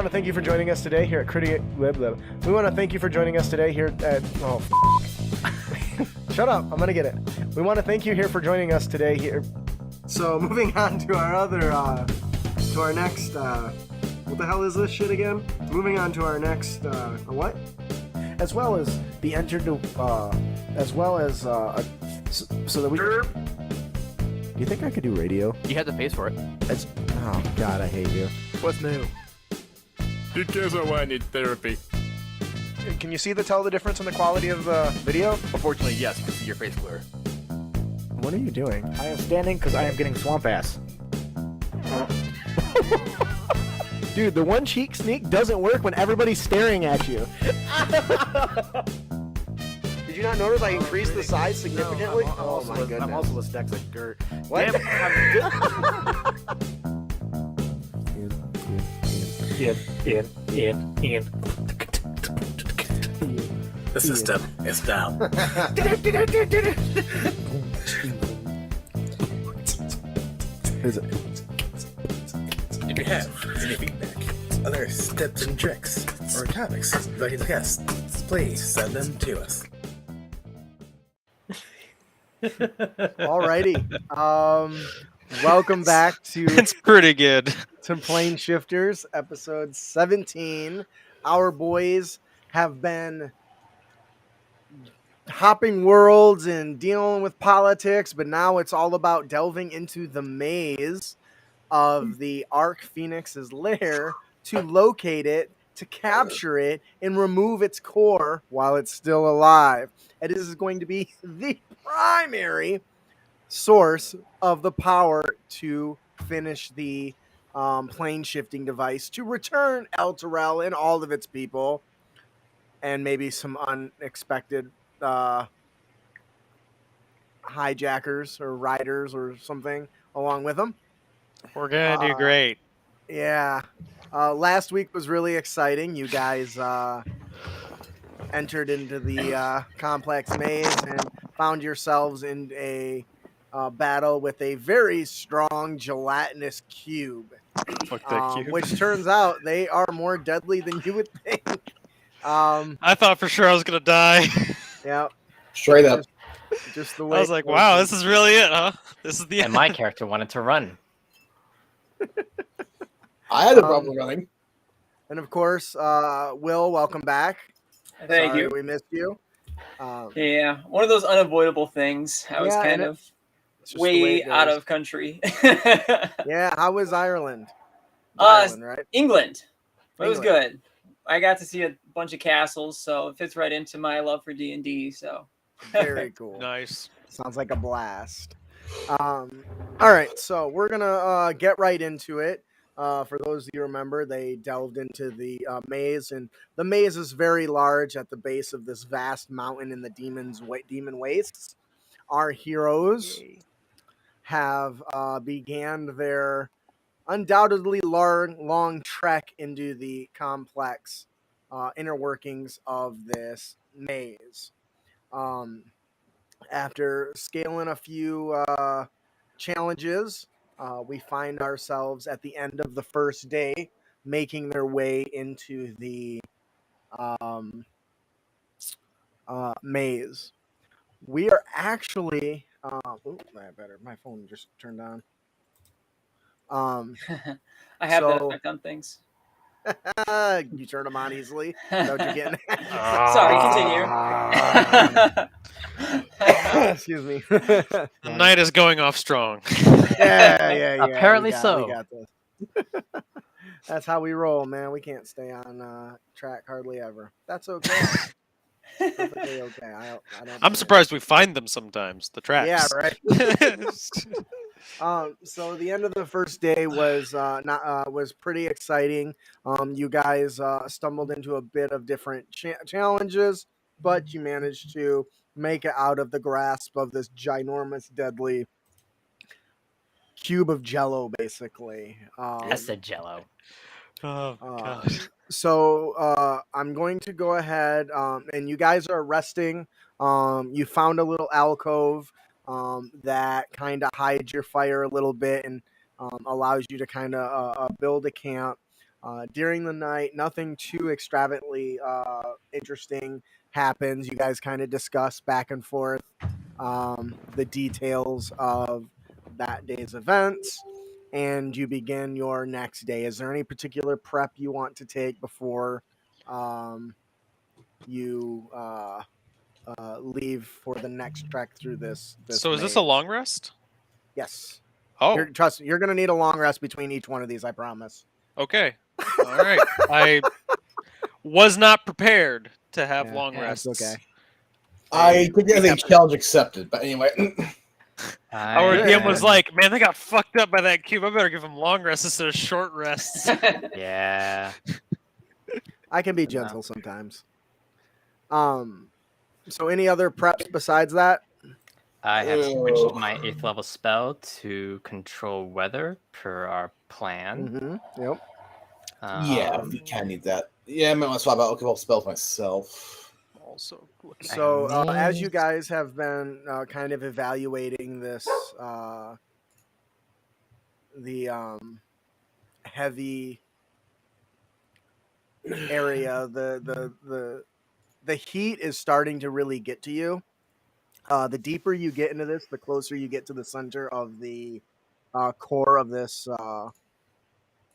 want to thank you for joining us today here at We want to thank you for joining us today here at... Oh, shut up. I'm going to get it. We want to thank you here for joining us today here. So, moving on to our other... to our next... what the hell is this shit again? Moving on to our next... what? As well as the as well as... so that we... Do you think I could do radio? You had to pay for it. Oh, God, I hate you. What's new? Because I need therapy. Can you tell the difference in the quality of the video? Unfortunately, yes, you can see your face clear. What are you doing? I am standing because I am getting swamp ass. Dude, the one cheek sneak doesn't work when everybody's staring at you. Did you not notice I increased the size significantly? No, oh my goodness. I'm also dyslexic. What? Ian. The system is down. If you have any feedback, other tips and tricks, or topics you'd like to discuss, please send them to us. Alrighty. Welcome back to It's pretty good. Planeshifters, episode 17. Our boys have been hopping worlds and dealing with politics, but now it's all about delving into the maze of the Arclight Phoenix's lair to locate it, to capture it, and remove its core while it's still alive. And this is going to be the primary source of the power to finish the plane shifting device, to return Elturel and all of its people, and maybe some unexpected hijackers or riders or something along with them. We're gonna do great. Yeah. Last week was really exciting. You guys entered into the complex maze and found yourselves in a battle with a very strong gelatinous cube. Fuck that cube. Which turns out they are more deadly than you would think. I thought for sure I was gonna die. Yeah. Straight up. Just the way I was like, wow, this is really it, huh? This is the And end. my character wanted to run. I had a problem running. And of course, Will, welcome back. Thank Sorry you. we missed you. Yeah, one of those unavoidable things. I was Yeah, kind and of It's just the way way it out goes. of country. Yeah, how was Ireland? Uh, Ireland, right? England. It was England. good. I got to see a bunch of castles, so it fits right into my love for D&D. So Very cool. Nice. Sounds like a blast. All right, so we're gonna get right into it. For those of you who remember, they delved into the maze, and the maze is very large at the base of this vast mountain in the demon wastes. Our heroes have began their undoubtedly long trek into the complex inner workings of this maze. After scaling a few challenges, we find ourselves at the end of the first day making their way into the maze. We are actually my phone just turned on. I have that So- effect on things. You turn them on easily. Is that what you're getting Sorry, continue. Excuse me. The night is going off strong. Yeah. Apparently we so. got this. That's how we roll, man. We can't stay on track hardly ever. That's okay. Perfectly okay. I don't I'm surprised we find them sometimes. The traps. Yeah, right. So the end of the first day was was pretty exciting. You guys stumbled into a bit of different challenges, but you managed to make it out of the grasp of this ginormous, deadly cube of Jello, basically. I said Jello. Oh god. So I'm going to go ahead, and you guys are resting. You found a little alcove that kind of hides your fire a little bit and allows you to kind of build a camp. During the night, nothing too extravagantly interesting happens. You guys kind of discuss back and forth the details of that day's events, and you begin your next day. Is there any particular prep you want to take before you leave for the next trek through this So is this a maze? long rest? Yes. Oh, Trust me, you're going to need a long rest between each one of these, I promise. okay. All right. I was not prepared to have Yeah, long that's rests. okay. I took it as a challenge accepted, but anyway. Our Yeah. DM was like, man, they got fucked up by that cube. I better give them long rests instead of short rests. Yeah. I can be gentle sometimes. So any other preps besides that? I have switched my 8th level spell to control weather per our plan. Mm-hmm. Yep. Yeah, we kind of need that. Yeah, I might want to swap out a couple spells myself. Also, looking So as you Amazed. guys have been kind of evaluating this, the heavy area, the heat is starting to really get to you. The deeper you get into this, the closer you get to the center of the core of this.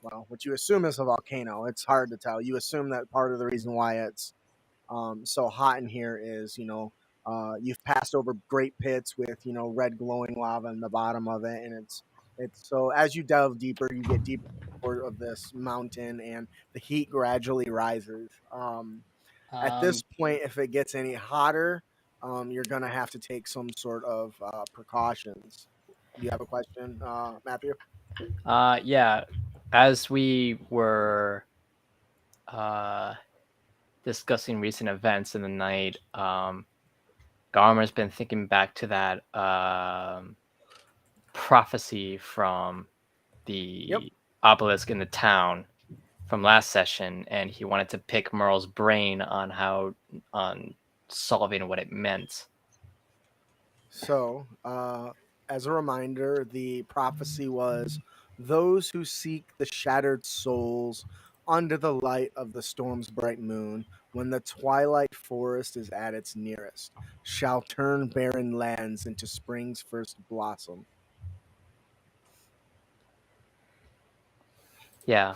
Well, what you assume is a volcano. It's hard to tell. You assume that part of the reason why it's so hot in here is, you've passed over great pits with, red glowing lava in the bottom of it. And it's so as you delve deeper, you get deeper of this mountain and the heat gradually rises. At this point, if it gets any hotter, you're going to have to take some sort of precautions. Do you have a question, Matthew? Yeah. As we were discussing recent events in the night, Garmer's been thinking back to that prophecy from the obelisk in the town from last session, and he wanted to pick Merle's brain on solving what it meant. So, as a reminder, the prophecy was those who seek the shattered souls under the light of the storm's bright moon, when the twilight forest is at its nearest, shall turn barren lands into spring's first blossom. Yeah.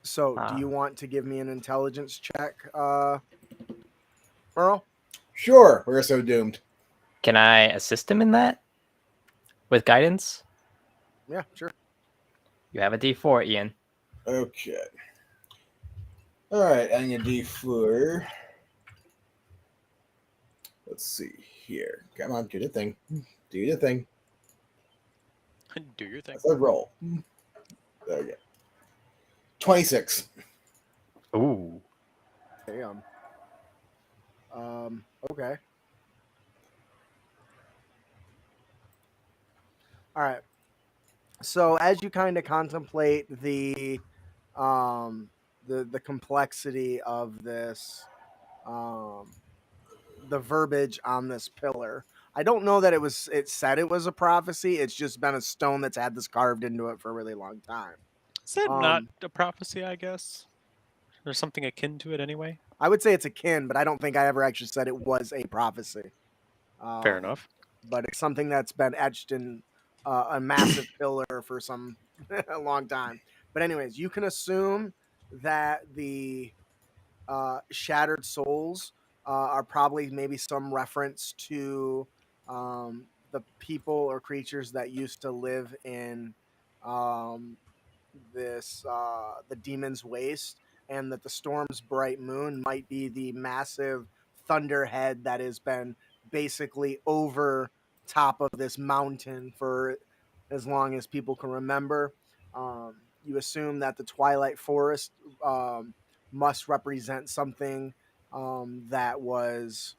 So, do you want to give me an intelligence check, Merle? Sure, we're so doomed. Can I assist him in that with guidance? Yeah, sure. You have a D4, Ian. Okay. All right, on your D4. Let's see here. Come on, do the thing. Do your thing. Do your thing. That's a roll. There we go. 26. Ooh. Damn. Okay. All right. So as you kind of contemplate the complexity of this, the verbiage on this pillar, I don't know that it said it was a prophecy. It's just been a stone that's had this carved into it for a really long time. Is that not a prophecy, I guess? Or something akin to it anyway? I would say it's akin, but I don't think I ever actually said it was a prophecy. Fair enough. But it's something that's been etched in a massive pillar for a long time. But anyways, you can assume that the shattered souls are probably maybe some reference to the people or creatures that used to live in the demon's waste, and that the storm's bright moon might be the massive thunderhead that has been basically over top of this mountain for as long as people can remember. You assume that the Twilight Forest must represent something that was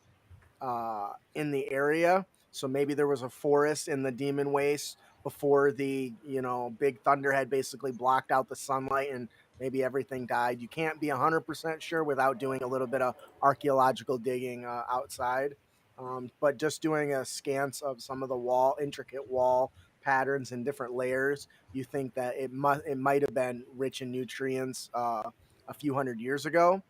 in the area. So maybe there was a forest in the demon waste before the big thunderhead basically blocked out the sunlight and maybe everything died. You can't be 100% sure without doing a little bit of archaeological digging outside. But just doing a scans of some of the intricate wall patterns and different layers, you think that it might have been rich in nutrients a few hundred years ago.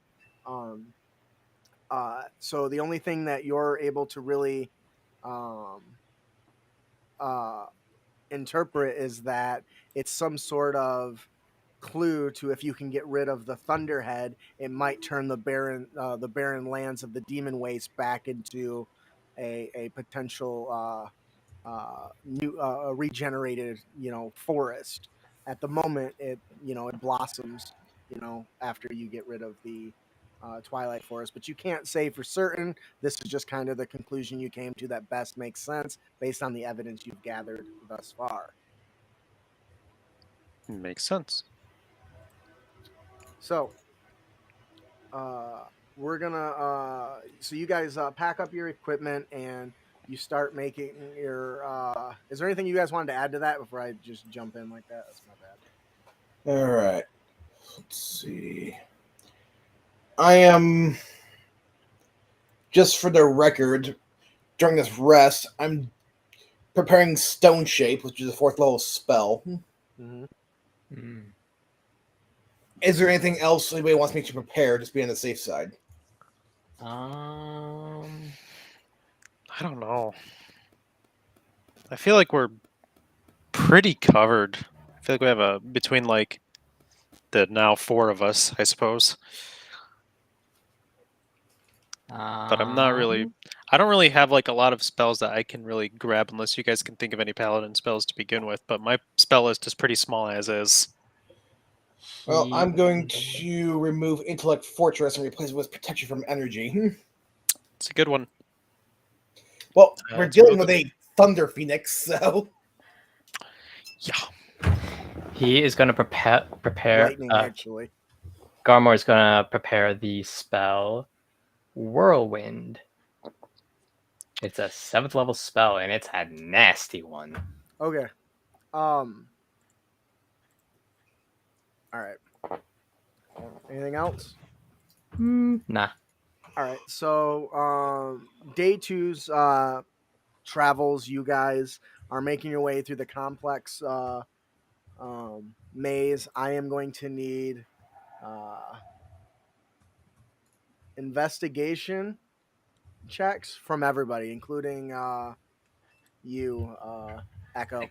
So the only thing that you're able to really um, interpret is that it's some sort of clue to if you can get rid of the Thunderhead, it might turn the barren lands of the Demon Waste back into a potential new regenerated forest. At the moment, it blossoms after you get rid of the Twilight Forest, but you can't say for certain. This is just kind of the conclusion you came to that best makes sense based on the evidence you've gathered thus far. Makes sense. So, we're gonna. So you guys pack up your equipment and you start making your. Is there anything you guys wanted to add to that before I just jump in like that? That's my bad. All right. Let's see. I am, just for the record, during this rest, I'm preparing Stone Shape, which is a 4th level spell. Mm-hmm. Mm. Is there anything else anybody wants me to prepare? Just be on the safe side. I don't know. I feel like we're pretty covered. I feel like we have between like the now 4 of us, I suppose. But I'm not really. I don't really have like a lot of spells that I can really grab unless you guys can think of any paladin spells to begin with. But my spell list is pretty small as is. Well, I'm going to remove Intellect Fortress and replace it with Protection from Energy. It's a good one. Well, we're Let's dealing move with a Thunder Phoenix, so... Yeah. He is going to prepare. Lightning, actually. Garmor is going to prepare the spell Whirlwind. It's a 7th level spell, and it's a nasty one. Okay. All right. Anything else? Nah. All right. So, day 2's travels. You guys are making your way through the complex maze. I am going to need investigation checks from everybody, including you, Echo.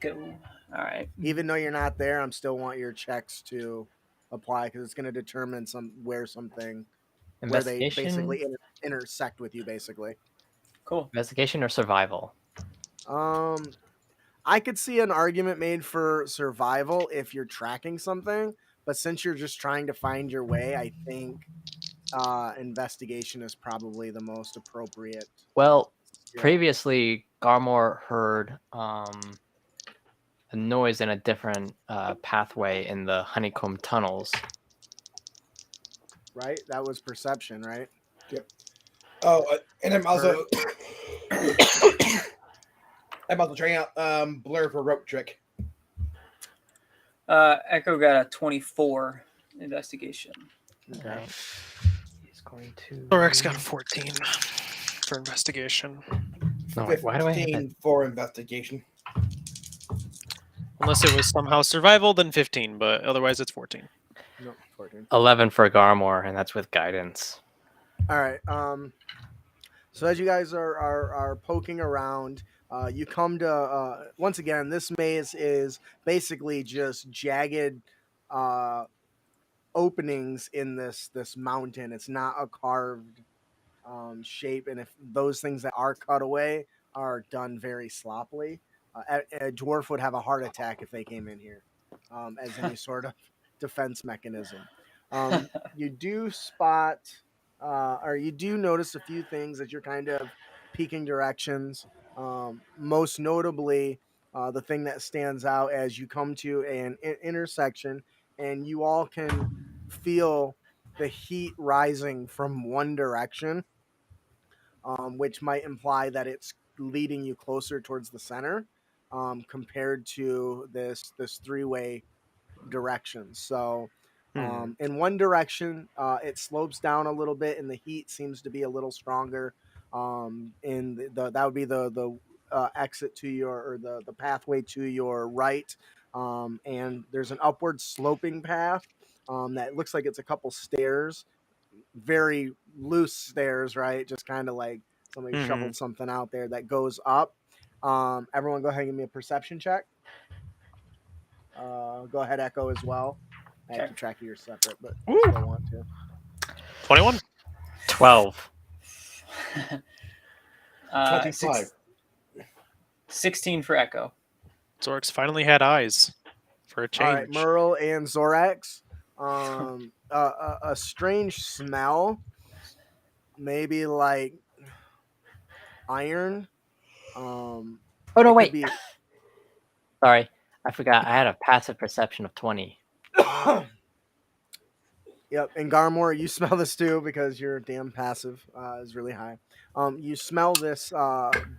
All right. Even though you're not there, I'm still want your checks to apply because it's going to determine where they basically intersect with you, basically. Cool. Investigation or survival? I could see an argument made for survival if you're tracking something, but since you're just trying to find your way, I think investigation is probably the most appropriate. Well, previously Garmor heard a noise in a different pathway in the honeycomb tunnels. Right? That was perception, right? Yep. Oh, and I'm also... I'm also trying out Blur for Rope Trick. Echo got a 24 investigation. Okay. He's going to... Lorex got a 14 for investigation. No, wait, why do I have 15 that? for investigation. Unless it was somehow survival, then 15, but otherwise it's 14. No, 14. 11 for Garmor, and that's with guidance. All right. So as you guys are poking around, you come to once again. This maze is basically just jagged openings in this mountain. It's not a carved shape, and if those things that are cut away are done very sloppily, a dwarf would have a heart attack if they came in here as any sort of defense mechanism. You do spot. Or you do notice a few things as you're kind of peeking directions. Most notably, the thing that stands out as you come to an intersection, and you all can feel the heat rising from one direction, which might imply that it's leading you closer towards the center compared to this 3-way direction. So in one direction, it slopes down a little bit, and the heat seems to be a little stronger. In that would be the exit to your, or the pathway to your right, and there's an upward sloping path that looks like it's a couple stairs, very loose stairs, right? Just kind of like somebody shoveled something out there that goes up. Everyone, go ahead and give me a perception check. Go ahead, Echo, as well. I have to keep track of your separate, but I still want to. 21. 12. 25. 16 for Echo. Zork's finally had eyes for a change. All right, Merle and Zorax. A strange smell, maybe like iron. Oh no, it wait. could be- Sorry, I forgot. I had a passive perception of 20. Yep, and Garmor, you smell this too because your damn passive is really high. You smell this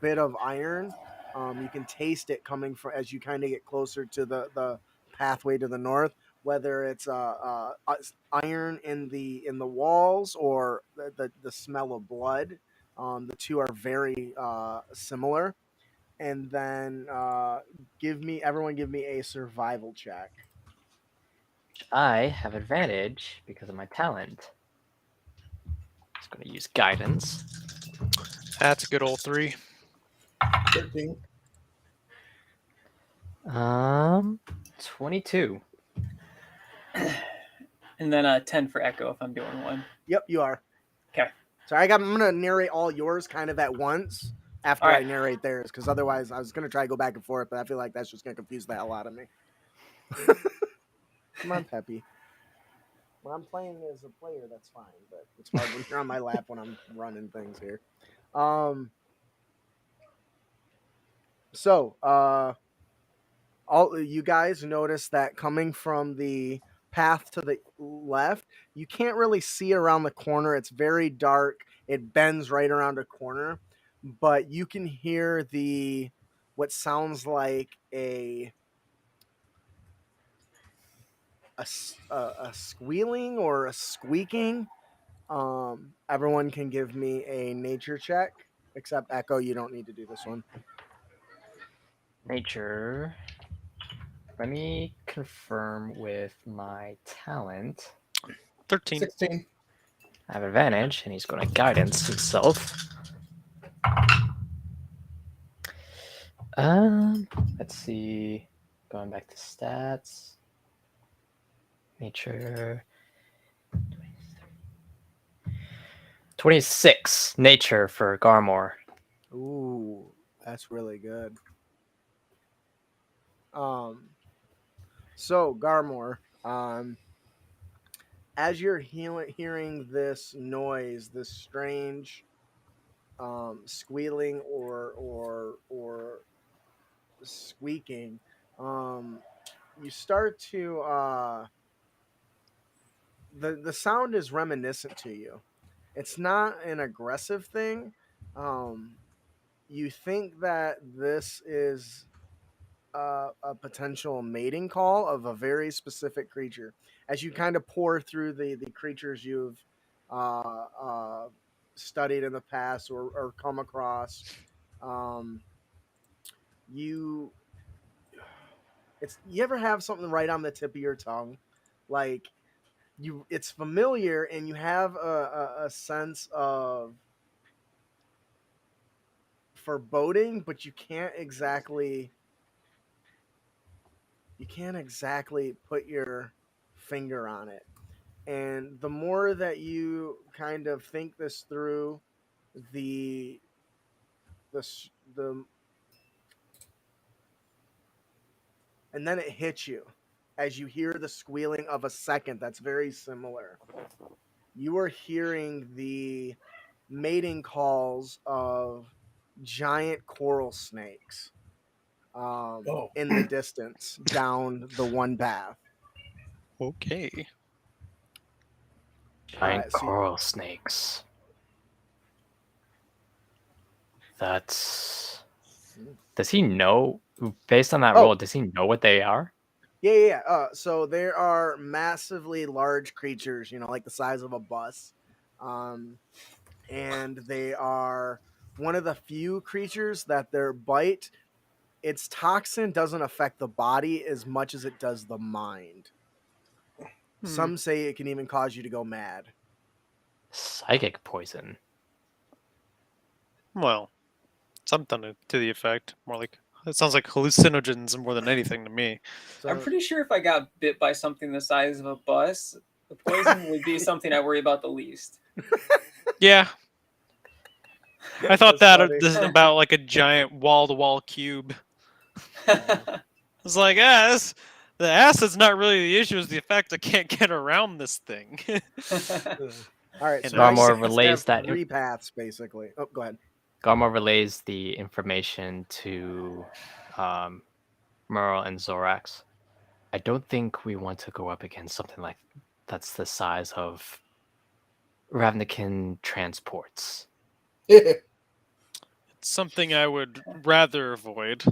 bit of iron. You can taste it coming from as you kind of get closer to the pathway to the north. Whether it's iron in the walls or the smell of blood, the two are very similar. And then everyone give me a survival check. I have advantage because of my talent. Just going to use guidance. That's a good old 3. 13. 22. And then 10 for Echo if I'm doing one. Yep, you are. Okay. Sorry, I'm gonna narrate all yours kind of at once after All I right. narrate theirs, because otherwise I was gonna try to go back and forth, but I feel like that's just gonna confuse the hell out of me. Come on, Peppy. When I'm playing as a player, that's fine, but it's hard when you're on my lap when I'm running things here. So, all you guys notice that coming from the path to the left, you can't really see around the corner. It's very dark. It bends right around a corner, but you can hear what sounds like a squealing or a squeaking. Everyone can give me a nature check, except Echo. You don't need to do this one. Nature. Let me confirm with my talent. 13. 16. I have advantage, and he's going to guidance himself. Let's see. Going back to stats. Nature. 26. Nature for Garmor. Ooh, that's really good. So Garmor, as you're hearing this noise, this strange squealing or squeaking, you start to the sound is reminiscent to you. It's not an aggressive thing. You think that this is a potential mating call of a very specific creature. As you kind of pour through the creatures you've studied in the past or come across, you ever have something right on the tip of your tongue, like it's familiar and you have a sense of foreboding, but you can't exactly put your finger on it. And the more that you kind of think this through, the and then it hits you as you hear the squealing of a second that's very similar. You are hearing the mating calls of giant coral snakes in the distance down the one path. Okay. Giant so coral snakes. That's. Does he know? Based on that roll, does he know what they are? Yeah. So there are massively large creatures, like the size of a bus, and they are one of the few creatures that their bite, its toxin doesn't affect the body as much as it does the mind. Some say it can even cause you to go mad. Psychic poison. Well, something to the effect. More like it sounds like hallucinogens more than anything to me. So, I'm pretty sure if I got bit by something the size of a bus, the poison would be something I worry about the least. Yeah. I thought That's that funny. this is about like a giant wall-to-wall cube. It's like, the acid's not really the issue, it's the fact I can't get around this thing. all right, And so Garmor now you relays have that. 3 paths basically. Oh, go ahead. Garmor relays the information to Merle and Zorax. I don't think we want to go up against something like that's the size of Ravnican transports. It's something I would rather avoid.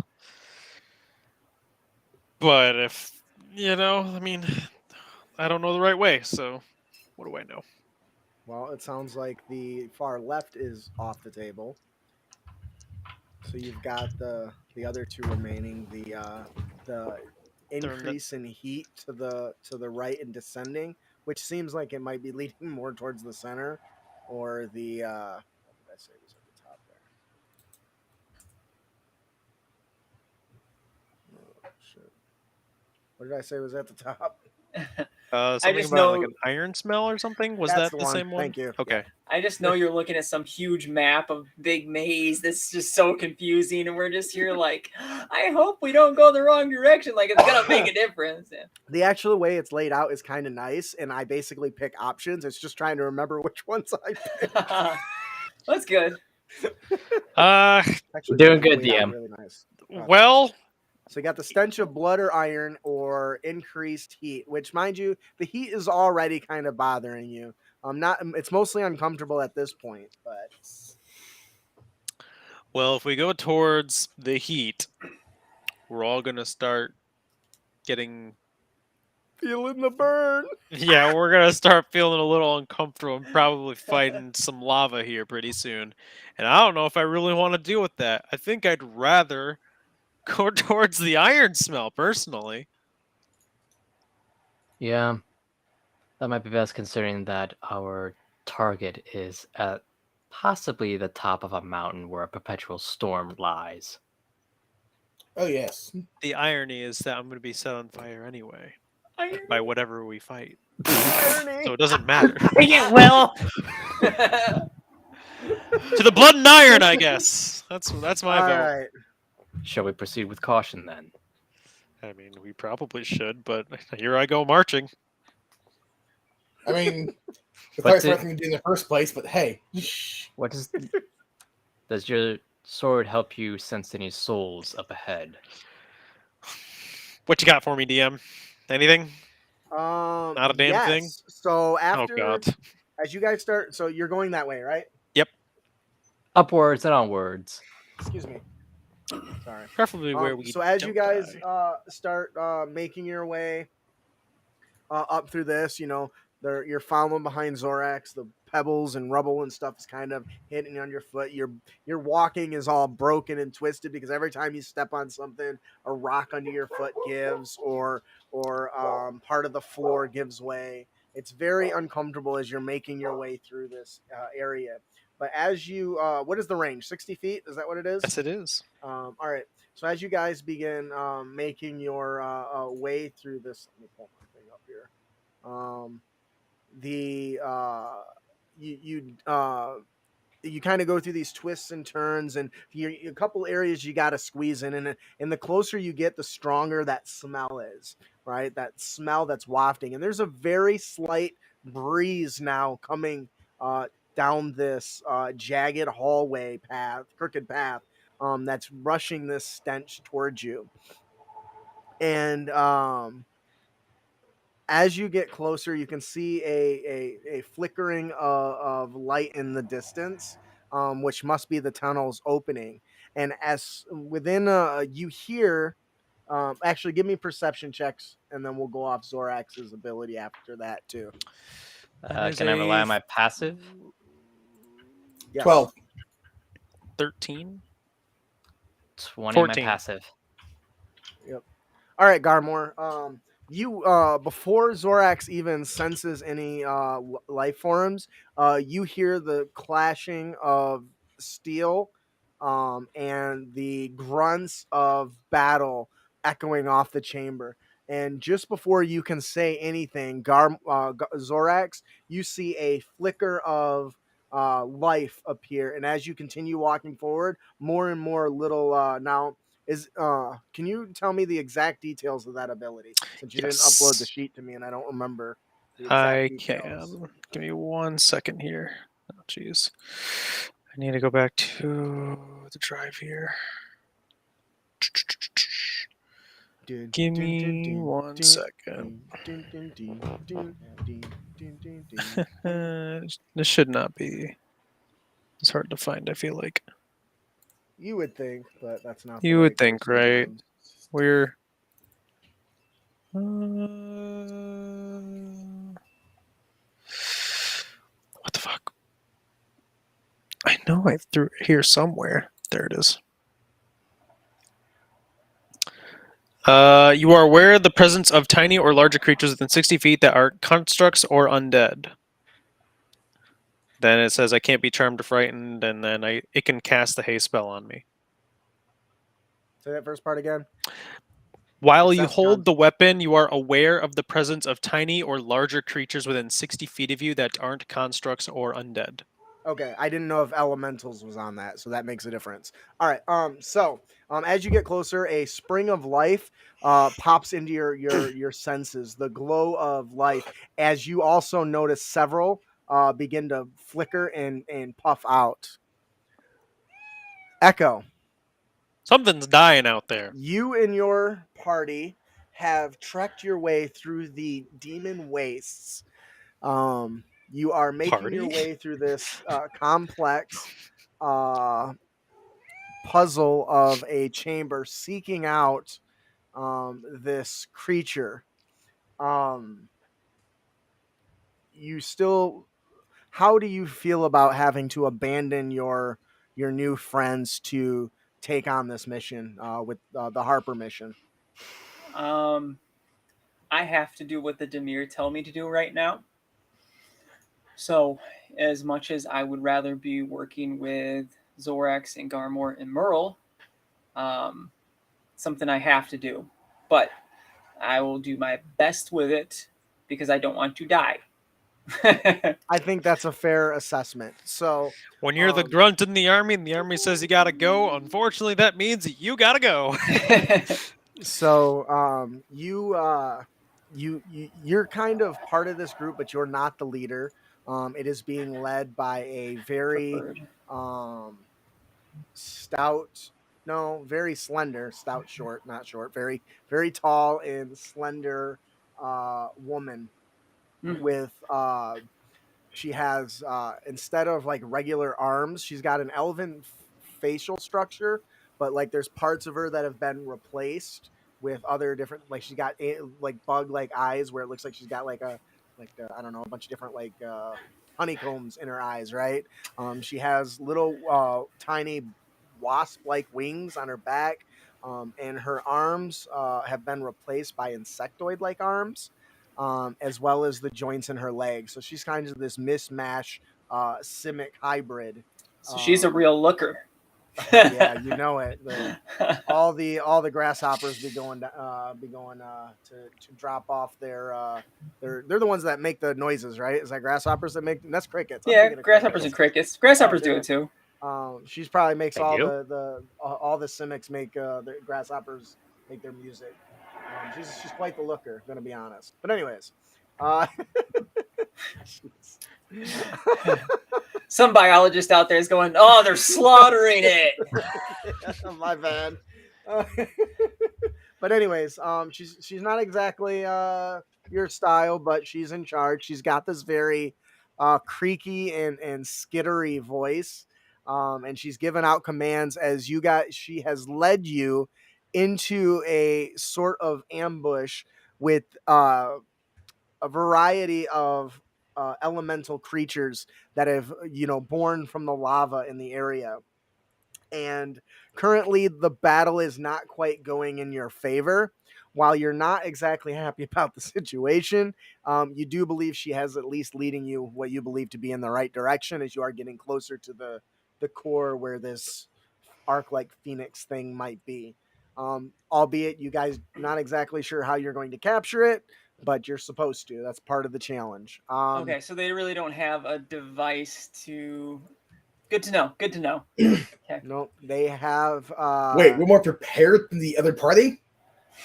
But if, I mean, I don't know the right way, so what do I know? Well, it sounds like the far left is off the table. So you've got the other 2 remaining. The increase in heat to the right and descending, which seems like it might be leading more towards the center, or the what did I say was at the top there? Oh, shit. What did I say was at the top? Something just about like know- an iron smell or something? Was That's that the the one. same one? Thank you. Okay. I just know you're looking at some huge map of big maze that's just so confusing, and we're just here like, I hope we don't go the wrong direction. Like it's gonna make a difference. Yeah. The actual way it's laid out is kind of nice, and I basically pick options. It's just trying to remember which ones I pick. That's good. Actually, Doing laid good, out DM. Really nice. Well, So you got the stench of blood or iron or increased heat, which, mind you, the heat is already kind of bothering you. It's mostly uncomfortable at this point, but if we go towards the heat, we're all gonna start getting. feeling the burn. Yeah, we're gonna start feeling a little uncomfortable and probably fighting some lava here pretty soon. And I don't know if I really want to deal with that. I think I'd rather go towards the iron smell personally. Yeah, that might be best considering that our target is at possibly the top of a mountain where a perpetual storm lies. Oh yes. The irony is that I'm going to be set on fire anyway Irony. by whatever we fight, Irony. so it doesn't matter. Yeah, well, To the blood and iron, I guess. That's my All vote. right. shall we proceed with caution then? I mean, we probably should, but here I go marching. I mean, the But fight's the- nothing to do in the first place, but hey. What does your sword help you sense any souls up ahead? What you got for me, DM? Anything? Not a damn thing? So after, Oh God. as you guys start, so you're going that way, right? Upwards and onwards. Excuse me. Sorry. Preferably where we. So as you don't guys die. start making your way up through this, you're following behind Zorax. The pebbles and rubble and stuff is kind of hitting on your foot. Your walking is all broken and twisted because every time you step on something, a rock under your foot gives, or part of the floor gives way. It's very uncomfortable as you're making your way through this area. But as you, what is the range? 60 feet? Is that what it is? Yes, it is. All right. So as you guys begin making your way through this, let me pull my thing up here. You kind of go through these twists and turns, and a couple areas you got to squeeze in, and the closer you get, the stronger that smell is, right? That smell that's wafting, and there's a very slight breeze now coming down this jagged hallway path, crooked path, that's rushing this stench towards you. And as you get closer, you can see a flickering of light in the distance, which must be the tunnel's opening. And as within, you hear, actually, give me perception checks, and then we'll go off Zorax's ability after that too. There's Can I rely a- on my passive? Yes. 12. 13. 20 my 14. passive. Yep. All right, Garmore. You before Zorax even senses any life forms, you hear the clashing of steel, and the grunts of battle echoing off the chamber. And just before you can say anything, Zorax, you see a flicker of life appear, and as you continue walking forward, more and more little now. Can you tell me the exact details of that ability? Since you didn't upload the Yes. sheet to me and I don't remember the exact I details. can. Give me 1 second here. Oh, jeez. I need to go back to the drive here. Give me 1 second. This should not be as hard to find, I feel like. You would think, but that's not. You the would way think, Curse right? goes. We're... what the fuck? I know I threw it here somewhere. There it is. You are aware of the presence of tiny or larger creatures within 60 feet that are constructs or undead. Then it says I can't be charmed or frightened, and then it can cast the haste spell on me. Say that first part again. While you Assess hold the weapon, you are aware of the presence of tiny or larger creatures within 60 feet of you that aren't constructs or undead. Okay, I didn't know if elementals was on that, so that makes a difference. All right, so as you get closer, a spring of life pops into your senses, the glow of life, as you also notice several begin to flicker and puff out. Echo, Something's dying out there. you and your party have trekked your way through the demon wastes. You are making your way through this complex puzzle of a chamber, seeking out this creature. You still, how do you feel about having to abandon your new friends to take on this mission with the Harper mission? I have to do what the Demir tell me to do right now. So, as much as I would rather be working with Zorax and Garmore and Merle, something I have to do. But I will do my best with it because I don't want to die. I think that's a fair assessment. So, when you're the grunt in the army and the army says you gotta go, unfortunately that means you gotta go. So you're kind of part of this group, but you're not the leader. It is being led by a very stout, no, very slender, stout, short, not short, very very tall and slender woman with she has instead of like regular arms, she's got an elven facial structure, but like there's parts of her that have been replaced with other different, like she's got like bug like eyes where it looks like she's got like I don't know, a bunch of different like honeycombs in her eyes, right? She has little tiny wasp like wings on her back, and her arms have been replaced by insectoid like arms, as well as the joints in her legs. So she's kind of this mismatch simic hybrid. So she's a real looker. Yeah, you know it. All the grasshoppers be going to drop off their they're the ones that make the noises, right? Is that grasshoppers that make? That's crickets. Yeah, grasshoppers and crickets. Grasshoppers do it too. She's probably makes Thank you. all the simics make the grasshoppers make their music. She's quite the looker, gonna be honest. But anyways, some biologist out there is going, "Oh, they're slaughtering it." My bad. But anyways, she's not exactly your style, but she's in charge. She's got this very creaky and skittery voice, and she's given out commands as you guys. She has led you into a sort of ambush with a variety of elemental creatures that have born from the lava in the area. And currently the battle is not quite going in your favor. While you're not exactly happy about the situation, you do believe she has at least leading you what you believe to be in the right direction as you are getting closer to the core where this Arclight Phoenix thing might be. Albeit you guys not exactly sure how you're going to capture it, but you're supposed to. That's part of the challenge. Okay, so they really don't have a device to. Good to know. Good to know. Okay. No, they have. Wait, we're more prepared than the other party?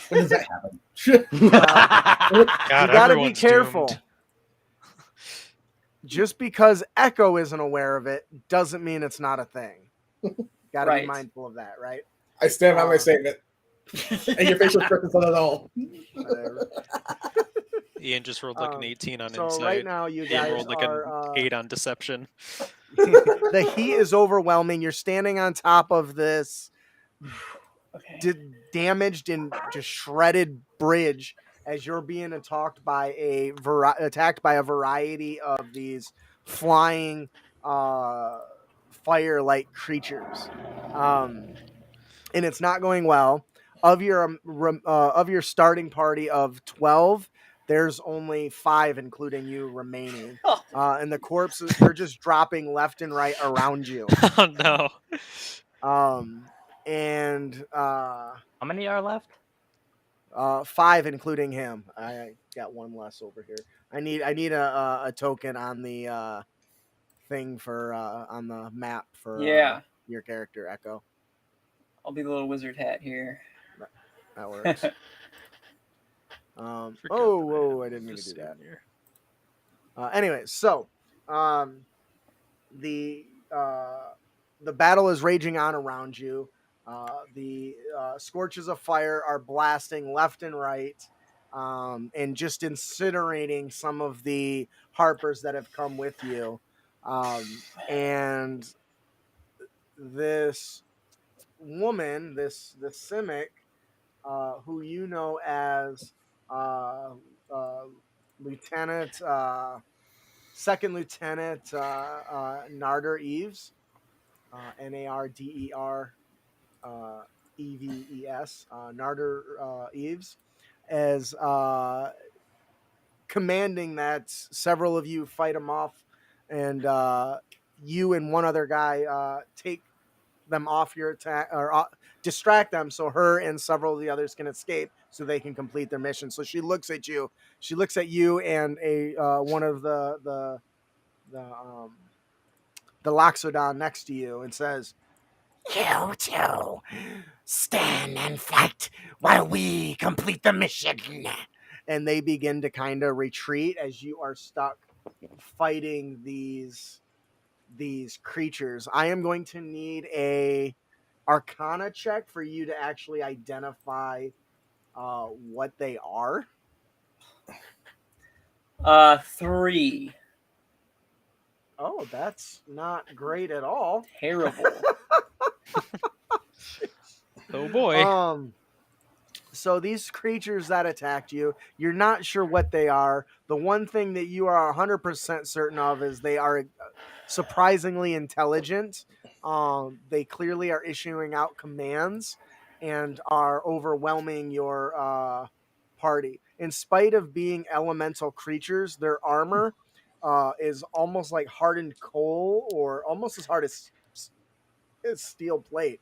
When does that happen? you God, gotta be everyone's careful. doomed. Just because Echo isn't aware of it doesn't mean it's not a thing. Gotta be Right. mindful of that, right? I stand by my statement. And your facial expression's not at all. Whatever. Ian just rolled like an 18 on So insight. right now you Ian guys rolled like are. an 8 on deception. The heat is overwhelming. You're standing on top of this Okay. damaged and just shredded bridge as you're being attacked by a variety of these flying fire-like creatures, and it's not going well. Of your starting party of 12, there's only 5, including you, remaining. And the corpses, they're just dropping left and right around you. Oh no. And How many are left? 5, including him. I got one less over here. I need a token on the thing for on the map for your character, Echo. I'll be the little wizard hat here. That works. Forgot whoa! that I didn't mean to just do that. here. Anyway, so the battle is raging on around you. The scorches of fire are blasting left and right, and just incinerating some of the harpers that have come with you. And this woman, this Simic, who you know as Lieutenant, Second Lieutenant Narder Eves, Narder Eves, Narder Eves, as commanding that several of you fight him off, and you and one other guy take them off your attack or distract them so her and several of the others can escape so they can complete their mission. So she looks at you. She looks at you and a one of the Loxodon next to you and says, "You two stand and fight while we complete the mission." And they begin to kind of retreat as you are stuck fighting these creatures. I am going to need a Arcana check for you to actually identify what they are. 3. Oh, that's not great at all. Terrible. Oh boy. So these creatures that attacked you, you're not sure what they are. The one thing that you are 100% certain of is they are surprisingly intelligent. They clearly are issuing out commands and are overwhelming your party. In spite of being elemental creatures, their armor is almost like hardened coal, or almost as hard as steel plate.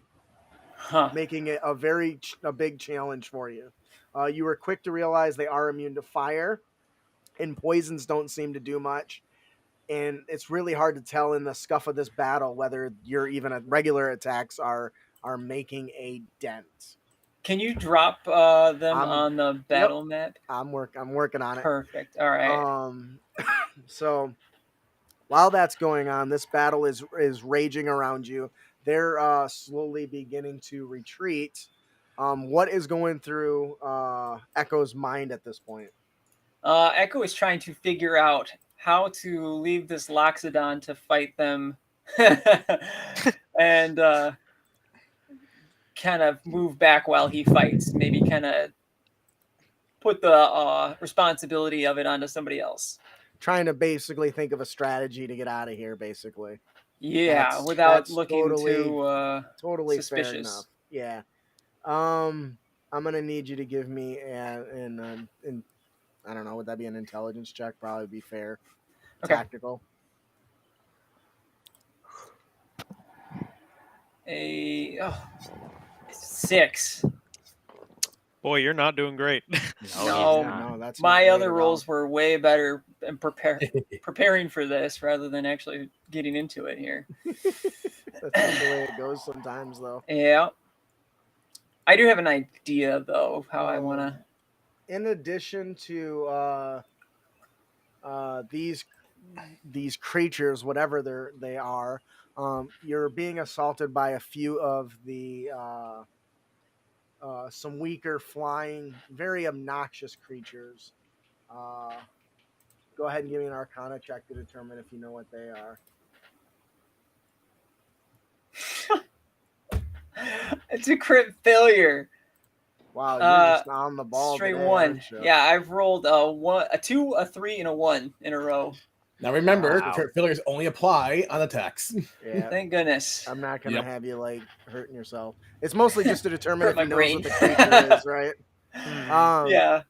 Huh. Making it a big challenge for you. You were quick to realize they are immune to fire, and poisons don't seem to do much. And it's really hard to tell in the scuff of this battle whether your even regular attacks are making a dent. Can you drop them on the battle map? I'm working on it. Perfect. All right. So while that's going on, this battle is raging around you. They're slowly beginning to retreat. What is going through Echo's mind at this point? Echo is trying to figure out how to leave this Loxodon to fight them and kind of move back while he fights. Maybe kind of put the responsibility of it onto somebody else. Trying to basically think of a strategy to get out of here, basically. Yeah, That's- without that's looking totally fair suspicious. enough. Yeah. I'm gonna need you to give me an I don't know, would that be an intelligence check? Probably be fair. Okay. Tactical. A 6. Boy, you're not doing great. No, No, he's not. no, that's not My great other at all. rolls were way better in preparing for this rather than actually getting into it here. That's just the way it goes sometimes, though. Yeah. I do have an idea, though, of how I want to... In addition to these creatures, whatever they are, you're being assaulted by a few of the some weaker flying, very obnoxious creatures. Go ahead and give me an Arcana check to determine if you know what they are. It's a crit failure. Wow, you're just on the ball. Straight today, 1. aren't you? Yeah, I've rolled a 2, a 3, and a 1 in a row. Now remember, Wow. crit failures only apply on attacks. Yeah. Thank goodness. I'm not gonna Yep. have you like hurting yourself. It's mostly just to determine Hurt if he my knows brain. what the creature is, right? Yeah.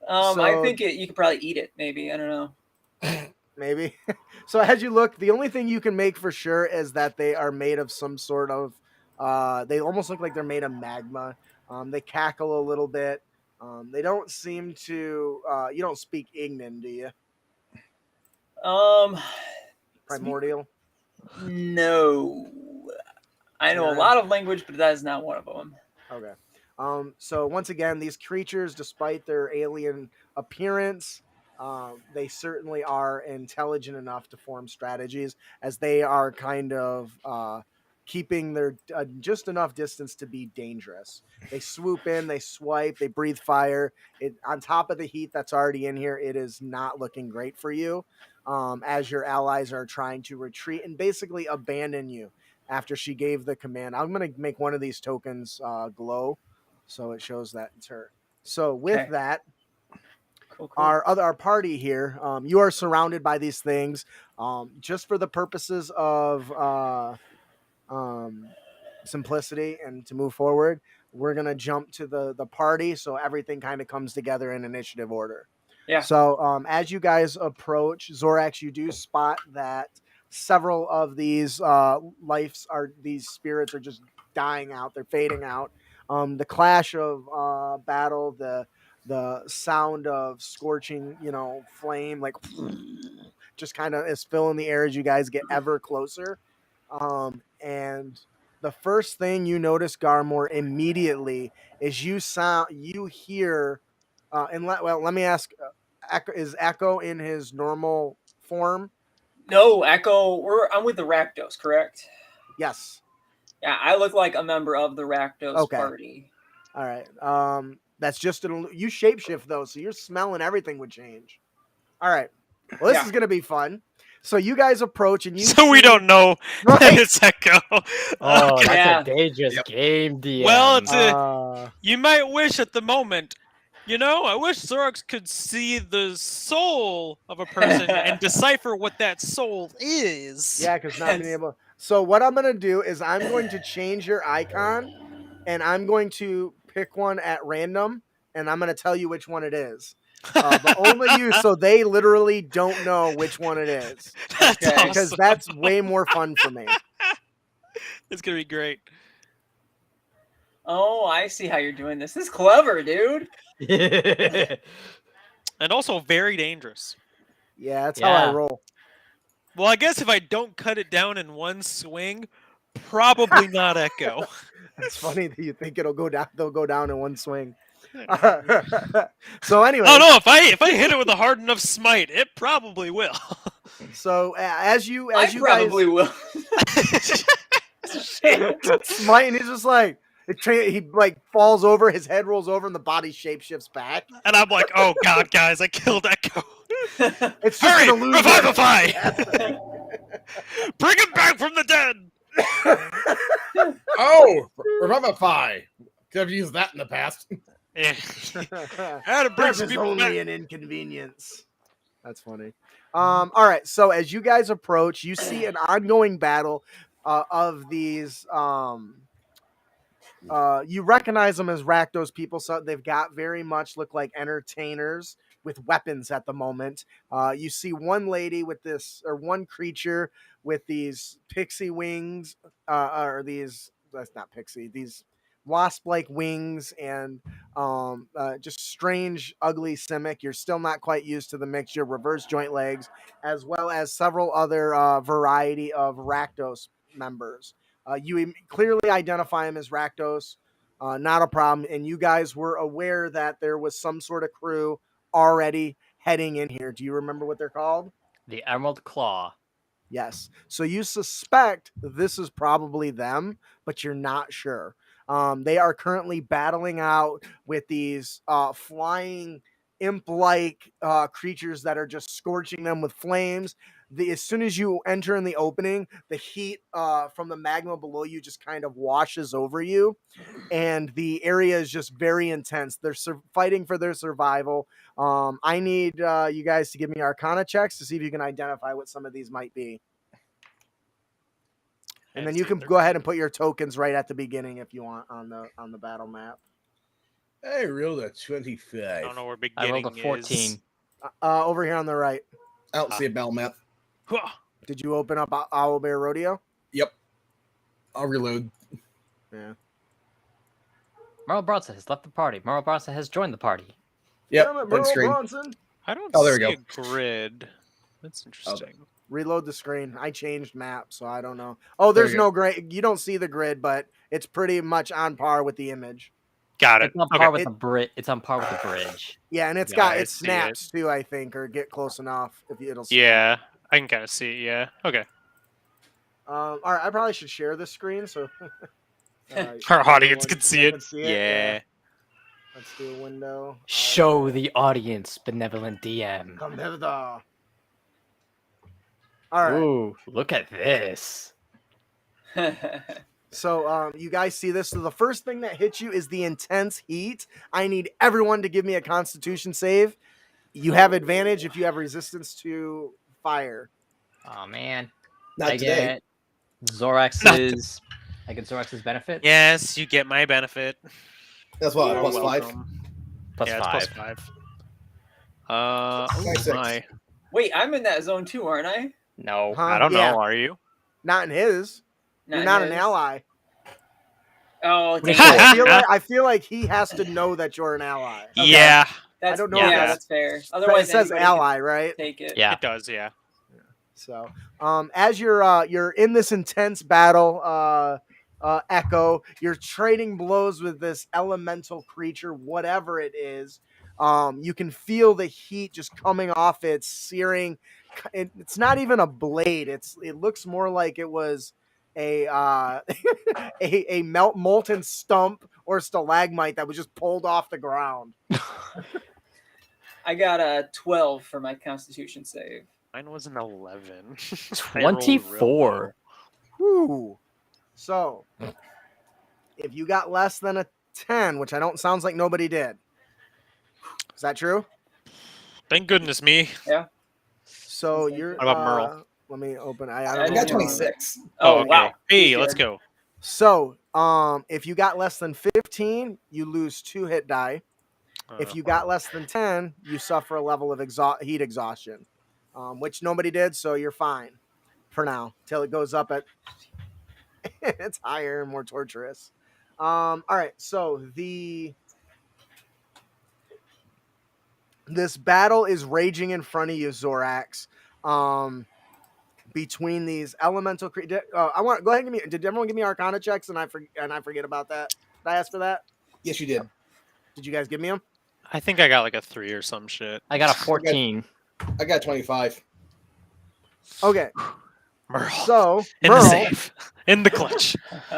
I so- think you could probably eat it, maybe. I don't know. Maybe. So as you look, the only thing you can make for sure is that they are made of some sort of. They almost look like they're made of magma. They cackle a little bit. They don't seem to. You don't speak Ignan, do you? Primordial. No. I know a Yeah. lot of language, but that is not one of them. Okay. So once again, these creatures, despite their alien appearance, they certainly are intelligent enough to form strategies, as they are kind of keeping their just enough distance to be dangerous. They swoop in, they swipe, they breathe fire. On top of the heat that's already in here, it is not looking great for you, as your allies are trying to retreat and basically abandon you after she gave the command. I'm going to make one of these tokens glow, so it shows that it's her. So with Okay. that, Cool. our party here, you are surrounded by these things. Just for the purposes of simplicity and to move forward, we're gonna jump to the party, so everything kind of comes together in initiative order. Yeah. So as you guys approach, Zorax, you do spot that several of these these spirits are just dying out. They're fading out. The clash of battle, the sound of scorching, flame, like just kind of is filling the air as you guys get ever closer. And the first thing you notice, Garmore, immediately is you hear, let me ask, is Echo in his normal form? No, Echo. I'm with the Rakdos, correct? Yes. Yeah, I look like a member of the Rakdos Okay. party. All right. That's just you shapeshift though, so your smell and everything would change. All right. Well, this Yeah. is gonna be fun. So you guys approach and you So we see- don't know that Right. it's Echo. Oh, Okay. that's Yeah. a dangerous game, DM. Well, it's you might wish at the moment. I wish Zorax could see the soul of a person and decipher what that soul is. Yeah, because not being able. So what I'm gonna do is I'm going to change your icon, and I'm going to pick one at random, and I'm gonna tell you which one it is. But only you, so they literally don't know which one it is, That's Okay. because awesome. that's way more fun for me. It's gonna be great. Oh, I see how you're doing this. This is clever, dude. And also very dangerous. Yeah, that's how I Yeah. roll. Well, I guess if I don't cut it down in one swing, probably not Echo. It's funny that you think it'll go down. They'll go down in one swing. So anyway, Oh no! If I hit it with a hard enough smite, it probably will. so as you I guys probably will. smite, and he's just like he like falls over, his head rolls over, and the body shapeshifts back. And I'm like, oh god, guys, I killed Echo. It's just Hurry, an illusion. revivify! Bring him back from the dead. Oh, revivify. Could have used that in the past. Yeah. How to bring Death some is people only back. an inconvenience. That's funny. All right. So as you guys approach, you see an ongoing battle of these. You recognize them as Rakdos people, so they've got very much look like entertainers with weapons at the moment. You see one lady with this, or one creature with these pixie wings, or these, that's not pixie, these wasp-like wings, and just strange, ugly simic. You're still not quite used to the mixture, reverse joint legs, as well as several other variety of Rakdos members. You clearly identify him as Rakdos, not a problem. And you guys were aware that there was some sort of crew already heading in here. Do you remember what they're called? The Emerald Claw. Yes. So you suspect this is probably them, but you're not sure. They are currently battling out with these flying imp-like creatures that are just scorching them with flames. As soon as you enter in the opening, the heat from the magma below you just kind of washes over you, and the area is just very intense. They're fighting for their survival. I need you guys to give me Arcana checks to see if you can identify what some of these might be. And then you can go ahead and put your tokens right at the beginning if you want on the battle map. I rolled a 25. I don't know where I beginning rolled a 14. is. Over here on the right. I don't see a battle map. Did you open up Owlbear Rodeo? Yep. I'll reload. Yeah. Merle Bronson has left the party. Merle Bronson has joined the party. Yep. Damn it, Blank Merle screen. Bronson. I don't Oh, there see we a go. grid. That's interesting. Reload the screen. I changed map, so I don't know. Oh, There there's you no grid. You don't see the grid, but it's pretty much on par with the image. Got it. It's on par with the bridge. It's on par with the bridge. Yeah, and it's Yeah, got I it see snaps too, I think, or get close enough if it'll. Snap. Yeah, I can kind of see. Yeah. Okay. All right, I probably should share this screen so Our audience everyone can see it. can see it. Yeah. Let's do a window. Show the audience, benevolent DM. Come hither. All right. Ooh, look at this. So you guys see this. So the first thing that hits you is the intense heat. I need everyone to give me a Constitution save. You have advantage if you have resistance to fire. Oh man. Not I today. get Zorax's. I get Zorax's benefit. Yes, you get my benefit. That's what, You're plus 5? welcome. Plus Yeah, 5. it's plus 5. Oh 26. my. Wait, I'm in that zone too, aren't I? No. Huh? I don't Yeah. know. Are you? Not in his. You're not an his. ally. Oh, dang I feel like he has to know that you're an ally. Okay. Yeah, That's, I don't know if Yeah, that's- that's fair. But Otherwise, it says anybody ally, right? could take it. Yeah. it does. Yeah. So, as you're in this intense battle, Echo, you're trading blows with this elemental creature, whatever it is. You can feel the heat just coming off its searing. It's not even a blade. It looks more like it was a a molten stump or stalagmite that was just pulled off the ground. I got a 12 for my Constitution save. Mine was an 11. I rolled real 24. Whew. So, if you got less than a 10, which sounds like nobody did. Is that true? low. Thank goodness me. So you're. What about Merle? Let me open. I I I don't got know. 26. Oh, okay. wow. Hey, He's let's good. go. So, if you got less than 15, you lose 2 hit die. If you got less than 10, you suffer a level of heat exhaustion, which nobody did, so you're fine for now till it goes up at. It's higher and more torturous. All right, so this battle is raging in front of you, Zorax. Between these elemental creatures, I want go ahead and give me. Did everyone give me Arcana checks and I forget about that? Did I ask for that? Yes, you did. Did you guys give me them? I think I got like a 3 or some shit. I got a 14. I got 25. Okay, Merle. so in the Merle, save. In the clutch.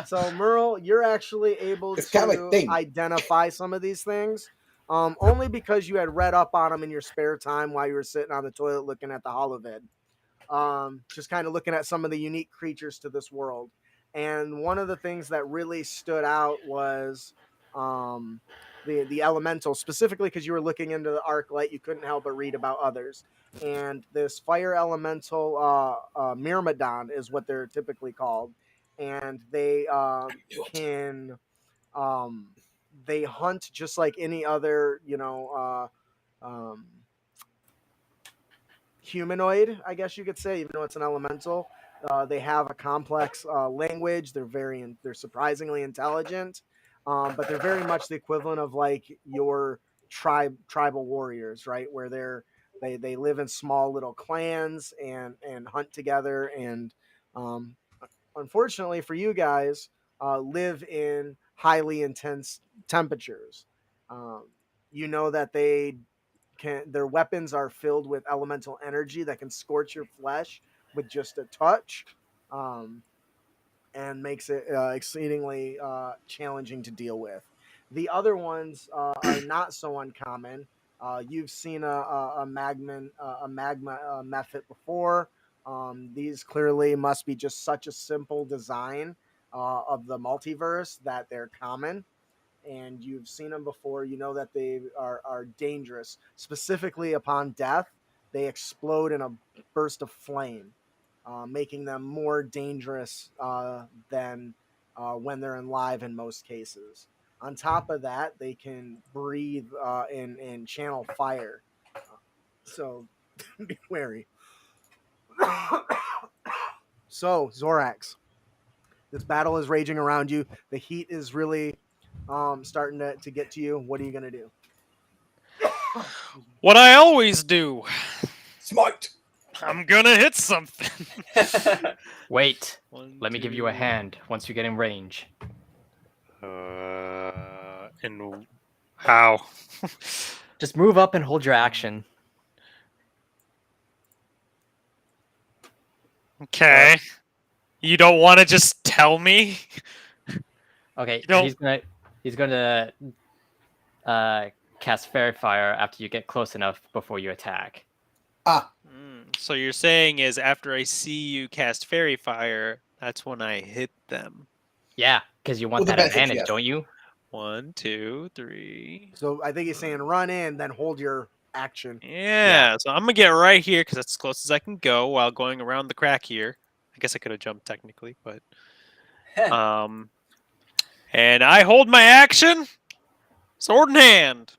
so Merle, you're actually able It's kind of to like thing. identify some of these things, only because you had read up on them in your spare time while you were sitting on the toilet looking at the holovid. Just kind of looking at some of the unique creatures to this world. And one of the things that really stood out was the elemental, specifically because you were looking into the Arclight, you couldn't help but read about others. And this fire elemental, Myrmidon is what they're typically called, and they can they hunt just like any other, humanoid, I guess you could say, even though it's an elemental. They have a complex language. They're surprisingly intelligent, but they're very much the equivalent of like your tribal warriors, right? Where they live in small little clans and hunt together, and unfortunately for you guys, live in highly intense temperatures. You know that their weapons are filled with elemental energy that can scorch your flesh with just a touch, and makes it exceedingly challenging to deal with. The other ones are not so uncommon. You've seen a magma method before. These clearly must be just such a simple design of the multiverse that they're common, and you've seen them before. You know that they are dangerous. Specifically, upon death, they explode in a burst of flame, making them more dangerous than when they're alive in most cases. On top of that, they can breathe and channel fire. So be wary. So, Zorax, this battle is raging around you. The heat is really starting to get to you. What are you going to do? What I always do. Smite. I'm gonna hit something. Wait. One, Let me give you a two, hand once you get in range. And how? Just move up and hold your action. Okay. You don't want to just tell me? Okay, don't- he's gonna cast Fairy Fire after you get close enough before you attack. So you're saying is after I see you cast Fairy Fire, that's when I hit them. Yeah, because you want With that advantage, advantage, yes. don't you? 1, 2, 3. So I think he's saying run in, then hold your action. Yeah, so I'm gonna get right here because that's as close as I can go while going around the crack here. I guess I could have jumped technically, but and I hold my action, sword in hand,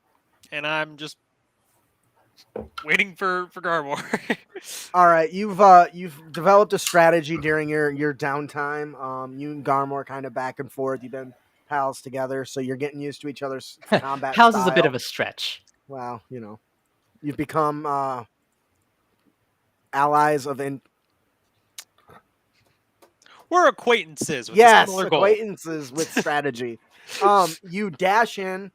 and I'm just waiting for Garmor. All right, you've developed a strategy during your downtime. You and Garmor kind of back and forth. You've been pals together, so you're getting used to each other's combat Pals style. is a bit of a stretch. Well, you've become allies of We're acquaintances with a yes, similar goal. acquaintances with strategy. You dash in,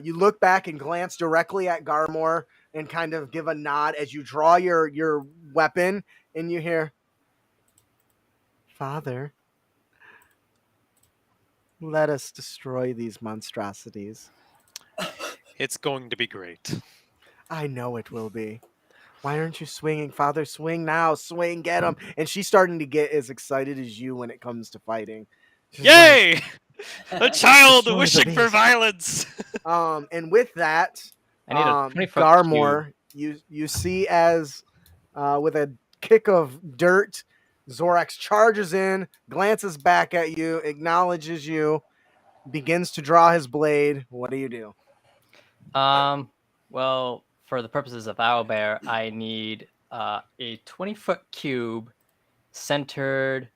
you look back and glance directly at Garmor and kind of give a nod as you draw your weapon, and you hear, "Father, let us destroy these monstrosities." It's going to be great. I know it will be. Why aren't you swinging, Father? Swing now, swing, get him. And she's starting to get as excited as you when it comes to fighting. She's Yay! A child Destroy the wishing for beast. violence. And with that, I need a 20-foot Garmor, you see as with a kick of dirt, Zorax charges in, glances back at you, acknowledges you, begins to draw his blade. What do you do? Well, for the purposes of owlbear, I need a 20-foot cube centered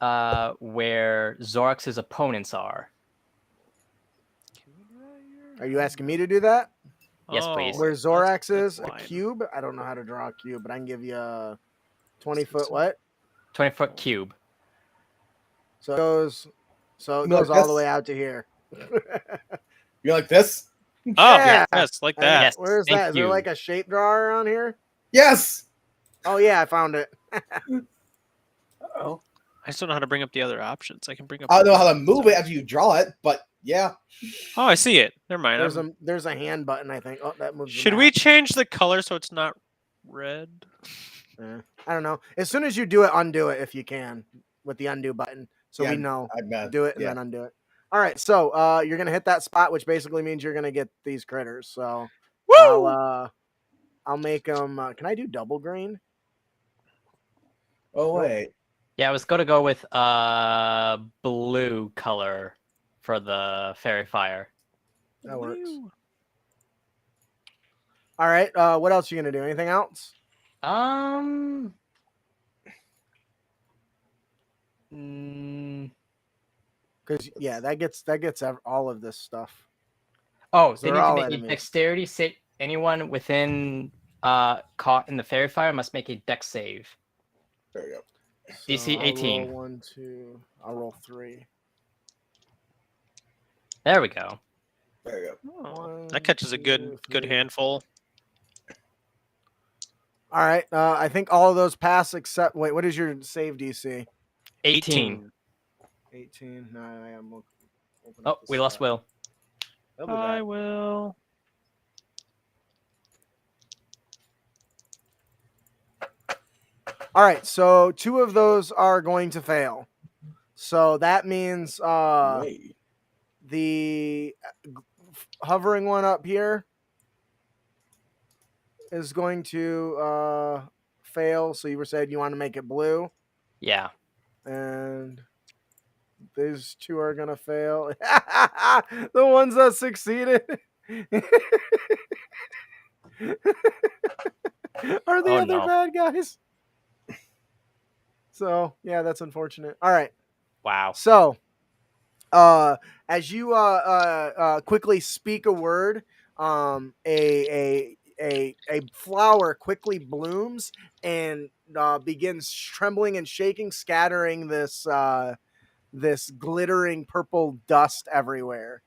where Zorax's opponents are. Are you asking me to do that? Yes, please. Where Zorax is, a fine. cube? I don't know how to draw a cube, but I can give you a 20-foot what? 20-foot cube. So it goes, Like all the this? way out to here. You're like this? Oh, Yeah. yes, like that. Yes, Where's thank that? Is there you. like a shape drawer on here? Yes. Oh yeah, I found it. Oh, I just don't know how to bring up the other options. I can bring up. I don't know how to move it after you draw it, but yeah. Oh, I see it. Never mind. There's a hand button, I think. Oh, that moves. the Should map. we change the color so it's not red? I don't know. As soon as you do it, undo it if you can with the undo button, so Yeah, we know. I'm Do it and yeah. then undo it. All right, so you're gonna hit that spot, which basically means you're gonna get these critters. So Woo! I'll make them. Can I do double green? Oh Nope. wait. Yeah, I was gonna go with blue color for the fairy fire. That works. Woo. All right. What else are you gonna do? Anything else? Mm, Because yeah, that gets all of this stuff. oh, they They're need to all make a enemies. dexterity save. Anyone within caught in the fairy fire must make a dex save. There you go. DC I'll 18. roll 1, 2. I'll roll 3. There we go. There you go. Oh, 1, that catches a 2, good 3. handful. All right. I think all of those pass except. Wait, what is your save DC? 18. 18. No, I am. Oh, we lost Will. He'll be I back. will. All right. So 2 of those are going to fail. So that means Wait. the hovering one up here is going to fail. So you were saying you want to make it blue, Yeah. and these 2 are gonna fail. The ones that succeeded are the Oh, other no. bad guys. So yeah, that's unfortunate. All right. Wow. So, as you quickly speak a word, a flower quickly blooms and begins trembling and shaking, scattering this glittering purple dust everywhere,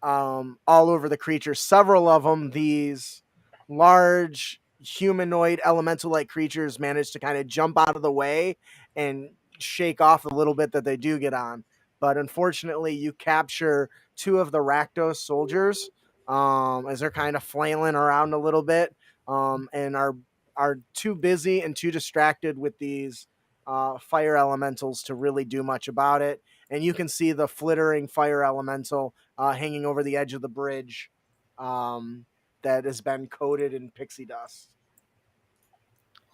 all over the creature. Several of them, these large humanoid elemental-like creatures, manage to kind of jump out of the way and shake off the little bit that they do get on. But unfortunately, you capture 2 of the Rakdos soldiers as they're kind of flailing around a little bit, and are too busy and too distracted with these fire elementals to really do much about it. And you can see the flittering fire elemental hanging over the edge of the bridge that has been coated in pixie dust.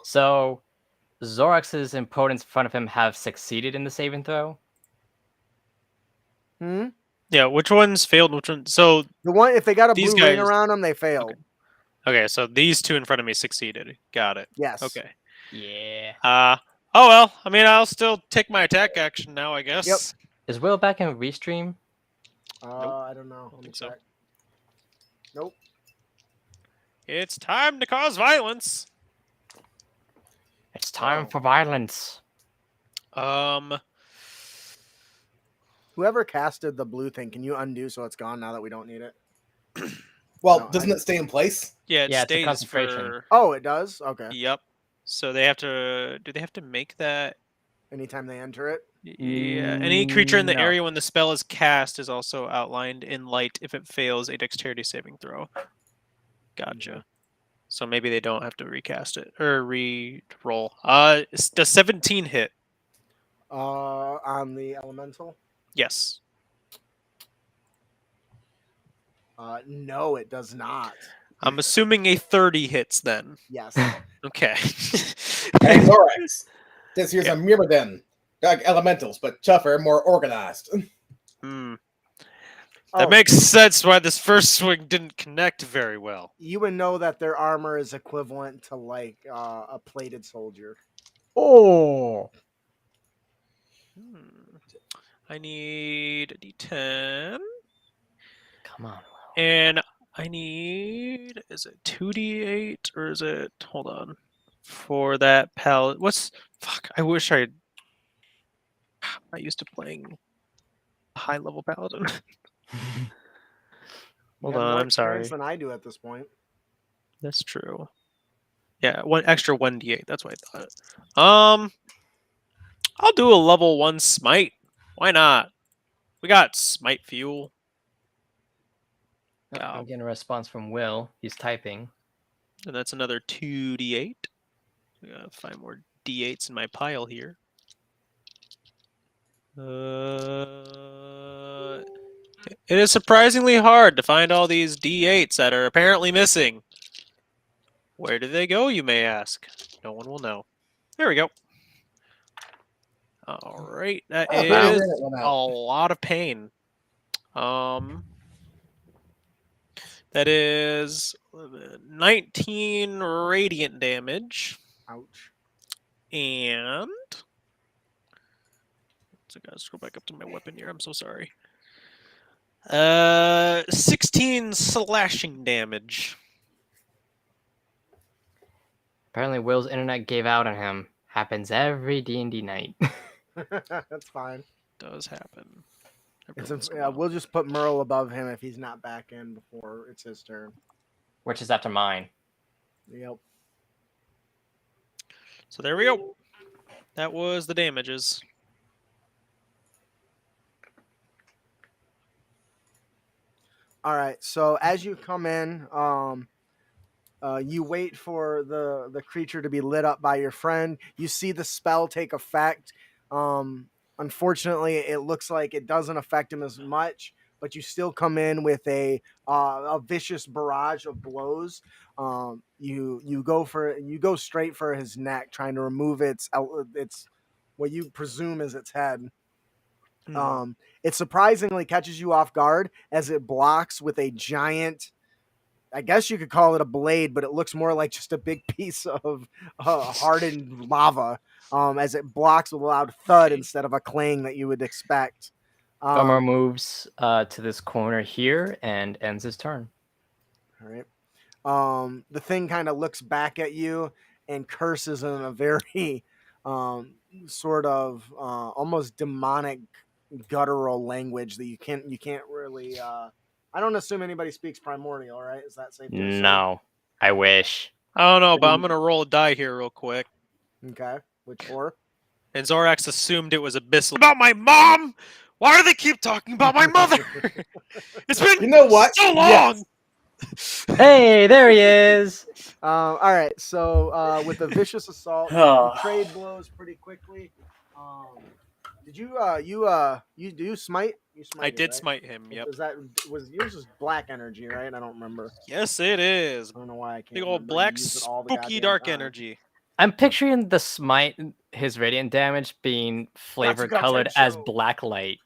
So, Zorax's opponents in front of him have succeeded in the saving throw. Hmm? Yeah, which ones failed? Which one? So The one, if they got a These blue ring guys- around them, they failed. okay, so these 2 in front of me succeeded. Got it. Yes. Okay. Yeah. Oh well. I mean, I'll still take my attack action now, I guess. Yep. Is Will back in Restream? Nope. I don't know. I Let me think so. check. Nope. It's time to cause violence. It's time Oh. for violence. Whoever casted the blue thing, can you undo so it's gone now that we don't need it? Well, No, doesn't it stay in place? Yeah, it Yeah, it's a stays concentration. for. Oh, it does? Okay. Yep. So they have to. Do they have to make that? Anytime they enter it? Yeah. Any creature in the No. area when the spell is cast is also outlined in light if it fails a dexterity saving throw. Gotcha. So maybe they don't have to recast it or re-roll. Does 17 hit? On the elemental? Yes. No, it does not. I'm assuming a 30 hits then. Yes. Okay. Hey, Zorax. This here's Yeah. a Myrmidon. Like elementals, but tougher, more organized. Hmm. Oh, That makes sense why this first swing didn't connect very well. you would know that their armor is equivalent to like a plated soldier. Oh. I need a d10. Come on, Will. And I need, is it 2d8 or is it, hold on, for that palette. Fuck, I wish I'm not used to playing high level paladin. You Hold have on, more I'm sorry. experience than I do at this point. That's true. Yeah, one extra 1d8, that's what I thought. I'll do a level 1 smite. Why not? We got smite fuel. Oh, Yeah. I'm getting a response from Will. He's typing. And that's another 2d8. I gotta find more d8s in my pile here. It is surprisingly hard to find all these D8s that are apparently missing. Where did they go, you may ask? No one will know. There we go. All right, that Oh, is granite went a out. lot of pain. That is 19 radiant damage, Ouch. and so I gotta scroll back up to my weapon here. I'm so sorry. 16 slashing damage. Apparently, Will's internet gave out on him. Happens every D&D night. That's fine. Does happen. We'll just put Merle above him if he's not back in before it's his turn. Which is after mine. Yep. So there we go. That was the damages. All right. So as you come in, you wait for the creature to be lit up by your friend. You see the spell take effect. Unfortunately, it looks like it doesn't affect him as much, but you still come in with a vicious barrage of blows. You go straight for his neck, trying to remove its what you presume is its head. It surprisingly catches you off guard as it blocks with a giant, I guess you could call it a blade, but it looks more like just a big piece of hardened lava, as it blocks with a loud thud instead of a clang that you would expect. Gummer moves to this corner here and ends his turn. All right. The thing kind of looks back at you and curses in a very sort of almost demonic guttural language that you can't really I don't assume anybody speaks primordial, right? Is that safe to assume? No, I wish. I don't know, but I'm gonna roll a die here real quick. Okay. Which for? And Zorax assumed it was abyssal. About my mom? Why do they keep talking about my mother? It's been You know what? so long. Yes. Hey, there he is. All right. So with the vicious assault, you trade blows pretty quickly. Did you do you smite? You smited, I did right? smite him. Yep. Was yours was black energy, right? I don't remember. Yes, it is. I don't know why I can't. Big old remember. black You use it all the spooky goddamn dark time. energy. I'm picturing the smite, his radiant damage, being flavor colored as black light.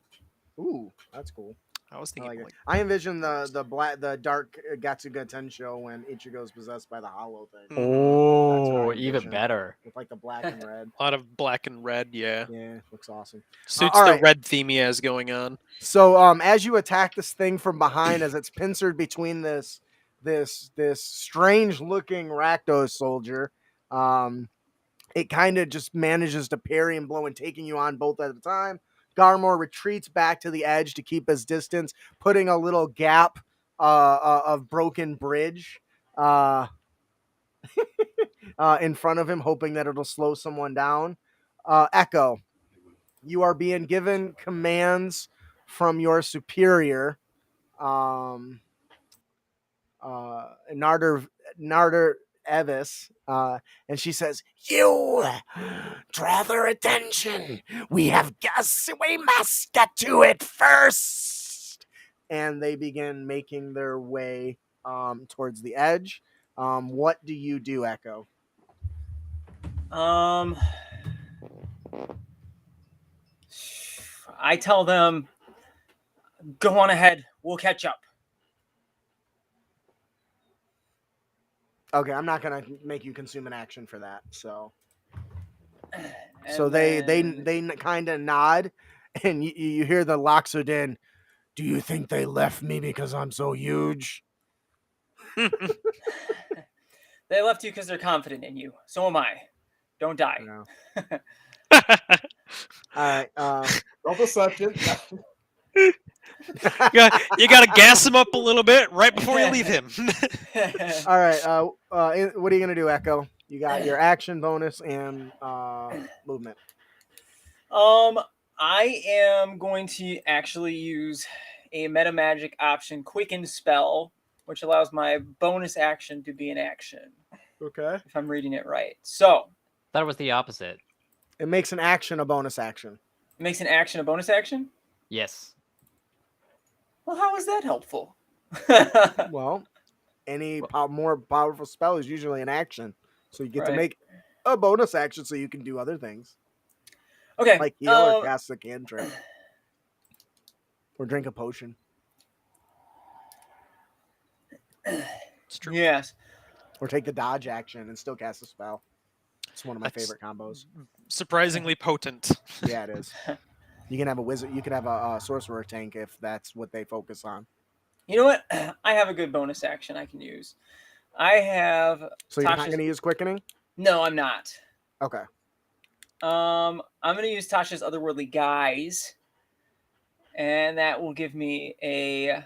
Ooh, that's cool. I was thinking. I envision the dark Gatsuga Tensho when Ichigo's possessed by the hollow thing. Oh, even better. With like the black and red. A lot of black and red, yeah. Yeah, looks awesome. Suits the red theme he has going on. So as you attack this thing from behind, as it's pincered between this strange looking Rakdos soldier, it kind of just manages to parry and blow and taking you on both at a time. Garmor retreats back to the edge to keep his distance, putting a little gap of broken bridge in front of him, hoping that it'll slow someone down. Echo, you are being given commands from your superior, Narder Evis, and she says, "You draw their attention. We have guests. We must get to it first." And they begin making their way towards the edge. What do you do, Echo? I tell them, go on ahead. We'll catch up. Okay, I'm not gonna make you consume an action for that. So they kind of nod, and you hear the Loxodin. Do you think they left me because I'm so huge? They left you because they're confident in you. So am I. Don't die. No. All right. Roll deception. You gotta gas him up a little bit right before you leave him. All right. What are you gonna do, Echo? You got your action bonus and movement. I am going to actually use a meta magic option, Quicken Spell, which allows my bonus action to be an action. Okay. If I'm reading it right. So That was the opposite. It makes an action a bonus action. It makes an action a bonus action? Yes. Well, how is that helpful? Well, any more powerful spell is usually an action, so you get to Right. make a bonus action so you can do other things, Okay. like heal or cast a cantrip, or drink a potion. It's true. Yes. Or take the dodge action and still cast a spell. It's one of my That's favorite combos. surprisingly potent. Yeah, it is. You can have a wizard. You can have a sorcerer tank if that's what they focus on. You know what? I have a good bonus action I can use. I have. So you're not Tasha's- going to use quickening? No, I'm not. Okay. I'm going to use Tasha's Otherworldly Guise, and that will give me a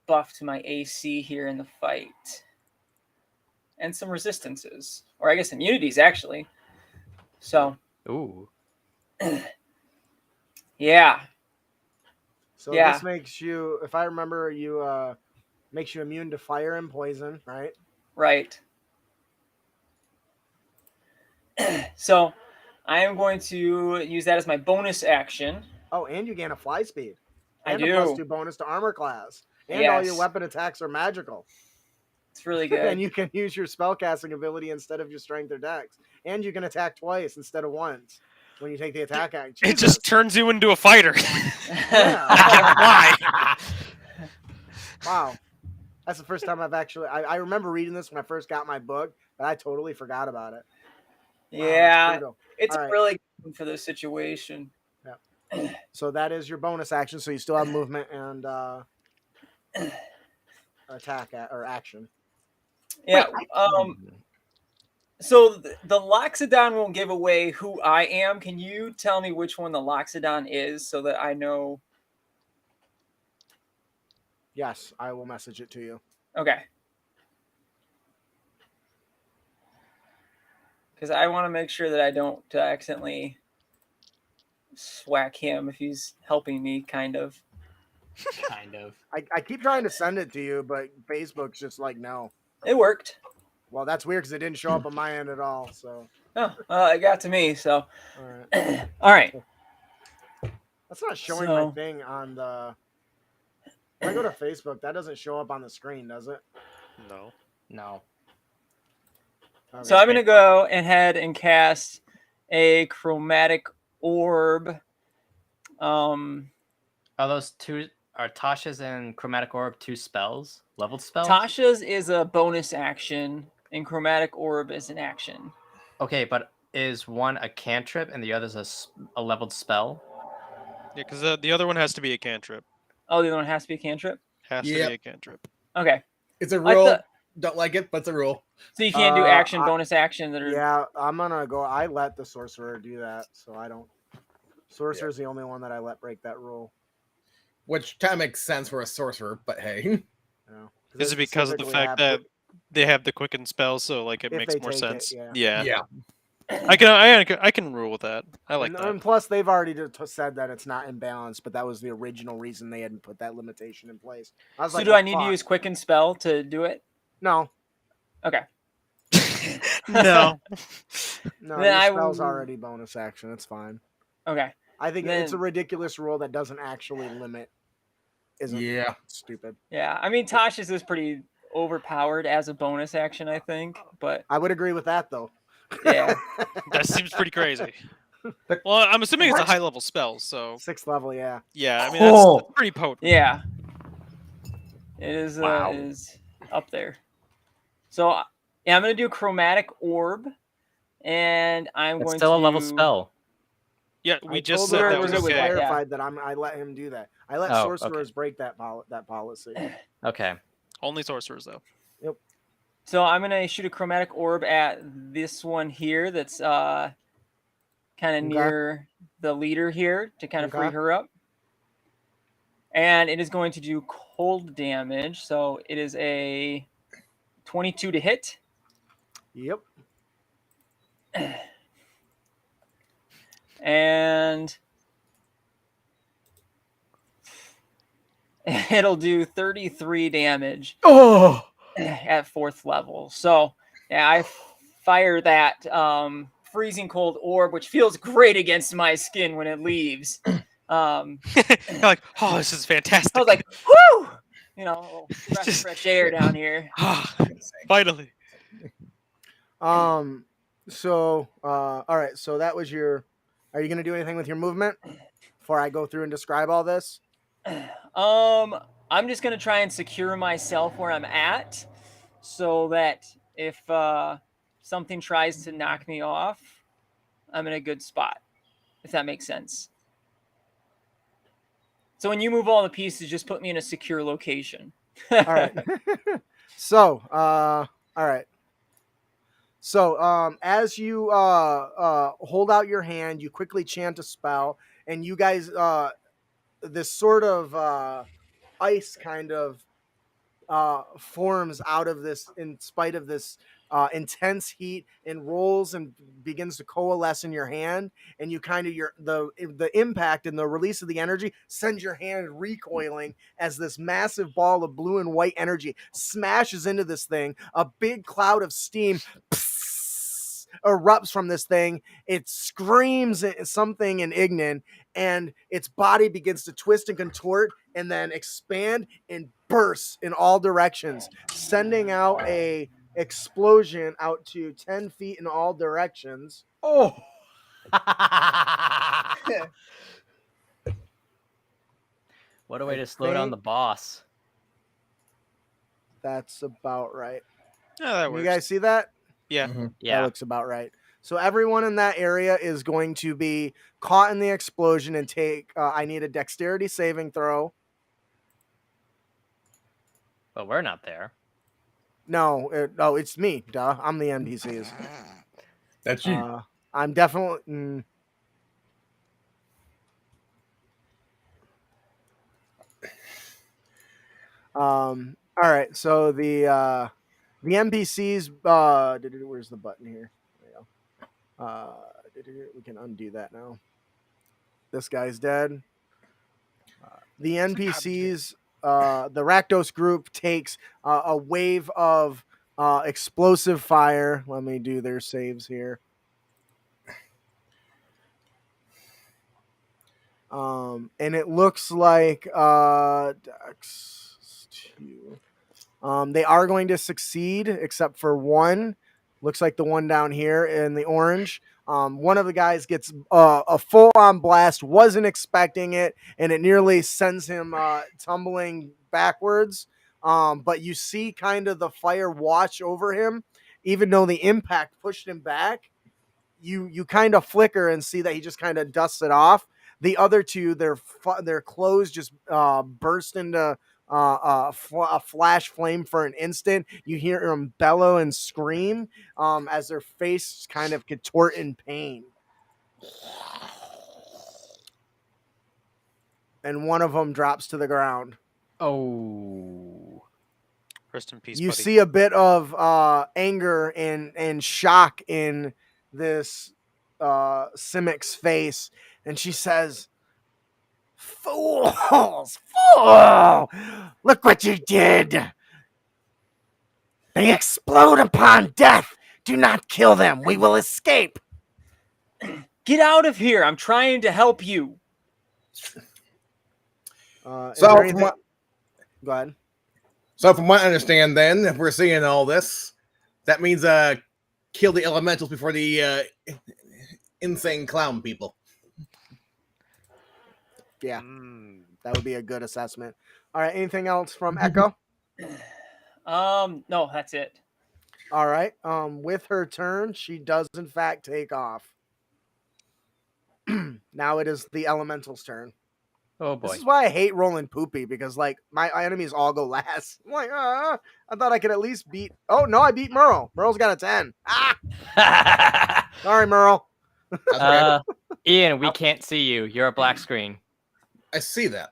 buff to my AC here in the fight, and some resistances, or I guess immunities actually. So Ooh. yeah. So Yeah. this makes you, if I remember, makes you immune to fire and poison, right? Right. So I am going to use that as my bonus action. Oh, and you gain a fly speed. I And do. a +2 bonus to armor class. And all your Yes. weapon attacks are magical. It's really And good. you can use your spellcasting ability instead of your strength or dex. And you can attack twice instead of once when you take the attack action. It just turns you into a fighter. Yeah. Why? Wow. That's the first time I've actually... I remember reading this when I first got my book, but I totally forgot about it. Wow, that's Yeah, brutal. it's All right. really good for this situation. So that is your bonus action. So you still have movement and attack or action. Yeah. So the Loxodon won't give away who I am. Can you tell me which one the Loxodon is so that I know? Yes, I will message it to you. Okay. Because I want to make sure that I don't accidentally swack him if he's helping me, kind of. Kind of. I keep trying to send it to you, but Facebook's just like, no. It worked. Well, that's weird because it didn't show up on my end at all. So, Oh, it got to me. So, all right. all right. That's not showing my So- thing on the. When I go to Facebook, that doesn't show up on the screen, does it? No. No. Okay. So I'm going to go ahead and cast a chromatic orb. Are those two? Are Tasha's and Chromatic Orb 2 spells? Leveled spells? Tasha's is a bonus action, and chromatic orb is an action. Okay, but is one a cantrip and the other's a leveled spell? Yeah, because the other one has to be a cantrip. Oh, the other one has to be a cantrip? Has to Yep. be a cantrip. Okay. It's a I rule. thought- Don't like it, but it's a rule. So you can't do Uh, action, I- bonus action that are... Yeah, I'm gonna go. I let the sorcerer do that, so I don't. Sorcerer's the only one that I let break that rule. Which kind of makes sense for a sorcerer, but hey. You know, 'cause Is they it because of the specifically fact have- that they have the quicken spell, so like it If makes they more take it, sense? yeah. Yeah. I can rule with that. I like and, that. and plus, they've already said that it's not imbalanced, but that was the original reason they hadn't put that limitation in place. I was So like, do well, I need to fuck. use Quicken Spell to do it? No, Okay. No. no, Then your I spell's will- already bonus action. It's fine. Okay. I think it's a Then- ridiculous rule that doesn't actually limit. Isn't Yeah. stupid. Yeah. I mean, Tasha's is pretty overpowered as a bonus action, I think. But I would agree with that though. yeah. That seems pretty crazy. Well, I'm assuming it's a high level spell, so 6th level, yeah. yeah, I mean Oh. that's pretty potent. Yeah. It is, Wow. is up there. So, yeah, I'm going to do Chromatic Orb. And I'm It's going still to a level do- spell. Yeah, I we just told said her we're that I was good with okay. that. clarified that I let him do that. I let Oh, sorcerers break that policy. Okay. Only sorcerers though. So I'm going to shoot a Chromatic Orb at this one here that's kind of Okay. near the leader here to kind of free Okay. her up. And it is going to do cold damage. So it is a 22 to hit. Yep. And it'll do 33 damage Oh. at 4th level. So yeah, I fire that freezing cold orb, which feels great against my skin when it leaves. You're like, oh, this is fantastic. I was like, whoo! You know, a little breath of Just- fresh air down here. Ah, finally. So, all right. So that was your. Are you gonna do anything with your movement before I go through and describe all this? I'm just gonna try and secure myself where I'm at, so that if something tries to knock me off, I'm in a good spot. If that makes sense. So when you move all the pieces, just put me in a secure location. All right. So, all right. So, as you hold out your hand, you quickly chant a spell, and you guys, this sort of ice kind of forms out of this, in spite of this intense heat, and rolls and begins to coalesce in your hand, and you kind of the impact and the release of the energy sends your hand recoiling as this massive ball of blue and white energy smashes into this thing. A big cloud of steam erupts from this thing. It screams something in Ignan, and its body begins to twist and contort and then expand and bursts in all directions, sending out a explosion out to 10 feet in all directions. Oh. What a way to slow down the boss. That's about right. Yeah, that You works. guys see that? Yeah. That Yeah. looks about right. So everyone in that area is going to be caught in the explosion and take, I need a dexterity saving throw. But we're not there. No, it's me. Duh. I'm the NPCs. That's you. I'm definitely. All right. So the NPCs. Where's the button here? There we go. We can undo that now. This guy's dead. The NPCs. The Rakdos group takes a wave of explosive fire. Let me do their saves here. And it looks like Dex 2. They are going to succeed, except for one. Looks like the one down here in the orange. One of the guys gets a full-on blast, wasn't expecting it, and it nearly sends him tumbling backwards. But you see kind of the fire watch over him, even though the impact pushed him back. You kind of flicker and see that he just kind of dusts it off. The other two, their clothes just burst into a flash flame for an instant. You hear them bellow and scream as their face kind of contort in pain. And one of them drops to the ground. Oh. Rest in peace, You buddy. see a bit of anger and shock in this Simic's face, and she says, "Fools! Fool! Look what you did! They explode upon death! Do not kill them! We will escape!" Get out of here! I'm trying to help you. Is So, there from anything- what, Go ahead. so from what I understand, then, if we're seeing all this, that means kill the elementals before the insane clown people. Yeah, Mm. that would be a good assessment. All right, anything else from Echo? No, that's it. All right. With her turn, she does in fact take off. Now it is the elemental's turn. Oh boy. This is why I hate rolling poopy, because like my enemies all go last. I'm like, I thought I could at least beat. Oh no, I beat Merle. Merle's got a 10. Sorry, Merle. That's okay. Ian, we can't see you. You're a black screen. I see that.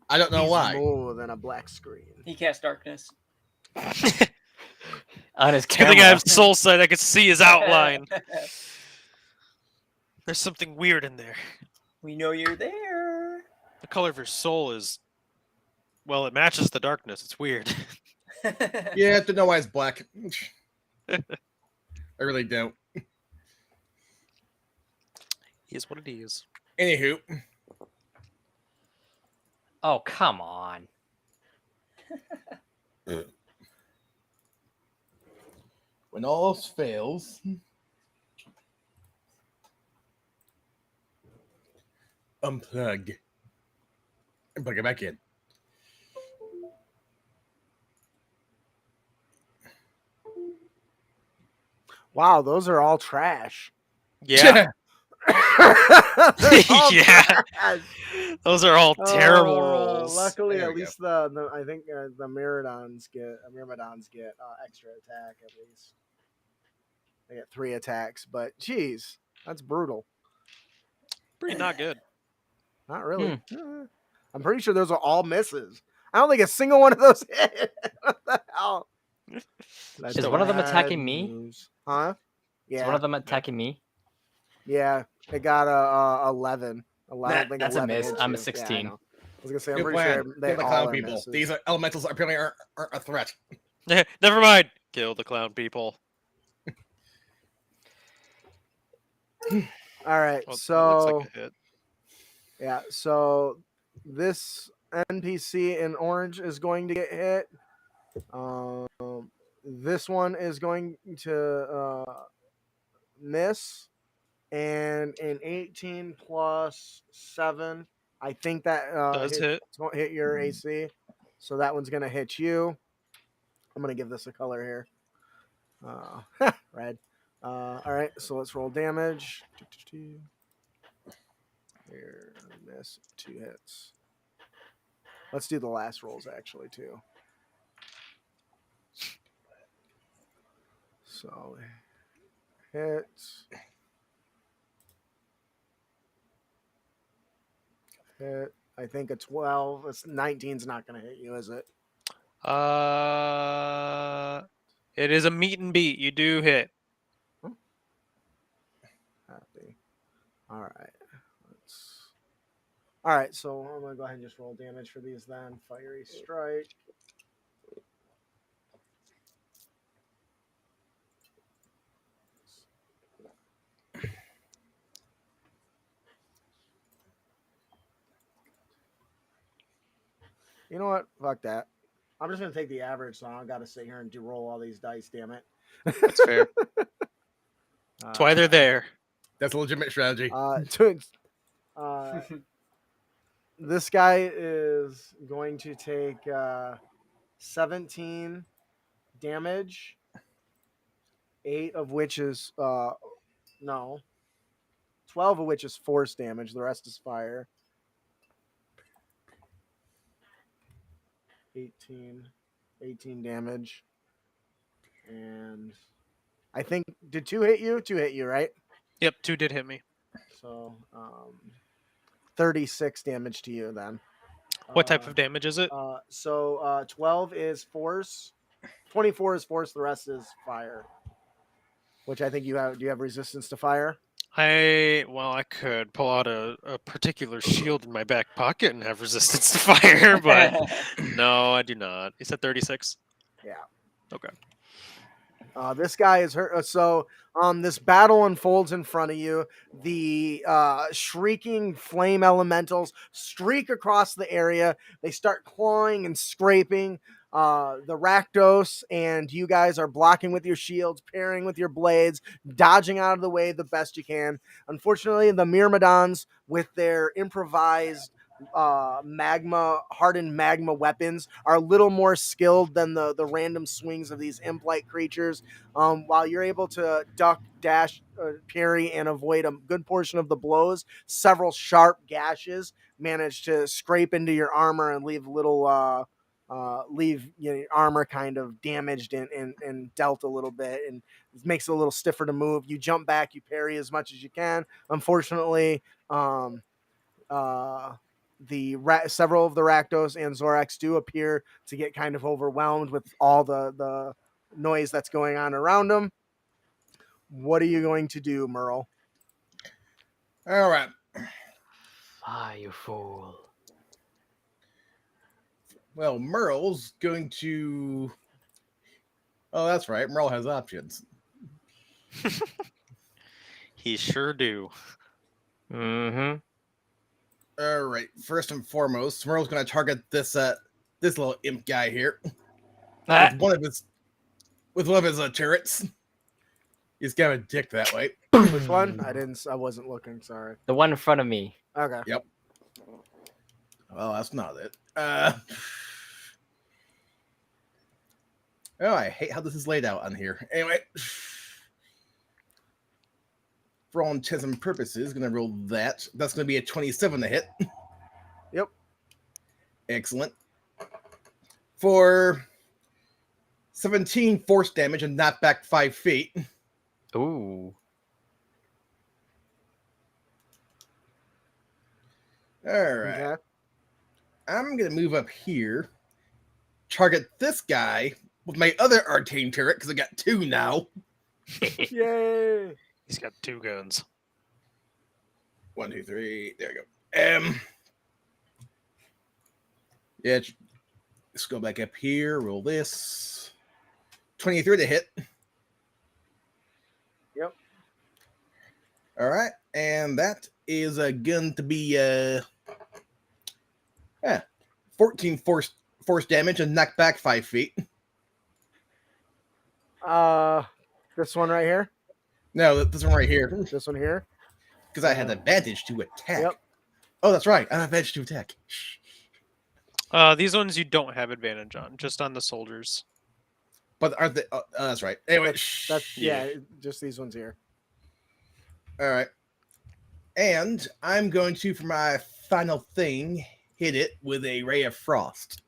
I don't know He's why. more than a black screen. He cast darkness. On his I think I camera. have soul sight. I could see his outline. There's something weird in there. We know you're there. The color of your soul is, well, it matches the darkness. It's weird. You have to know why it's black. I really don't. He is what it is. Anywho, Oh, come on. When all else fails, unplug and plug it back in. Wow, those are all trash. Yeah. They're all Yeah. trash. Those are all terrible rolls. Luckily, There at we least the I think the Myrmidons get extra attack at least. They get 3 attacks, but geez, that's brutal. Pretty not good. Not really. I'm pretty sure those are all misses. I don't think a single one of those hit. What the hell? That's Is one of them bad attacking me? news. Huh? Is Yeah. one of them attacking me? Yeah. It got a 11. That's a miss. hits I'm a you. 16. Yeah, I know. I was gonna say I'm Good pretty plan. sure they Kill the all clown are people. misses. These elementals apparently aren't a threat. Never mind. Kill the clown people. All right. Well, So that looks like a hit. yeah. So this NPC in orange is going to get hit. This one is going to miss, and an 18 plus 7. I think that Does hit. It's going to hit your AC. So that one's going to hit you. I'm going to give this a color here. Red. All right, so let's roll damage. Here, miss 2 hits. Let's do the last rolls actually too. So hit. Hit. I think a 12. It's 19's not going to hit you, is it? It is a meet and beat. You do hit. Happy. All right. All right, so I'm going to go ahead and just roll damage for these then. Fiery Strike. You know what? Fuck that. I'm just going to take the average, so I don't got to sit here and roll all these dice, damn it. That's fair. That's why they're there. That's a legitimate strategy. This guy is going to take 17 damage, 8 of which is 12 of which is force damage. The rest is fire. 18 damage. And I think, did 2 hit you? 2 hit you, right? Yep, 2 did hit me. So 36 damage to you then. What type of damage is it? 12 is force, 24 is force, the rest is fire. Which I think you have. Do you have resistance to fire? I could pull out a particular shield in my back pocket and have resistance to fire, but no, I do not. You said 36? Yeah. Okay. This guy is hurt. So this battle unfolds in front of you. The shrieking flame elementals streak across the area. They start clawing and scraping. The Rakdos and you guys are blocking with your shields, parrying with your blades, dodging out of the way the best you can. Unfortunately, the Myrmidons, with their improvised hardened magma weapons, are a little more skilled than the random swings of these imp-like creatures. While you're able to duck, dash, parry, and avoid a good portion of the blows, several sharp gashes manage to scrape into your armor and leave little your armor kind of damaged and dealt a little bit, and it makes it a little stiffer to move. You jump back, you parry as much as you can. Unfortunately, several of the Rakdos and Zorax do appear to get kind of overwhelmed with all the noise that's going on around them. What are you going to do, Merle? All right. You fool. Well, Merle's going to... Oh, that's right. Merle has options. He sure do. Mm-hmm. All right. First and foremost, Merle's going to target this this little imp guy here Ah, with one of his turrets. He's got a dick that way. Which one? I wasn't looking. Sorry. the one in front of me. Okay. Yep. Well, that's not it. Oh, I hate how this is laid out on here. Anyway, for all intents and purposes, gonna roll that. That's gonna be a 27 to hit. Yep. Excellent. For 17 force damage and knock back 5 feet. Ooh. All right. Okay. I'm gonna move up here. Target this guy with my other arcane turret because I got 2 now. Yay! He's got 2 guns. 1, 2, 3. There we go. Yeah, let's go back up here. Roll this. 23 to hit. Yep. All right, and that is going to be 14 force damage and knock back 5 feet. This one right here. No, this one right here, This one here. because I had advantage to attack. Yep. Oh, that's right. I have advantage to attack. These ones you don't have advantage on, just on the soldiers. But aren't they? That's right. Anyway, That's Yeah. just these ones here. all right. And I'm going to, for my final thing, hit it with a ray of frost.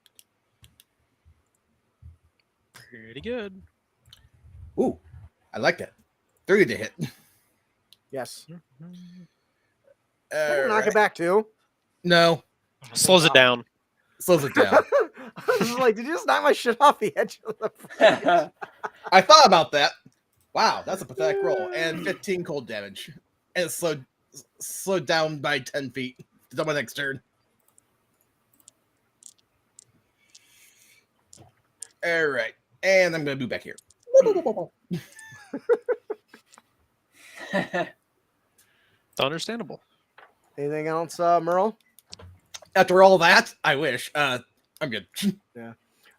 Pretty good. Ooh, I like that. 30 to hit. Yes. All Knock right. it back too. No, Slows it down. slows it down. I was like, did you just knock my shit off the edge of the fridge? I thought about that. Wow, that's a pathetic roll. And 15 cold damage. And it's slowed down by 10 feet. It's on my next turn. All right. And I'm going to move back here. Understandable. Anything else, Merle? After all that, I wish. I'm good.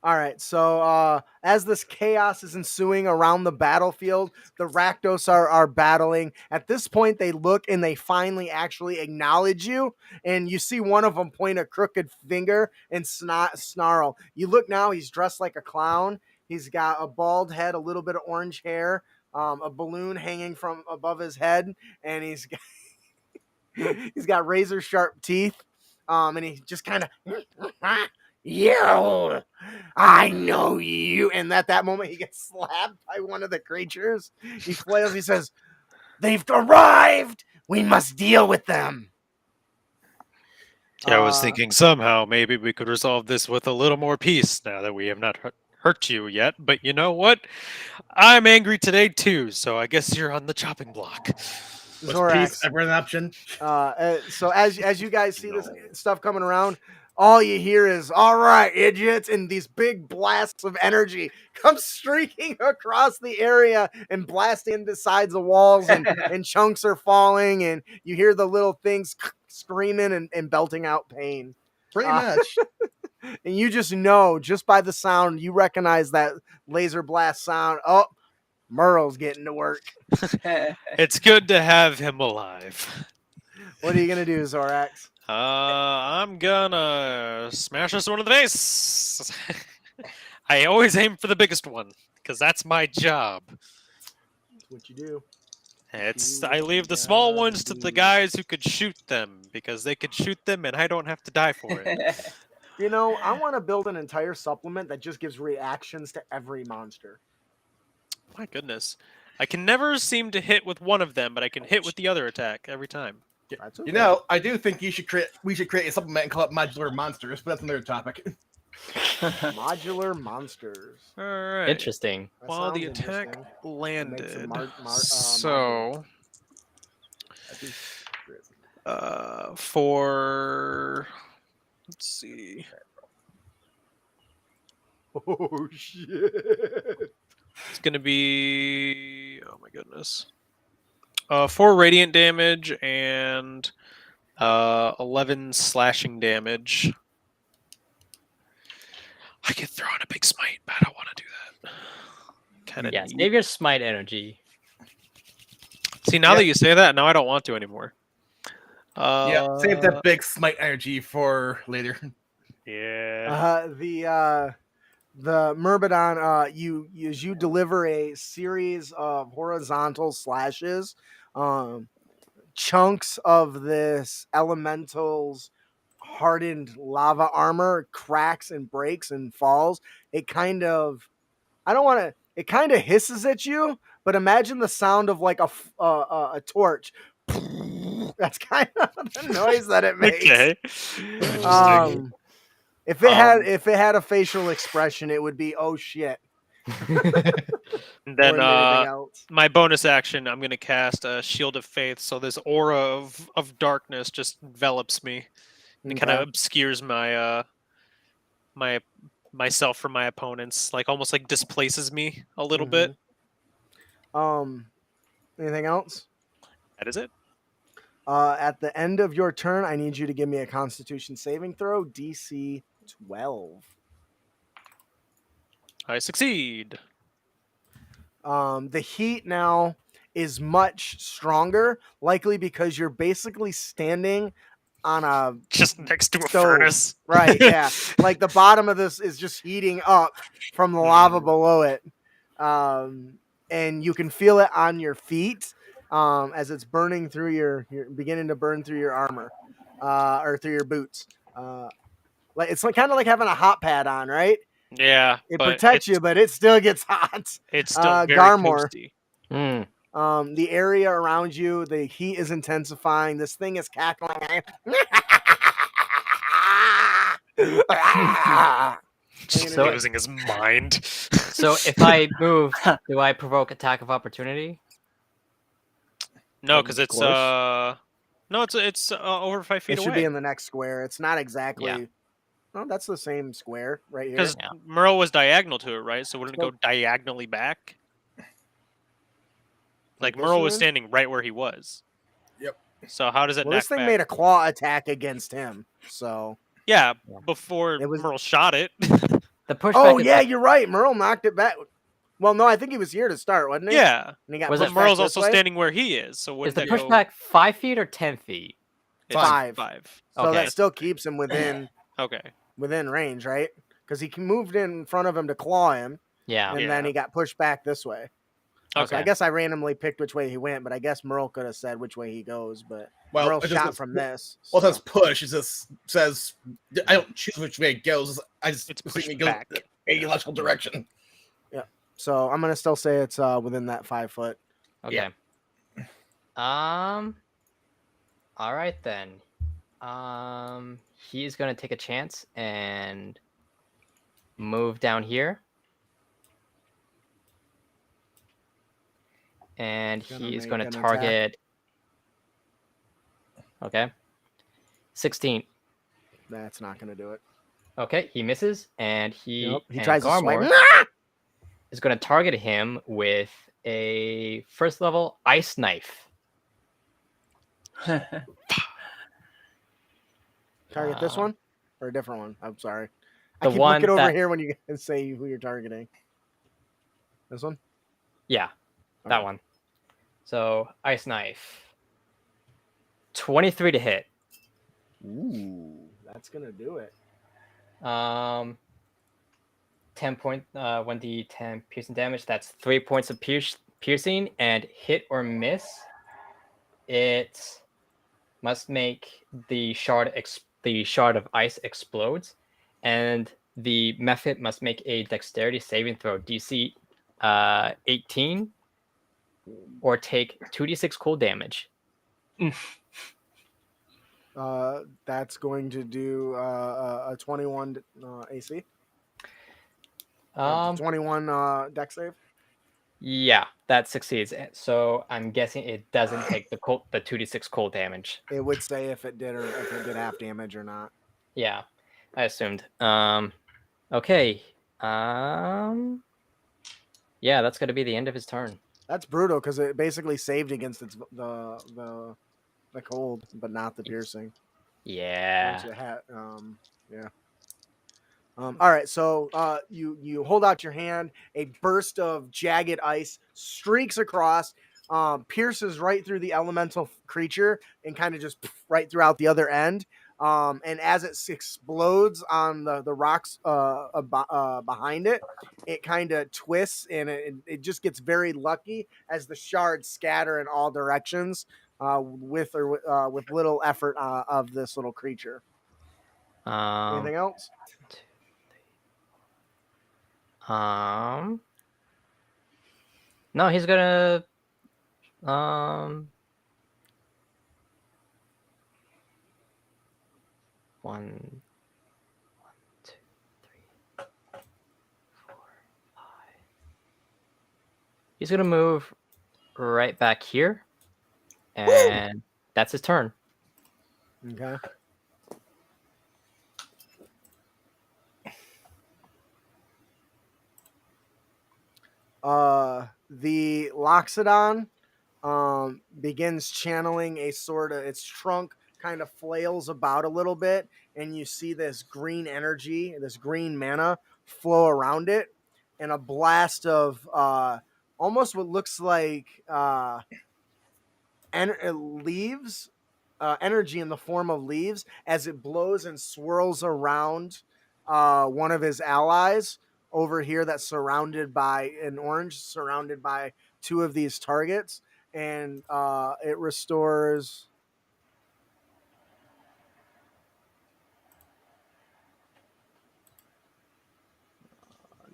All right, so as this chaos is ensuing around the battlefield, the Rakdos are battling. At this point, they look and they finally actually acknowledge you, and you see one of them point a crooked finger and snarl. You look now, he's dressed like a clown. He's got a bald head, a little bit of orange hair, a balloon hanging from above his head, and he's got razor sharp teeth, and he just kind of... You, I know you. And at that moment, he gets slapped by one of the creatures. He flails. He says, "They've arrived. We must deal with them." Yeah, I was thinking somehow maybe we could resolve this with a little more peace now that we have not hurt you yet. But you know what? I'm angry today too, so I guess you're on the chopping block. Peace ever an option? So as you guys see this stuff coming around, all you hear is, "All right, idiots," and these big blasts of energy come streaking across the area and blasting into sides of walls, and chunks are falling, and you hear the little things screaming and belting out pain. Pretty much. And you just know, just by the sound, you recognize that laser blast sound. Oh, Merle's getting to work. It's good to have him alive. What are you going to do, Zorax? I'm gonna smash this one in the face. I always aim for the biggest one because that's my job. That's what you do. I leave the small ones to the guys who could shoot them because they could shoot them and I don't have to die for it. You know, I want to build an entire supplement that just gives reactions to every monster. My goodness. I can never seem to hit with one of them, but I can hit with the other attack every time. That's okay. You know, I do think we should create a supplement and call it Modular Monsters, but that's another topic. Modular monsters. All right. Interesting. That While the sounds attack interesting. Makes landed, some so for let's see, Oh shit! it's gonna be my goodness, 4 radiant damage and 11 slashing damage. I could throw in a big smite, but I don't want to do that. Kind of Yeah, save your smite energy. See, now that you say that, now I don't want to anymore. Yeah, save that big smite energy for later. Yeah. The Myrmidon, you deliver a series of horizontal slashes, chunks of this elemental's hardened lava armor cracks and breaks and falls. It kind of, it kind of hisses at you, but imagine the sound of like a torch. That's kind of the noise that it makes. Okay. If it had a facial expression, it would be "oh shit." Then anything else. my bonus action, I'm gonna cast a Shield of Faith, so this aura of darkness just envelops me. And it kind of obscures my myself from my opponents, like almost like displaces me a little bit. Anything else? That is it. At the end of your turn, I need you to give me a Constitution saving throw, DC 12. I succeed. The heat now is much stronger, likely because you're basically standing on a just next to a stove. furnace. Right, yeah. Like the bottom of this is just heating up from the lava below it. And you can feel it on your feet as it's burning through your beginning to burn through your armor or through your boots. Like it's kind of like having a hot pad on, right? Yeah, it protects you, but it still gets hot. It's still very Garmor. toasty. The area around you, the heat is intensifying. This thing is cackling. Just losing his mind. So if I move, do I provoke attack of opportunity? No, because it's no, it's over 5 feet it away. Should be in the next square. It's not exactly. Yeah. Oh, that's the same square right here. Because Merle was diagonal to it, right? So wouldn't it go diagonally back? Like Merle was standing right where he was. Yep. So how does it? Well, this thing made a claw attack against him. So yeah, before Merle shot it. The pushback. Oh yeah, you're right. Merle knocked it back. Well, no, I think he was here to start, wasn't he? Yeah. And he got but Merle's also standing where he is. So is the pushback 5 feet or 10 feet? It's 5. 5. So that still keeps him within. Okay. Within range, right? Because he moved in front of him to claw him. Yeah. And then he got pushed back this way. Okay. So I guess I randomly picked which way he went, but I guess Merle could have said which way he goes. But Merle shot from this. Well, that's push. It just says I don't choose which way it goes. I just push it goes back. A logical direction. Yeah. So I'm gonna still say it's within that 5 foot. Okay. Yeah. All right then. He's gonna take a chance and move down here. And he is going to target. Okay. 16. That's not going to do it. Okay, he misses, and he tries to swipe. Is going to target him with a first level ice knife. Target this one or a different one? I'm sorry. The I keep one looking over here when you say who you're targeting. This one? Yeah, that one. So ice knife. 23 to hit. Ooh, that's gonna do it. 10 point 1d10 piercing damage. That's 3 points of piercing, and hit or miss. It must make the shard of ice explodes, and the method must make a dexterity saving throw DC 18 or take 2d6 cold damage. That's going to do a 21 AC. 21 dex save. Yeah, that succeeds. So I'm guessing it doesn't take the 2d6 cold damage. It would say if it did half damage or not. Yeah, I assumed. Okay. Yeah, that's going to be the end of his turn. That's brutal because it basically saved against its the the cold, but not the piercing. Yeah. Once you yeah. All right, so you hold out your hand. A burst of jagged ice streaks across, pierces right through the elemental creature, and kind of just right throughout the other end. And as it explodes on the rocks behind it, it kind of twists, and it just gets very lucky as the shards scatter in all directions with little effort of this little creature. Anything else? No, he's gonna one, two, three, 4, 5. He's gonna move right back here, and that's his turn. Okay. The Loxodon begins channeling a sort of, its trunk kind of flails about a little bit, and you see this green energy, this green mana flow around it, and a blast of almost what looks like leaves, energy in the form of leaves, as it blows and swirls around one of his allies over here that's surrounded by an orange, surrounded by two of these targets, and it restores.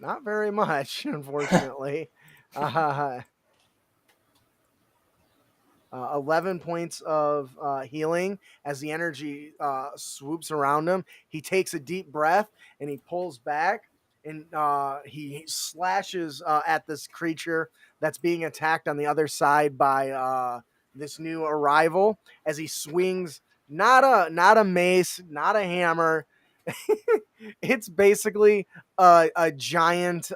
Not very much, unfortunately. 11 points of healing as the energy swoops around him. He takes a deep breath and he pulls back, and he slashes at this creature that's being attacked on the other side by this new arrival as he swings not a mace, not a hammer. It's basically a giant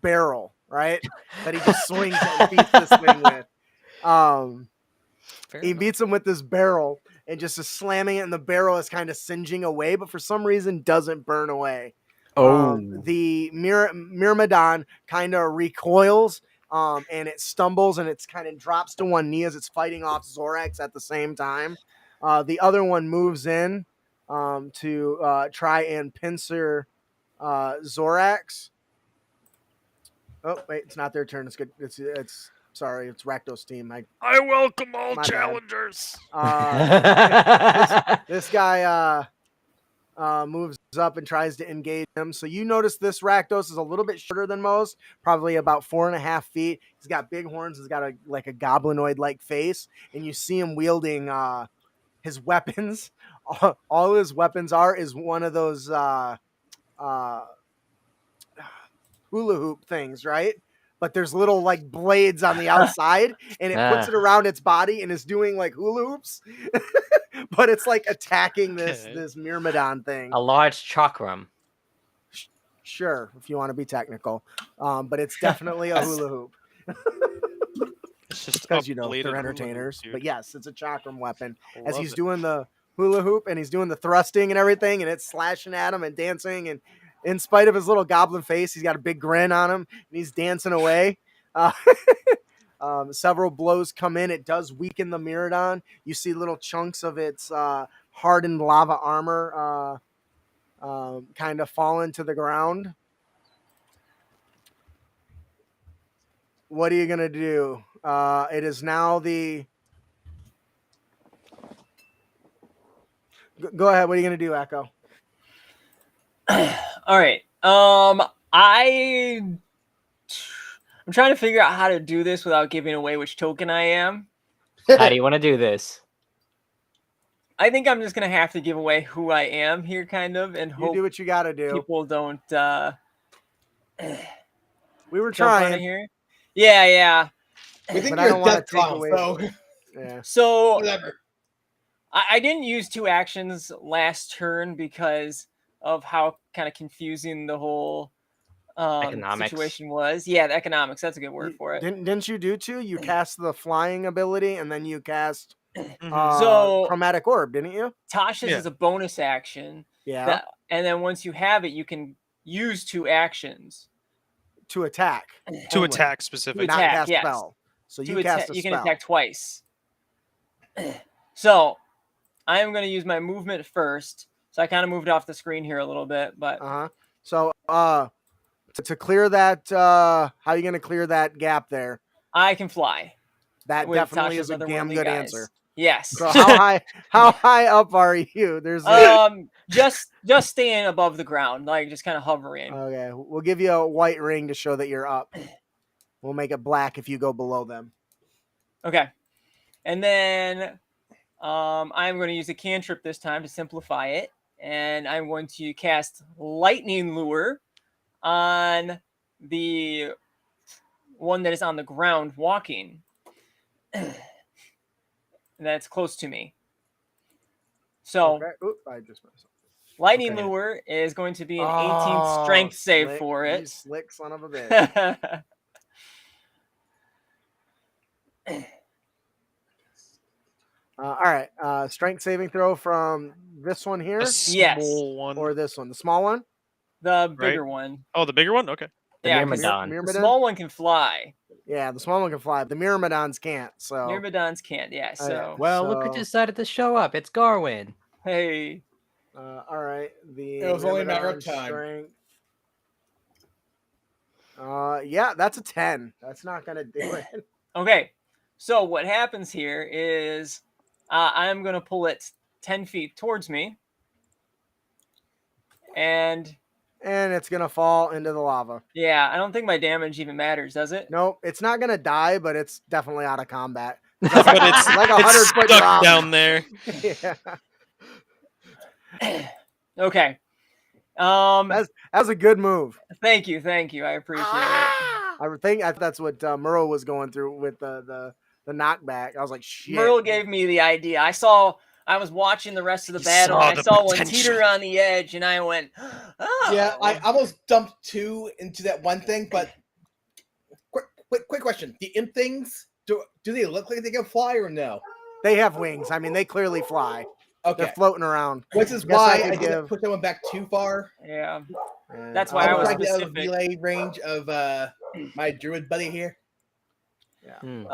barrel, right? That he just swings and beats this thing with. He beats him with this barrel and just is slamming it, and the barrel is kind of singeing away, but for some reason doesn't burn away. The Myrmidon kind of recoils, and it stumbles, and it's kind of drops to one knee as it's fighting off Zorax at the same time. The other one moves in to try and pincer Zorax. Oh wait, it's not their turn. It's good. It's sorry. It's Rakdos' team. I welcome all My bad. challengers. This guy moves up and tries to engage him. So you notice this Rakdos is a little bit shorter than most, probably about 4.5 feet. He's got big horns. He's got a goblinoid-like face, and you see him wielding his weapons. All his weapons is one of those hula hoop things, right? But there's little like blades on the outside, and it puts it around its body and is doing like hula hoops. But it's like attacking this Myrmidon thing. A large chakram. Sure, if you want to be technical, but it's definitely a hula hoop. It's just because they're entertainers. But yes, it's a chakram weapon. As he's doing the hula hoop and he's doing the thrusting and everything, and it's slashing at him and dancing, and in spite of his little goblin face, he's got a big grin on him, and he's dancing away. Several blows come in. It does weaken the Myrmidon. You see little chunks of its hardened lava armor kind of fall into the ground. What are you going to do? It is now the... Go ahead. What are you going to do, Echo? All right. I'm trying to figure out how to do this without giving away which token I am. How do you want to do this? I think I'm just gonna have to give away who I am here, kind of, and hope do what you got to do. People don't. We were trying here. Yeah. We think you're a death clown, so. Yeah. So whatever. I didn't use 2 actions last turn because of how kind of confusing the whole Economics. situation was. Yeah, the economics. That's a good word for it. Didn't you do two? You cast the flying ability, and then you cast So- chromatic orb, didn't you? Tasha's Yeah. is a bonus action. Yeah. And then once you have it, you can use 2 actions. To attack. To only, attack To specifically. not attack, cast yes. spell. So To you cast a you spell. can attack twice. So I am going to use my movement first. So I kind of moved off the screen here a little bit, but So to clear that, how are you going to clear that gap there? I can fly. That with definitely Tasha's is a damn otherworldly good guys. answer. Yes. So how high up are you? There's Just staying above the ground, like just kind of hovering. okay. We'll give you a white ring to show that you're up. We'll make it black if you go below them. Okay. And then I'm going to use a cantrip this time to simplify it. And I'm going to cast Lightning Lure on the one that is on the ground walking. That's close to me. So Okay. Oop, I just messed up. Lightning Okay. Lure is going to be an 18 strength save slick, for you it. slick son of a bitch. All right. Strength saving throw from this one here A Yes. small one. or this one? The small one? The bigger one. Oh, the bigger one? Okay. The Yeah, 'cause Myrmidon. the Myrmidon? small one can fly. Yeah, the small one can fly. The Myrmidons can't. So Myrmidons can't. Yeah. So Well, look who So- decided to show up. It's Garwin. hey. all right. The It was only a matter of Myrmidon time. strength. Yeah, that's a 10. That's not gonna do it. Okay. So what happens here is I'm going to pull it 10 feet towards me. And And it's gonna fall into the lava. yeah, I don't think my damage even matters, does it? Nope, it's not gonna die, but it's definitely out of combat. But it's like a it's 100-foot stuck drop. down there. Yeah, Okay. that was a good move. Thank you. I appreciate it. I think that's what Murrow was going through with the knockback. I was like, shit. Merle gave me the idea. I was watching the rest of the You battle, saw and I the saw one potential. teeter on the edge, and I went, oh. Yeah, I almost dumped 2 into that one thing, but quick question: the imp things, do they look like they can fly or no? They have wings. I mean, they clearly fly. Okay, They're floating around. which is Guess I why could I didn't give- push that one back too far. Yeah. And That's why I was like the specific. relay range of my druid buddy here. Hmm.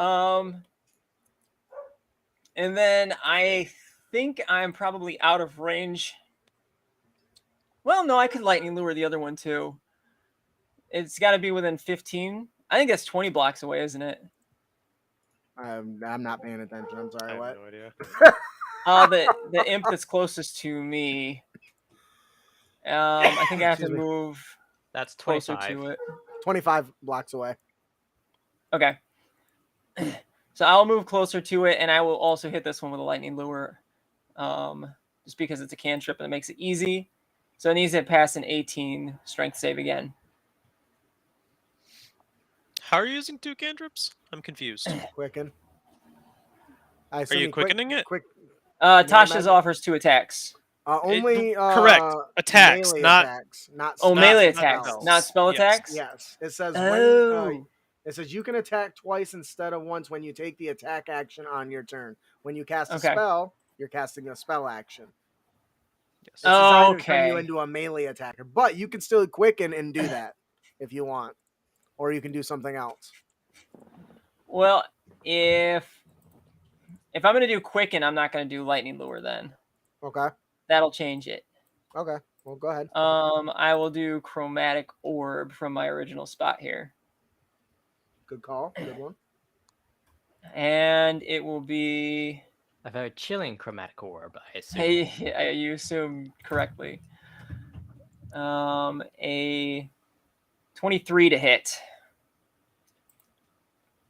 And then I think I'm probably out of range. Well, no, I could lightning lure the other one too. It's got to be within 15. I think that's 20 blocks away, isn't it? I'm not paying attention. I'm I sorry. have What? no idea. The imp that's closest to me. I think I have to Excuse me. move That's closer 25. to it. 25 blocks away. Okay. So I'll move closer to it, and I will also hit this one with a lightning lure, just because it's a cantrip and it makes it easy. So it needs to pass an 18 strength save again. How are you using 2 cantrips? I'm confused. Quicken. I Are assume you quickening it? Quick. Tasha's offers 2 attacks. Only correct. Attacks, melee not- attacks, not Oh, spells. melee not attacks, spells. not spell Yes. attacks? Yes, it says Oh. when it says you can attack twice instead of once when you take the attack action on your turn. When you cast a Okay. spell, you're casting a spell action. Yes. It's designed to turn you Okay. into a melee attacker, but you can still quicken and do that if you want, or you can do something else. Well, if I'm going to do quicken, I'm not going to do lightning lure then. Okay. That'll change it. Okay. Well, go ahead. I will do chromatic orb from my original spot here. Good call. Good one. And it will be A very chilling chromatic orb, I assume. hey, you assume correctly. A 23 to hit.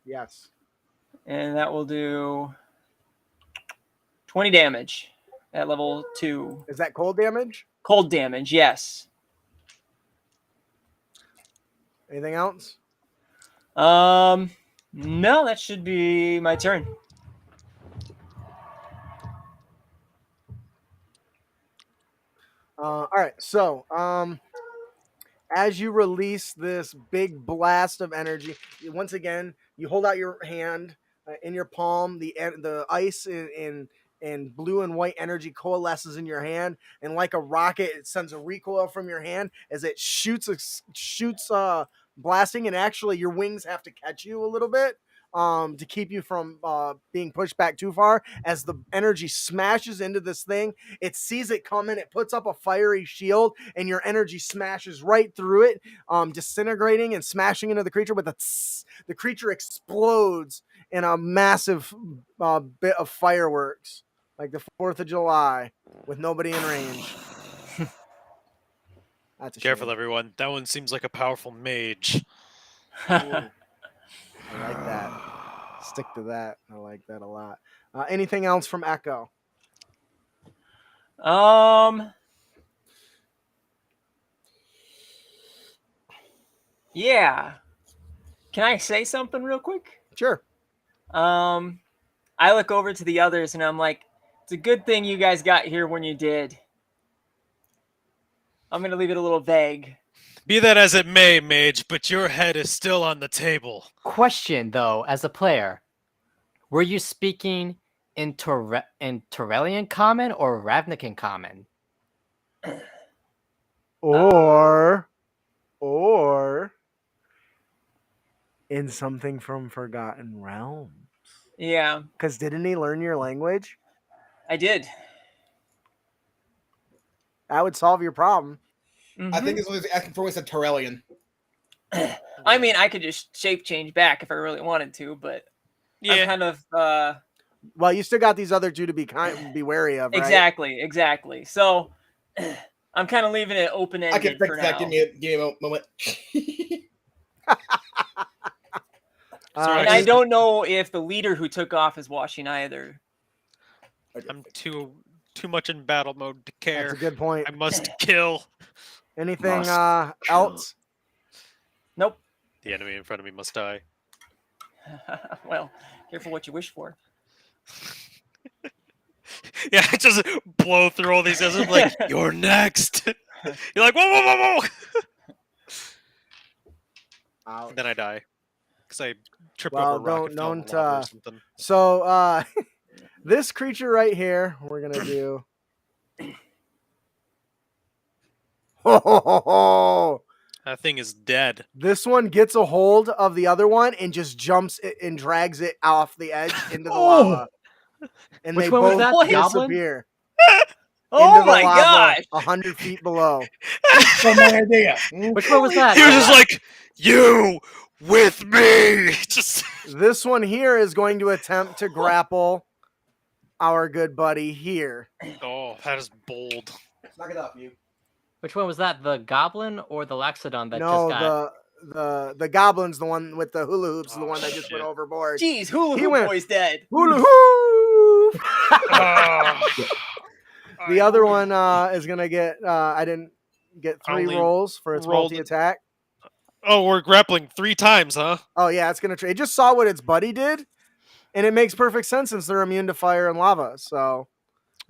Yes. And that will do 20 damage at level 2. Is that cold damage? Cold damage, yes. Anything else? No, that should be my turn. All right. So, as you release this big blast of energy, once again, you hold out your hand in your palm. The ice in blue and white energy coalesces in your hand, and like a rocket, it sends a recoil from your hand as it shoots blasting, and actually your wings have to catch you a little bit to keep you from being pushed back too far. As the energy smashes into this thing, it sees it coming, it puts up a fiery shield, and your energy smashes right through it, disintegrating and smashing into the creature with a tss. The creature explodes in a massive bit of fireworks, like the 4th of July, with nobody in range. That's a Careful, shame. everyone. That one seems like a powerful mage. Ooh, I like that. Stick to that. I like that a lot. Anything else from Echo? Yeah. Can I say something real quick? Sure. I look over to the others and I'm like, it's a good thing you guys got here when you did. I'm going to leave it a little vague. Be that as it may, mage, but your head is still on the table. Question, though, as a player, were you speaking in Turelian Common or Ravnican Common? Or in something from Forgotten Realms. Yeah, Because didn't he learn your language? I did. That would solve your problem. I think this was asking for was a Turelian. I mean, I could just shape change back if I really wanted to, but I'm kind of Well, you still got these other two to be wary of, right? exactly. So I'm kind of leaving it open I can ended fix for that. now. Give me a moment. And I don't know if the leader who took off is watching either. I'm too much in battle mode to care. That's a good point. I must kill. Anything else? Nope. The enemy in front of me must die. Well, careful what you wish for. Yeah, I just blow through all these guys. I'm like, you're next. You're like, whoa. And then I die. Because I trip over a rock and fell in the lava or something. So, this creature right here, we're going to do... That thing is dead. This one gets a hold of the other one and just jumps it and drags it off the edge into the lava. And Which they one was both that? Goblin? disappear. Oh into the my lava gosh! 100 feet below. So my idea. Which one was that? He was just like, you with me. Just This one here is going to attempt to grapple our good buddy here. oh, that is bold. Knock it off, you. Which one was that? The goblin or the Laxodon that No, just got... the goblin's the one with the hula hoops, the Oh, one that just shit. went overboard. Jeez, Hula He Hoop went- Boy's dead. Hula hoop! Oh. The other one is gonna get. I didn't get 3 Only rolls for its rolled- multi attack. Oh, we're grappling 3 times, huh? Oh yeah, it's gonna. It just saw what its buddy did, and it makes perfect sense since they're immune to fire and lava. So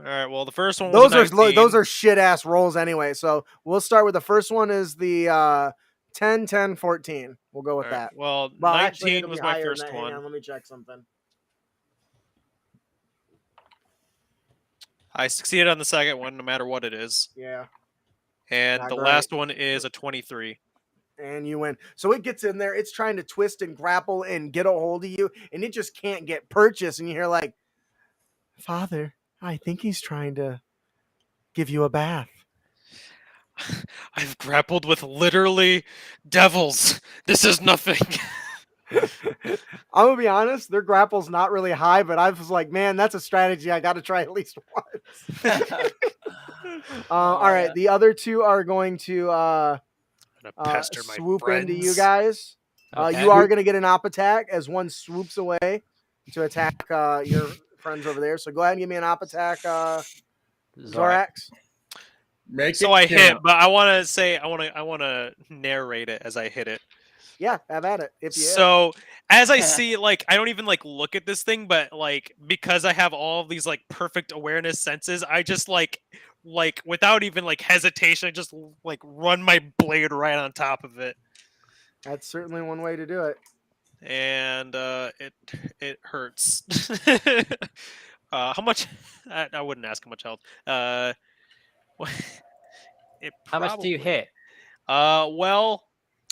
All right. Well, the first one was those are shit ass rolls anyway. So we'll start with the first one is the 10, 10, 14. We'll go with that. Well, Well, actually, 19 it'll was be my higher than first that. Hang one. on, let me check something. I succeeded on the second one, no matter what it is. Yeah. And Not the great. last one is a 23. And you win. So it gets in there. It's trying to twist and grapple and get a hold of you, and it just can't get purchased. And you hear like, "Father, I think he's trying to give you a bath." I've grappled with literally devils. This is nothing. I'm gonna be honest. Their grapple's not really high, but I was like, "Man, that's a strategy I got to try at least once." All right, the other two are going to I'm gonna pester my swoop friends. into you guys. Okay. You are going to get an op attack as one swoops away to attack your friends over there. So go ahead and give me an op attack, Zorax. Make So it I hit, count. but I want to say I want to narrate it as I hit it. Yeah, have at it. If you So as I see, like, I don't even like look at this thing, but like because I have all of these like perfect awareness senses, I just like like without even like hesitation, I just like run my blade right on top of it, That's certainly one way to do it. and it hurts. How much? I wouldn't ask how much health. It How much do you probably- hit? Well,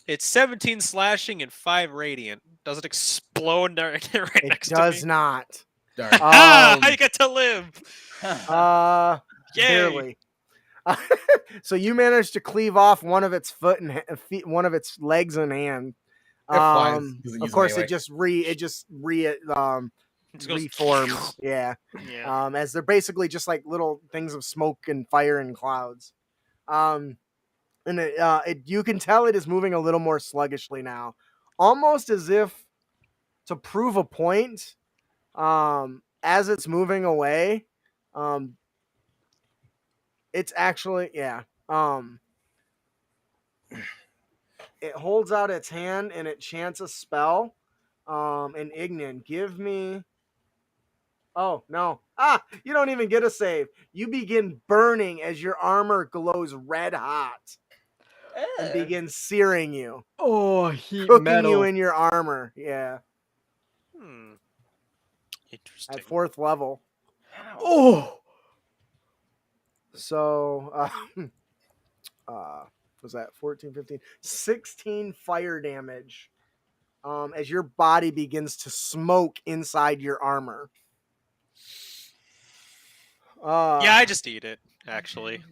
it's 17 slashing and 5 radiant. Does it explode right It next does to me? not. Darn. I get to live. Yay! Barely. So you managed to cleave off one of its foot and feet, one of its legs and hand. It flies. Doesn't Of use it course, anyway. it just It just goes- reforms. Yeah. Yeah. As they're basically just like little things of smoke and fire and clouds. And you can tell it is moving a little more sluggishly now, almost as if to prove a point. As it's moving away, it's actually it holds out its hand and it chants a spell. And Ignan, give me. Oh no! You don't even get a save. You begin burning as your armor glows red hot and begins searing you, Oh, heat cooking you in your armor. Yeah, Interesting. at 4th level. Oh, So, was that 14, 15, 16 fire damage as your body begins to smoke inside your armor. Yeah, I just eat it. Actually,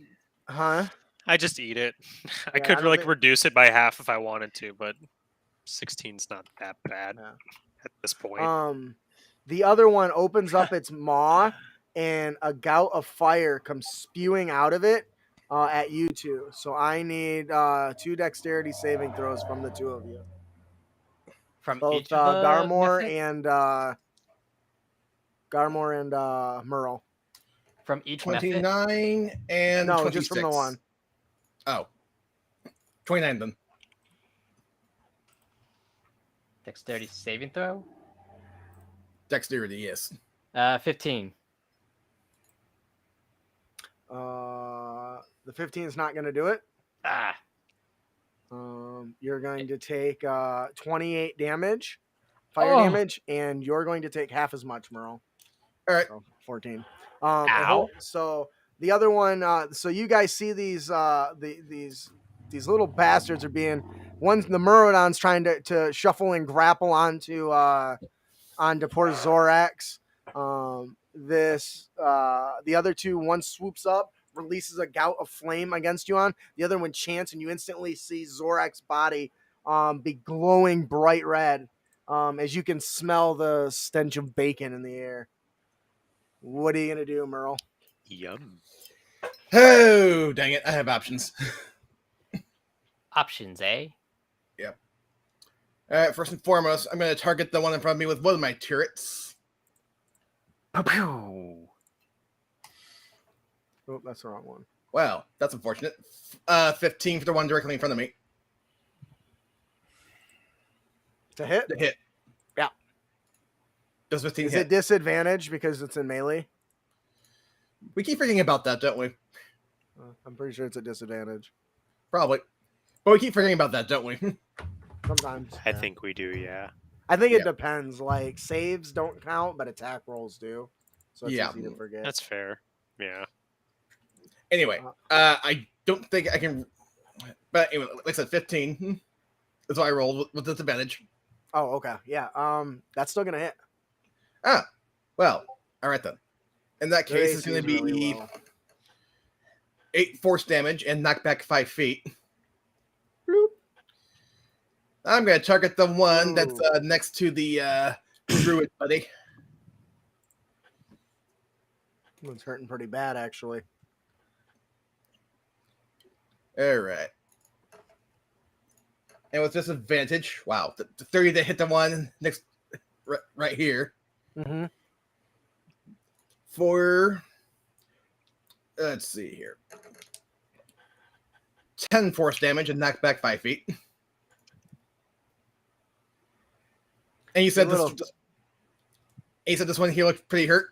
Huh? I just eat it. I Yeah, I could don't like think- reduce it by half if I wanted to, but 16's not that bad Yeah. at this point. The other one opens up its maw, and a gout of fire comes spewing out of it at you two. So I need 2 dexterity saving throws from the 2 of you. from Both each of the Garmor methods? and Merle. From each method. 29 and No, 26. just from the one. Oh. 29 then. Dexterity saving throw. Dexterity, yes. 15. The 15 is not going to do it. Ah, You're going to take 28 damage, fire Oh. damage, and you're going to take half as much, Merle. All right. So 14. Ow. So the other one, so you guys see these little bastards are being the Murrodon's trying to shuffle and grapple onto poor Zorax. The other two, one swoops up, releases a gout of flame against you on. The other one chants, and you instantly see Zorax's body be glowing bright red as you can smell the stench of bacon in the air. What are you gonna do, Merle? Yum. Oh, dang it. I have options. options, eh? All right, first and foremost, I'm going to target the one in front of me with one of my turrets. Pew pew. Oh, that's the wrong one. Well, that's unfortunate. 15 for the one directly in front of me. To hit? To hit. Yeah. Does 15 Is hit? it disadvantage because it's in melee? We keep forgetting about that, don't we? I'm pretty sure it's a disadvantage. Probably. But we keep forgetting about that, don't we? Sometimes. I yeah. think we do, yeah. I think it Yeah. depends. Like saves don't count, but attack rolls do. So it's Yeah. easy to forget. That's fair. Yeah. Anyway, I don't think I can. But anyway, like I said, 15. That's what I rolled with disadvantage. Oh, okay. Yeah. That's still gonna hit. Well, all right then. In that Their case, it's AC going to is be really low. 8 force damage and knock back 5 feet. Bloop. I'm going to target the one that's Ooh. next to the druid buddy. It's hurting pretty bad, actually. All right. And with disadvantage, wow, the 30 to hit the one next, right here. Mm-hmm. For, let's see here. 10 force damage and knock back 5 feet. And you said this one here looked pretty hurt.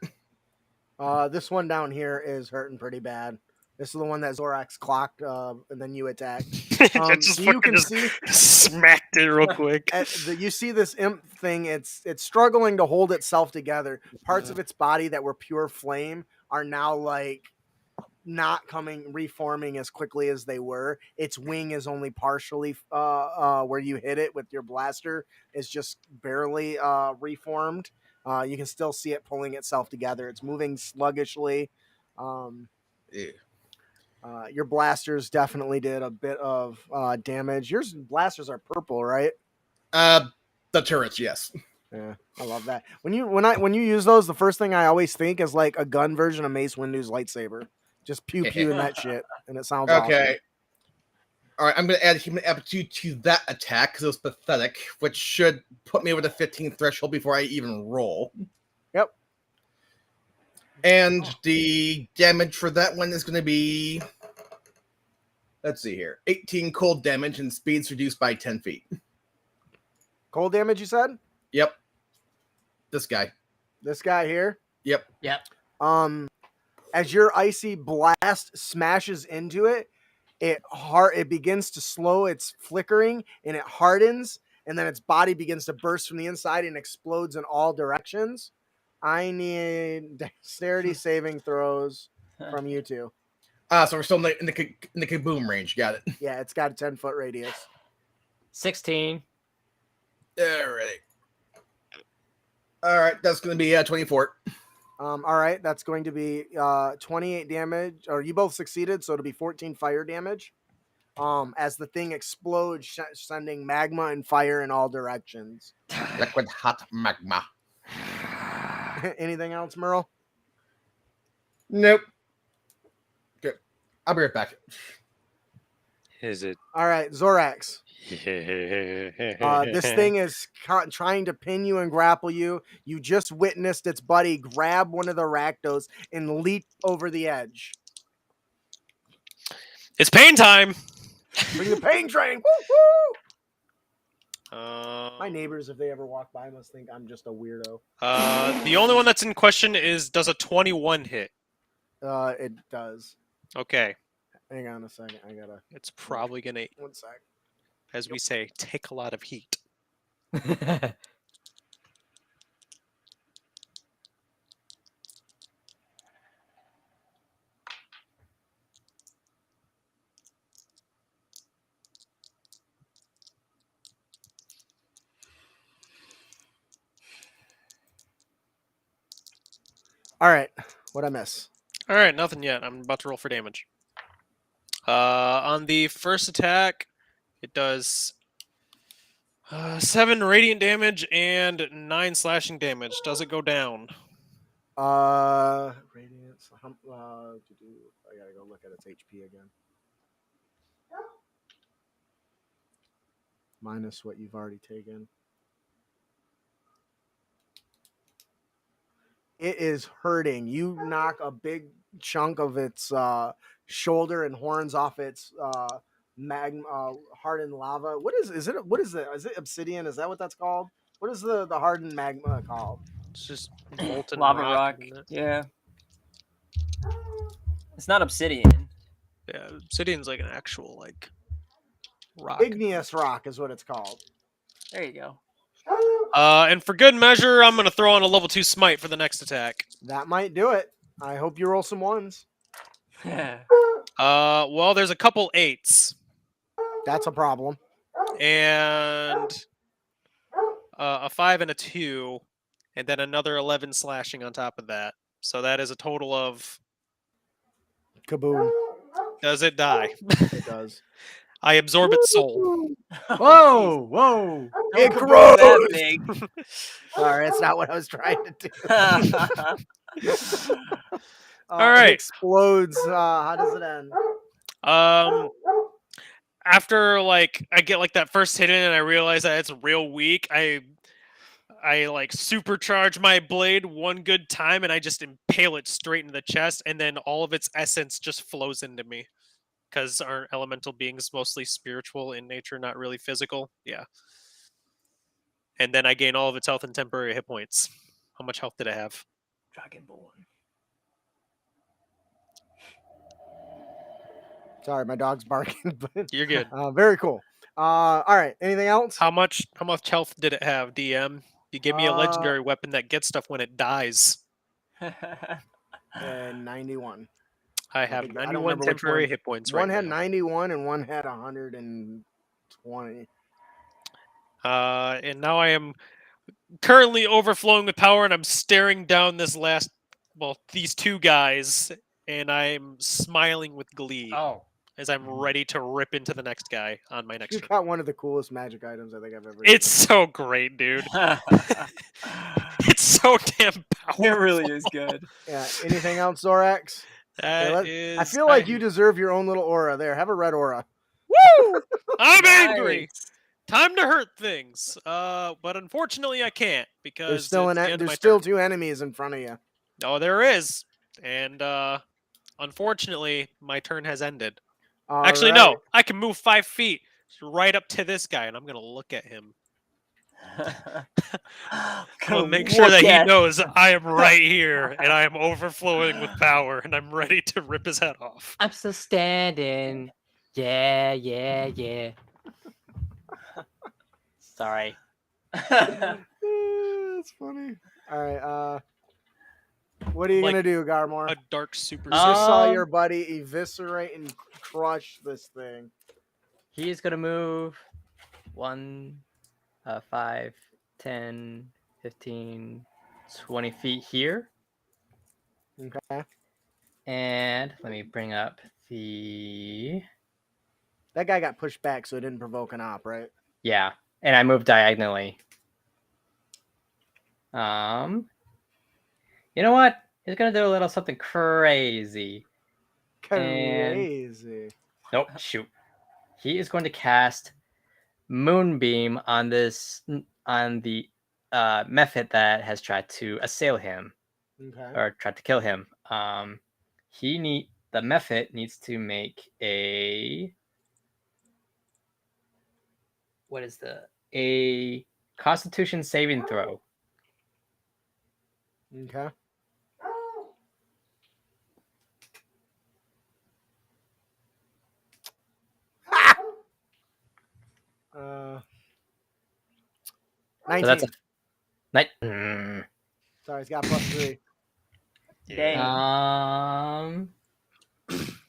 This one down here is hurting pretty bad. This is the one that Zorax clocked, and then you attacked. It just So you fucking can see smacked it real quick. you see this imp thing. It's struggling to hold itself together. Parts of its body that were pure flame are now like not reforming as quickly as they were. Its wing is only partially where you hit it with your blaster is just barely reformed. You can still see it pulling itself together. It's moving sluggishly. Your blasters definitely did a bit of damage. Your blasters are purple, right? The turrets, yes. Yeah, I love that. When you use those, the first thing I always think is like a gun version of Mace Windu's lightsaber. Just pew pew and that shit, and it sounds awesome. Okay. All right, I'm going to add human aptitude to that attack because it was pathetic, which should put me over the 15 threshold before I even roll. Yep. And the damage for that one is going to be, let's see here, 18 cold damage and speed's reduced by 10 feet. Cold damage, you said? Yep. This guy. This guy here? Yep. As your icy blast smashes into it, it begins to slow its flickering and it hardens, and then its body begins to burst from the inside and explodes in all directions. I need dexterity saving throws from you two. So we're still in the kaboom range. Got it. Yeah, it's got a 10-foot radius. 16. Alright. Alright, that's going to be 24. All right, that's going to be 28 damage, or you both succeeded, so it'll be 14 fire damage. As the thing explodes, sending magma and fire in all directions. Liquid hot magma. Anything else, Merle? Nope. Good. I'll be right back. Is it? All right, Zorax. This thing is trying to pin you and grapple you. You just witnessed its buddy grab one of the Rakdos and leap over the edge. It's pain time. Bring the pain train. Woo-hoo! My neighbors, if they ever walk by, must think I'm just a weirdo. The only one that's in question is, does a 21 hit? It does. Okay. Hang on a second. I gotta. It's probably gonna, 1 sec. as we say, take a lot of heat. All right. What'd I miss? All right, nothing yet. I'm about to roll for damage. On the first attack, it does 7 radiant damage and 9 slashing damage. Does it go down? Radiance. I gotta go look at its HP again. Minus what you've already taken. It is hurting. You knock a big chunk of its shoulder and horns off its magma hardened lava. What is it? What is it? Is it obsidian? Is that what that's called? What is the hardened magma called? It's just molten Lava rock. isn't it? Yeah. It's not obsidian. Yeah, obsidian's like an actual like rock. Igneous rock is what it's called. There you go. And for good measure, I'm gonna throw on a level 2 smite for the next attack. That might do it. I hope you roll some ones. Well, there's a couple 8s. That's a problem. And a 5 and a 2, and then another 11 slashing on top of that. So that is a total of. Kaboom. Does it die? It does. I absorb its soul. Whoa, whoa. It Don't grows. that big. Sorry, that's not what I was trying to do. All right. It explodes. How does it end? After like I get like that first hit in and I realize that it's real weak, I like supercharge my blade one good time and I just impale it straight into the chest, and then all of its essence just flows into me. Because our elemental beings mostly spiritual in nature, not really physical. Yeah. And then I gain all of its health and temporary hit points. How much health did I have? Dragonborn. Sorry, my dog's barking, but You're good. very cool. All right. Anything else? How much health did it have, DM? You give me a legendary weapon that gets stuff when it dies. 91. I have I don't 91 remember which temporary one. hit points One right had now. 91 and one had 120. And now I am currently overflowing with power, and I'm staring down these two guys, and I'm smiling with glee Oh, as I'm ready to rip into the next guy on my next You turn. got one of the coolest magic items I think I've ever It's seen. so great, dude. It's so damn powerful. It really is good. Yeah. Anything else, Zorax? That I feel like you deserve your own little aura. There, have a red aura. Woo! I'm angry. Nice. Time to hurt things. But unfortunately I can't because There's still it's the end of there's my still turn. 2 enemies in front of you. Oh, there is. And unfortunately, my turn has ended. Actually, All no. I can move 5 feet right up to this guy, and I'm gonna look at him. I'm gonna make sure that he knows I am right here, and I am overflowing with power, and I'm ready to rip his head off. I'm still standing. Yeah, yeah, yeah. Sorry. That's funny. All right. What are you Like gonna do, Garmore? A dark super. You just saw Um, your buddy eviscerate and crush this thing. He's gonna move 1, 5, 10, 15, 20 feet here. Okay. And let me bring up the... That guy got pushed back, so it didn't provoke an op, right? Yeah, and I moved diagonally. You know what? He's gonna do a little something crazy. Crazy. Nope, shoot. He is going to cast Moonbeam on the method that has tried to assail him Okay. or tried to kill him. The method needs to make a Constitution saving throw. Okay. So 19. that's a Sorry, it's got +3. Dang.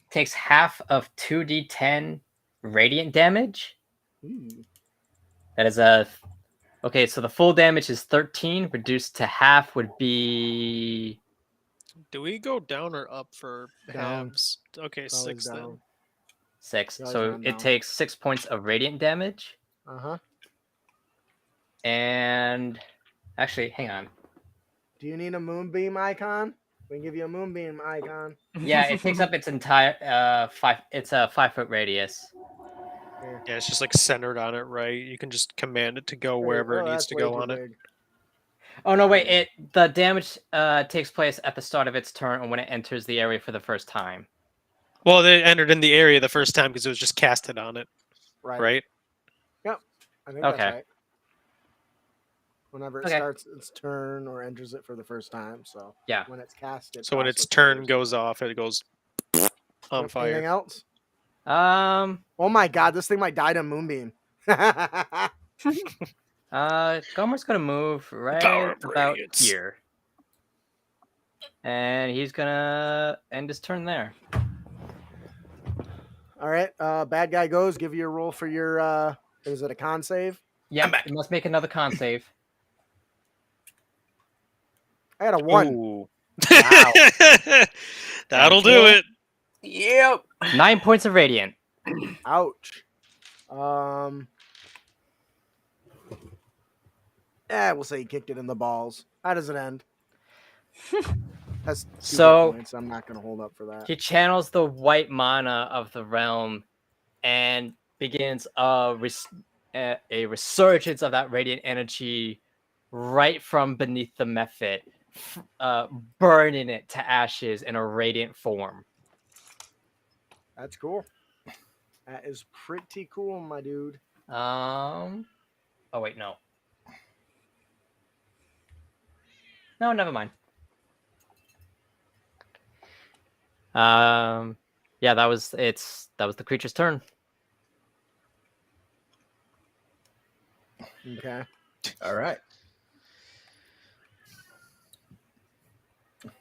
Takes half of 2d10 radiant damage. Ooh. That is okay, so the full damage is 13, reduced to half would be... Do we go down or up for Down. halves? Okay, Always 6 then. down. 6. Always So down, it down. takes 6 points of radiant damage. Uh-huh. And actually, hang on. Do you need a moonbeam icon? We can give you a moonbeam icon. Yeah, it takes up its entire 5-foot radius. Here. Yeah, it's just like centered on it, right? You can just command it to go wherever it needs that's to way go too on it. big. Oh no, wait! The damage takes place at the start of its turn and when it enters the area for the first time. Well, they entered in the area the first time because it was just casted on it, right? Yep. I think Okay. that's right. Whenever it Okay. starts its turn or enters it for the first time. So Yeah. when it's cast, it So when also its turn triggers. goes off, it goes on Yep. fire. Anything else? Oh my god, this thing might die to moonbeam. Gomer's gonna move right Power of about radiance. here. And he's gonna end his turn there. All right, bad guy goes. Give you a roll for your. Is it a con save? Yeah, you must make another con save. I got a 1. Ooh. Wow. That'll do it. Yep. 9 points of radiant. Ouch. We'll say he kicked it in the balls. How does it end? That's 2 So- points. I'm not going to hold up for that. He channels the white mana of the realm and begins a resurgence of that radiant energy right from beneath the method, burning it to ashes in a radiant form. That's cool. That is pretty cool, my dude. Oh wait, no. No, never mind. Yeah, that was the creature's turn. Okay. All right.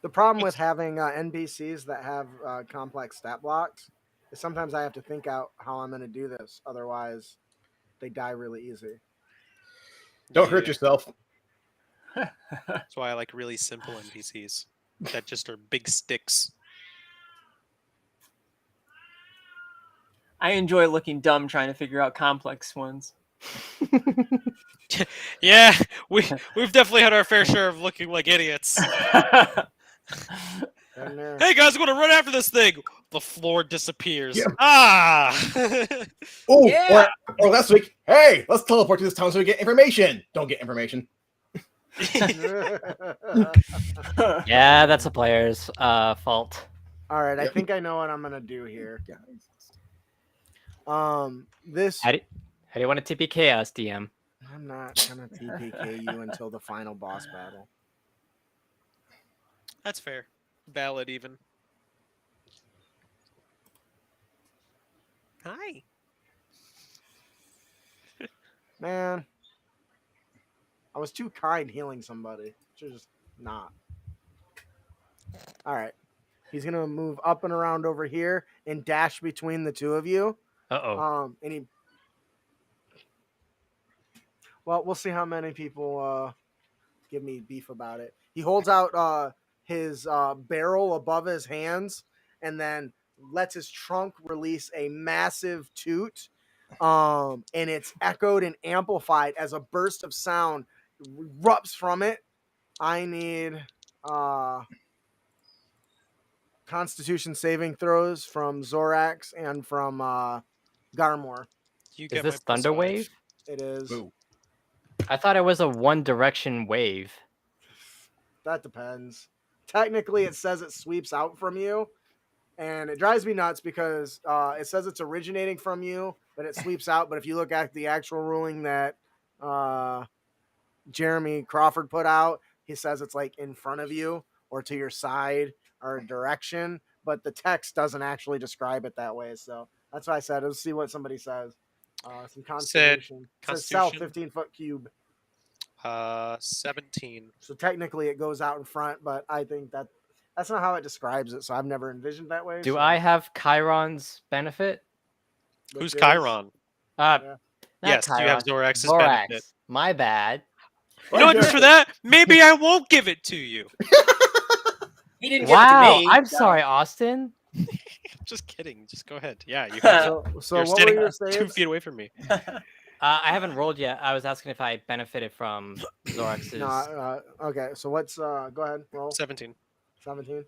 The problem with having NPCs that have complex stat blocks is sometimes I have to think out how I'm going to do this. Otherwise, they die really easy. Don't hurt yourself. That's why I like really simple NPCs that just are big sticks. I enjoy looking dumb trying to figure out complex ones. Yeah, we've definitely had our fair share of looking like idiots. Hey guys, I'm gonna run after this thing. The floor disappears. Yeah. Ah! Oh, Yeah. or last week, hey, let's teleport to this town so we get information. Don't get information. Yeah, that's a player's fault. All right, I Yep. think I know what I'm going to do here. This How do you want to TPK us, DM? I'm not going to TPK you until the final boss battle. That's fair. Valid even. Hi. Man, I was too kind healing somebody. Just not. All right. He's going to move up and around over here and dash between the two of you. Uh-oh. Well, we'll see how many people give me beef about it. He holds out his barrel above his hands and then lets his trunk release a massive toot. And it's echoed and amplified as a burst of sound erupts from it. I need Constitution saving throws from Zorax and from Garmor. You Is get this my Thunder +5. Wave? It is. Boo. I thought it was a one direction wave. That depends. Technically, it says it sweeps out from you, and it drives me nuts because it says it's originating from you, but it sweeps out. But if you look at the actual ruling that Jeremy Crawford put out, he says it's like in front of you or to your side or direction, but the text doesn't actually describe it that way. So that's why I said, let's see what somebody says. Some Constitution. It says south, Constitution? 15-foot cube. 17. So technically it goes out in front, but I think that's not how it describes it. So I've never envisioned that way. Do so I have Chiron's benefit? it Who's is- Chiron? Uh, Yeah. not Yes, you have Chiron. Zorax's Zorax. benefit. My bad. You know what? Just for that, maybe I won't give it to you. He didn't Wow. give it to me. I'm sorry, Austin. Just kidding. Just go ahead. Yeah, you have it. So You're what were standing your 2 saves? feet away from me. I haven't rolled yet. I was asking if I benefited from Zorax's. No, okay. So what's go ahead, roll 17. 17.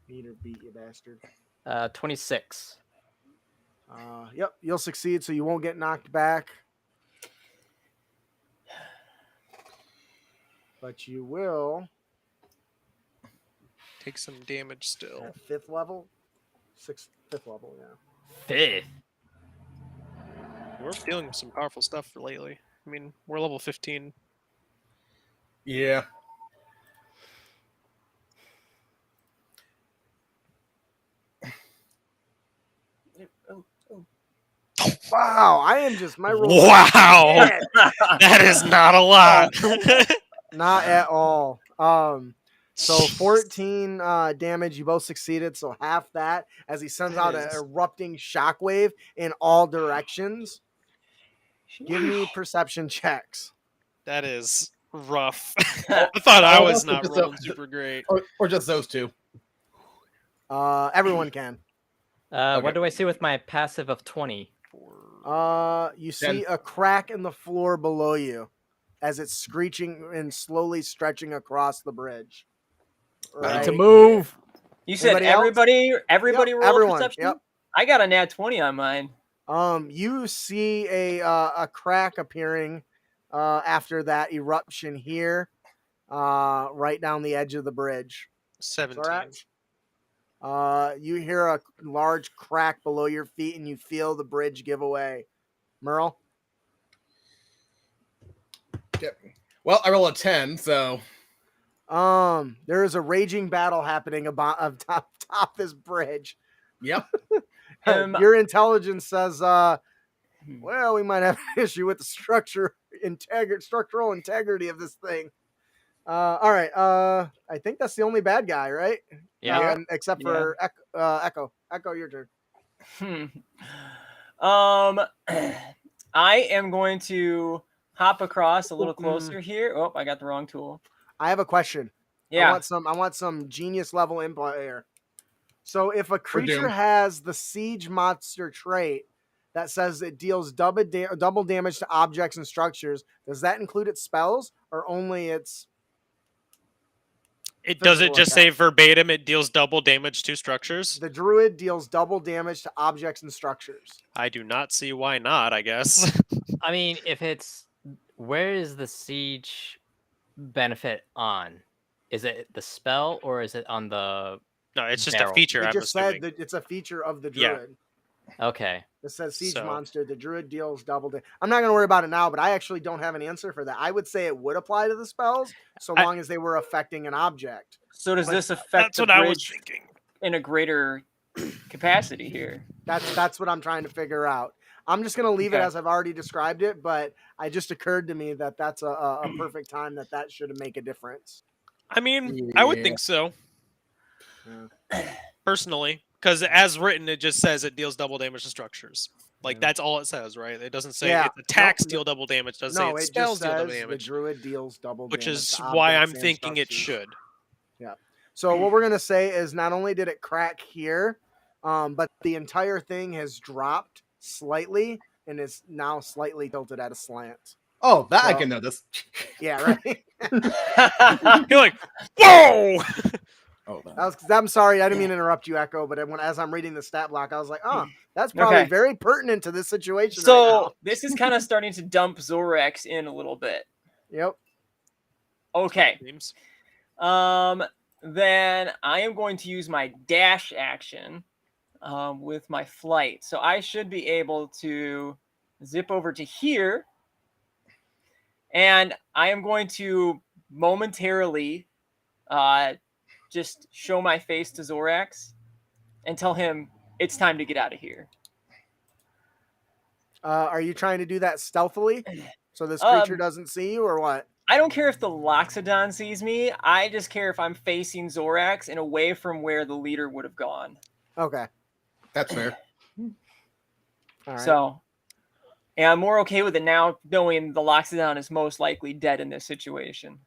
Meter beat you bastard. 26. Yep, you'll succeed, so you won't get knocked back. But you will Take some damage still. at 5th level. 5th level, yeah. 5th. We're dealing with some powerful stuff lately. I mean, we're level 15. Yeah. Wow, I am just my roll. Wow! That is not a lot. Not at all. So 14 damage. You both succeeded. So half that as he sends out an erupting shockwave in all directions. Give me perception checks. That is rough. I thought I was not Just rolling super great. Or just those two. Everyone can. What do I see with my passive of 20? You see a crack in the floor below you as it's screeching and slowly stretching across the bridge. Need to move. You said Anybody else? everybody Yep, roll everyone, perception? yep. I got a nat 20 on mine. You see a crack appearing after that eruption here, right down the edge of the bridge. 17. You hear a large crack below your feet, and you feel the bridge give away. Merle? Yep. Well, I roll a 10, so There is a raging battle happening about top this bridge. Yep. Your intelligence says, well, we might have an issue with the structural integrity of this thing. All right. I think that's the only bad guy, right? Yeah. Except for Echo. Echo, your turn. I am going to hop across a little closer here. Oh, I got the wrong tool. I have a question. Yeah. I want some genius level input here. So if a creature doomed. has the siege monster trait that says it deals double damage to objects and structures, does that include its spells or only its? It doesn't just say verbatim it deals double damage to structures. The druid deals double damage to objects and structures. I do not see why not, I guess. I mean, if it's where is the siege benefit on? Is it the spell or is it on the? No, it's just barrel? a feature. It I'm just assuming. said that it's a feature of the Yeah. druid. Okay. It says siege So- monster. The druid deals double damage. I'm not going to worry about it now, but I actually don't have an answer for that. I would say it would apply to the spells so long as they were affecting an object. So does this affect That's the what I was bridge thinking. in a greater capacity here? That's what I'm trying to figure out. I'm just going to leave it Okay. as I've already described it, but it just occurred to me that that's a perfect time that should make a difference. I mean, I would Yeah. think so. Yeah. Personally. Because as written, it just says it deals double damage to structures. Like, Yeah. that's all it says, right? It doesn't say Yeah. its attacks Nope. deal double damage. It doesn't say No, its it spells just deal double says the damage. druid deals double Which damage. is to why I'm objects and thinking it structures. should. So what we're gonna say is not only did it crack here, but the entire thing has dropped slightly and is now slightly tilted at a slant. Oh, that I So- can notice. Yeah, right. You're like, whoa! Oh, I'm sorry, I didn't mean to interrupt you, Echo. But as I'm reading the stat block, I was like, oh, that's probably Okay. very pertinent to this situation. right So this is kind of starting to dump Zorax in a little bit. now. Yep. Okay. Seems. Then I am going to use my dash action with my flight. So I should be able to zip over to here. And I am going to momentarily just show my face to Zorax and tell him it's time to get out of here. Are you trying to do that stealthily so this creature doesn't see you, or what? I don't care if the 𝙀𝙭𝙧𝙧𝙧𝙧𝙧 sees me. I just care if I'm facing Zorax and away from where the leader would have gone. Okay. that's fair. All right. So, and I'm more okay with it now, knowing the 𝙀𝙧𝙧𝙧 is most likely dead in this situation.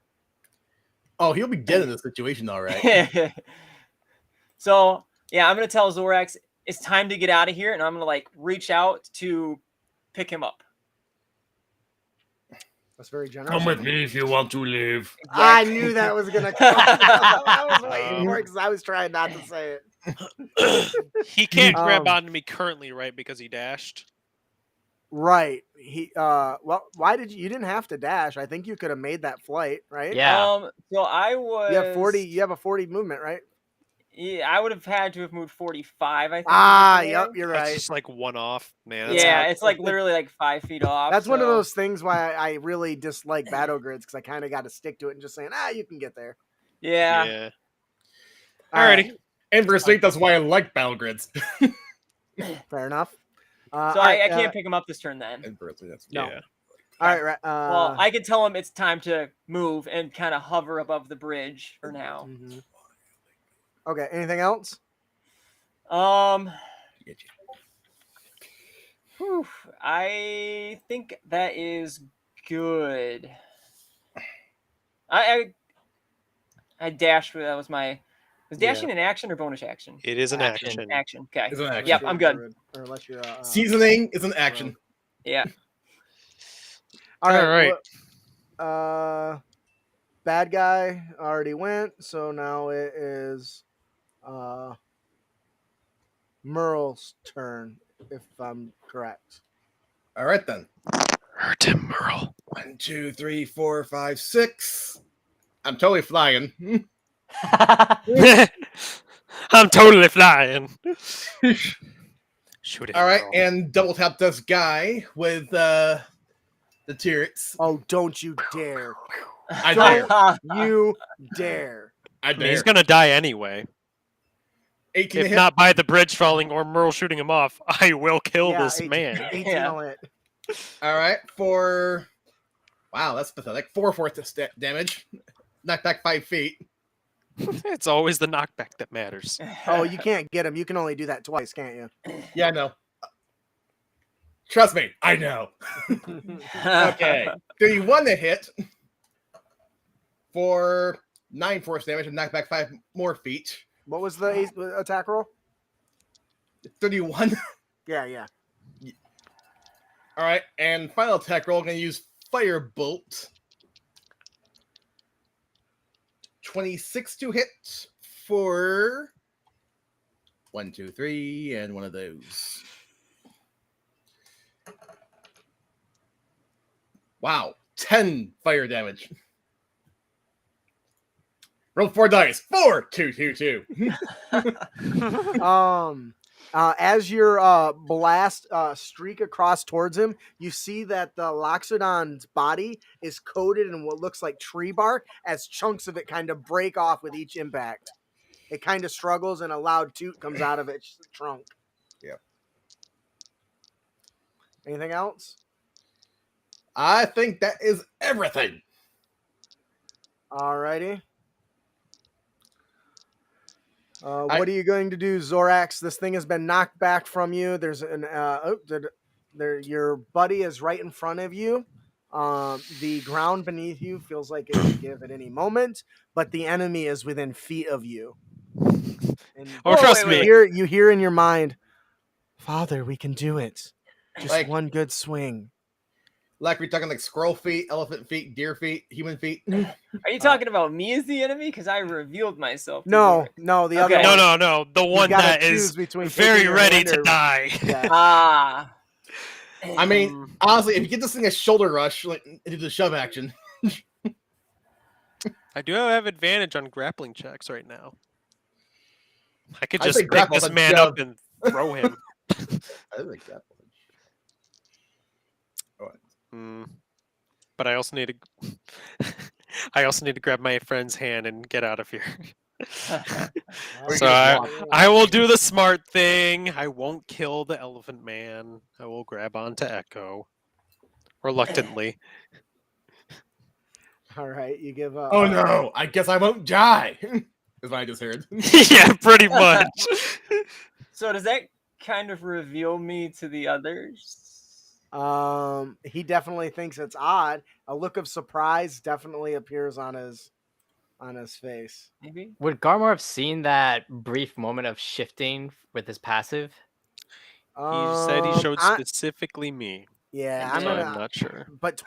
Oh, he'll be dead in this situation, all right. So, yeah, I'm going to tell Zorax it's time to get out of here, and I'm going to reach out to pick him up. That's very generous. Come with me if you want to live. I knew that was gonna come. I was waiting for it because I was trying not to say it. He can't grab Um, onto me currently, right? Because he dashed. Right. Well, why did you didn't have to dash? I think you could have made that flight, right? Yeah. So I was... You have a 40 movement, right? Yeah, I would have had to have moved 45, I think. Yep, you're That's right. just like one off, man. That's Yeah, not- it's literally 5 feet off. That's one of so- those things why I really dislike battle grids because I kind of got to stick to it and just saying, you can get there. Yeah. Yeah. All right, Alrighty. Inversely, that's why I like battle grids. fair enough. So All I right, can't pick him up this turn then. Inversely, that's No. Yeah. All right, right. Well, I can tell him it's time to move and kind of hover above the bridge for now. Mhm. Okay. Anything else? Whew, I think that is good. I dashed. That was my. Was dashing an action or bonus action? It is an Action. action. Action. Okay. It's an action. Yep, I'm good. Or unless you're Seasoning is an action. Yeah. All right. Alright. Bad guy already went, so now it is Merle's turn, if I'm correct. All right, then. Hurt him, Merle. 1, 2, 3, 4, 5, 6. I'm totally flying. I'm totally flying. Shoot it. All right, Merle. and double tap this guy with the turrets. Oh, don't you dare. I dare. Don't you dare. I I mean, dare. he's gonna die anyway. 18 to If hit. not by the bridge falling or Merle shooting him off, I will kill Yeah, this 18 man. 18 Yeah. will hit. All right, for wow, that's pathetic. 4 damage. Knock back 5 feet. It's always the knockback that matters. Oh, you can't get him. You can only do that twice, can't you? Yeah, I know. Trust me, I know. Okay, 31 to hit for 9 force damage and knock back 5 more feet. What was the attack roll? 31. Yeah. All right, and final attack roll. I'm going to use Firebolt. 26 to hit for 1, 2, 3, and one of those. Wow, 10 fire damage. Roll 4 dice. 4, 2, 2, 2. As your blast streak across towards him, you see that the Loxodon's body is coated in what looks like tree bark as chunks of it kind of break off with each impact. It kind of struggles and a loud toot comes out of its trunk. Yep. Anything else? I think that is everything. Alrighty. What are you going to do, Zorax? This thing has been knocked back from you. There's an your buddy is right in front of you. The ground beneath you feels like it could give at any moment, but the enemy is within feet of you. And Oh, trust me. You hear in your mind, Father, we can do it. Just Like- one good swing. Like we're talking like squirrel feet, elephant feet, deer feet, human feet. Are you talking about me as the enemy? Because I revealed myself. to No, Zorak. no, the Okay. other one. No. The You one gotta that choose is between very taking your ready hand to or- die. Yeah. Ah. I mean, honestly, if you get this thing a shoulder rush, like into the shove action. I do have advantage on grappling checks right now. I could I just say pick grapple, this but man shove. up and throw him. I like that. But I also need to I also need to grab my friend's hand and get out of here. Or you So can just walk. I will do the smart thing. I won't kill the elephant man. I will grab onto Echo. Reluctantly. All right, you give up. Oh no! I guess I won't die. Is what I just heard. Yeah, pretty much. So does that kind of reveal me to the others? He definitely thinks it's odd. A look of surprise definitely appears on his face. Maybe. Would Garmor have seen that brief moment of shifting with his passive? He said he showed I- specifically me. yeah, I'm So gonna. I'm not sure. But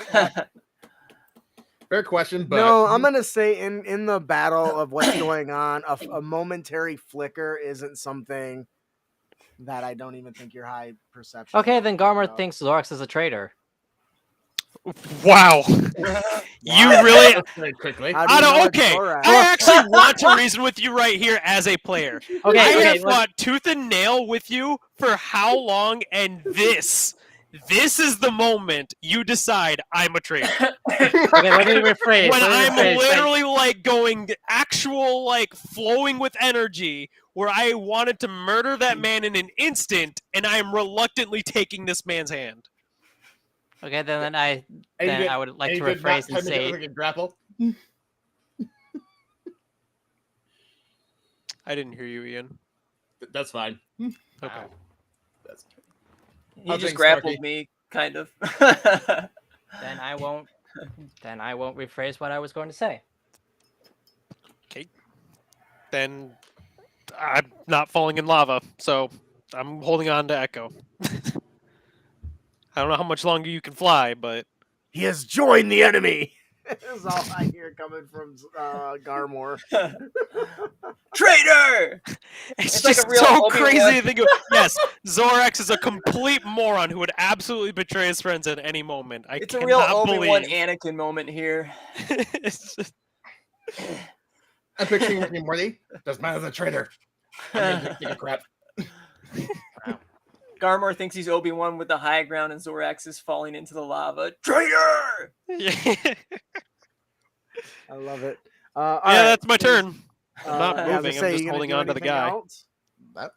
Fair question, but no, I'm gonna say in the battle of what's going on, a momentary flicker isn't something that I don't even think your high perception. Okay, then Garmor No. thinks Zorax is a traitor. Wow. You really very quickly. How do you know it's okay. Zorax? I actually want to reason with you right here as a player. I Okay, have let's- fought tooth and nail with you for how long, and this is the moment you decide I'm a traitor. okay, let me rephrase. When let me I'm rephrase. literally like going actual like flowing with energy, where I wanted to murder that man in an instant, and I am reluctantly taking this man's hand. Okay, then I would like to rephrase and say grapple. I didn't hear you, Ian. That's fine. Okay. That's He I'll just drink grappled Sparky. me, kind of. then I won't rephrase what I was going to say. Then I'm not falling in lava, so I'm holding on to Echo. I don't know how much longer you can fly, but He has joined the enemy. That's all I hear coming from Garmor. Traitor! it's like a just real so Obi-Wan. crazy to think of. Yes, Zorax is a complete moron who would absolutely betray his friends at any moment. It's a real cannot Obi-Wan believe. Anakin moment here. It's just- I'm picturing Rick and Morty. This man is a traitor. I'm gonna take a crap. Garmor thinks he's Obi-Wan with the high ground, and Zorax is falling into the lava. Traitor! Yeah. I love it. Yeah, that's my turn. I'm not yeah, I was gonna moving. say, I'm just you gonna holding do on to the anything guy. else? That-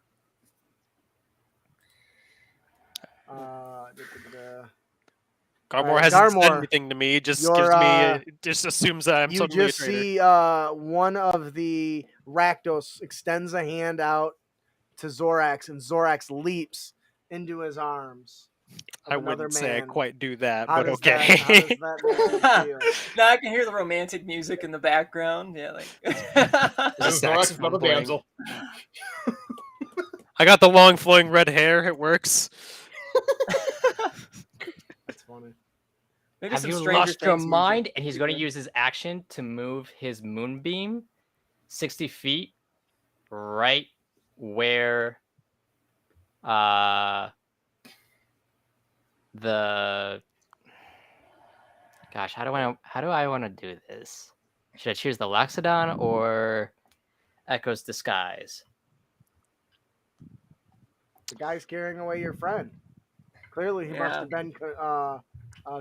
Garmore right, hasn't said Garmore, anything to me. Just you're, gives me, just assumes that I'm you suddenly a just traitor. see one of the Rakdos extends a hand out to Zorax, and Zorax leaps into his arms of I another wouldn't say I man. quite do that, How but does okay. that make you feel? Now I can hear the romantic music in the background. Yeah, like There's a Zorax is saxophone not a playing. damsel. I got the long flowing red hair. It works. That's funny. maybe Have some you Stranger lost your Things music. mind? And he's going to use his action to move his moonbeam 60 feet right where the gosh, how do I want to do this? Should I choose the Loxodon or Echo's Disguise? The guy's carrying away your friend. Clearly, he must Yeah. have been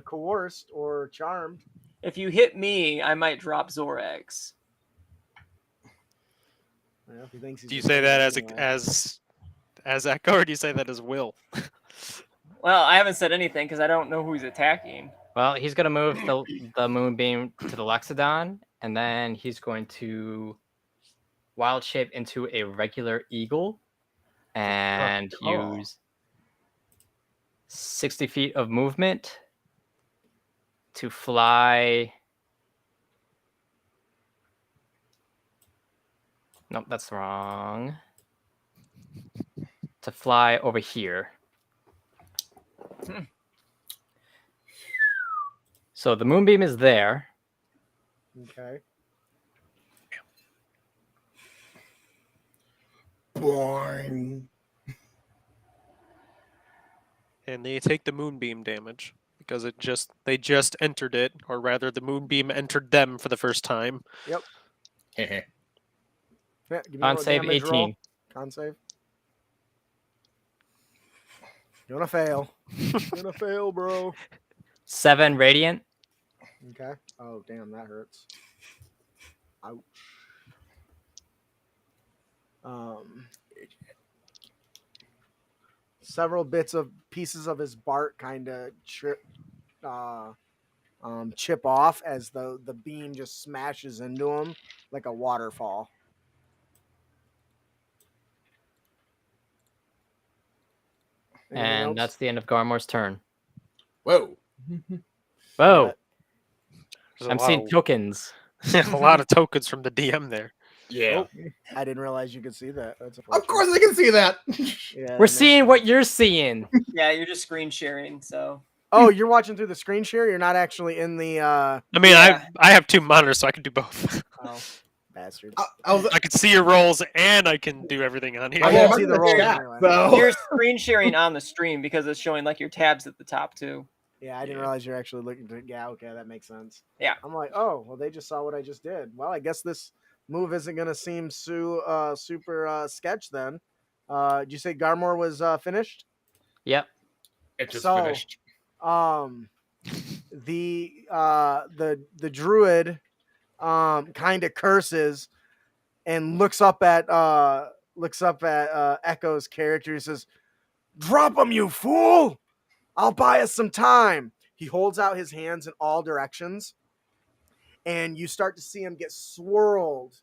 coerced or charmed. If you hit me, I might drop Zorax. Well, if he thinks he's Do you gonna say do that it as anyway. as Echo, or do you say that as Will? Well, I haven't said anything because I don't know who he's attacking. Well, he's going to move the moonbeam to the Loxodon, and then he's going to wild shape into a regular eagle and use 60 feet of movement to fly. Nope, that's wrong. To fly over here. So the moonbeam is there. Okay. Boing. And they take the moonbeam damage because they just entered it, or rather, the moonbeam entered them for the first time. Yep. Yeah, give me Con a save damage roll. 18. Con save. You're gonna fail. You're gonna fail, bro. 7 radiant. Okay. Oh, damn, that hurts. Ouch. Several pieces of his bark kind of chip off as the beam just smashes into him like a waterfall. Anything And else? that's the end of Garmore's turn. Whoa. Whoa. There's I'm seeing tokens. a lot of tokens from the DM there. Yeah. Oh, I didn't realize you could see that. That's Of course I can see that. Yeah, We're seeing what you're seeing. Yeah, you're just screen sharing, so. Oh, you're watching through the screen share. You're not actually in the. I mean, Yeah. I have 2 monitors, so I can do both. Oh, bastards! I can see your rolls, and I can do everything on here. I Yeah, can't I'm see the in the rolls chat, anyway. so- You're screen sharing on the stream because it's showing like your tabs at the top too. Yeah, I didn't realize you're actually looking to. Yeah, okay, that makes sense. Yeah. I'm like, oh, well, they just saw what I just did. Well, I guess this move isn't gonna seem super sketch then. Did you say Garmore was finished? Yep. It just So, finished. The druid kind of curses and looks up at Echo's character. He says, "Drop him, you fool! I'll buy us some time." He holds out his hands in all directions, and you start to see him get swirled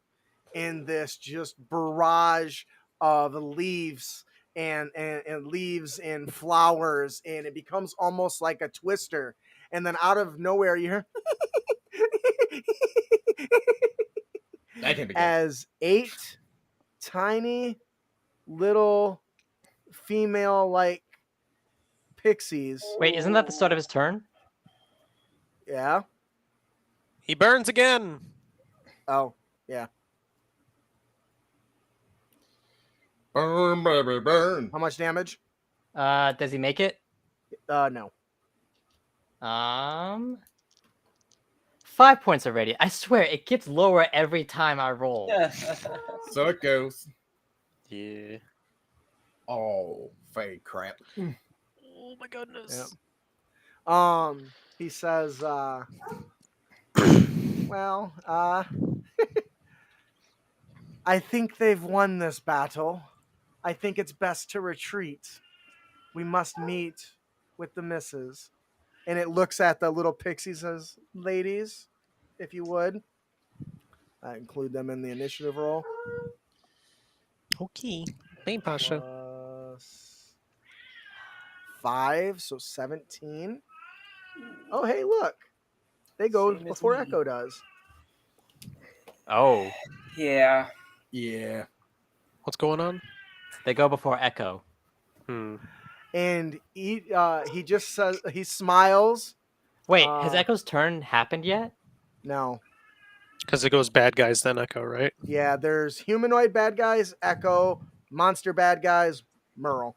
in this just barrage of leaves and leaves and flowers, and it becomes almost like a twister. And then out of nowhere, you hear That can be good. as 8 tiny little female-like pixies. Wait, isn't that the start of his turn? Yeah. He burns again. Oh, yeah. Burn, baby, burn. How much damage? Does he make it? No. 5 points already. I swear, it gets lower every time I roll. So it goes. Yeah. Oh, fake crap. Oh my goodness. He says, wait Well, I think they've won this battle. I think it's best to retreat. We must meet with the missus. And it looks at the little pixies as ladies, if you would. I include them in the initiative roll. Okay. Name Pasha. Plus 5, so 17. Oh, hey, look. They go Same as before me. Echo does. Oh, Yeah. Yeah. What's going on? they go before Echo. And he just says, he smiles. Wait, has Uh, Echo's turn happened yet? No. Because it goes bad guys, then Echo, right? Yeah, there's humanoid bad guys, Echo, monster bad guys, Merle.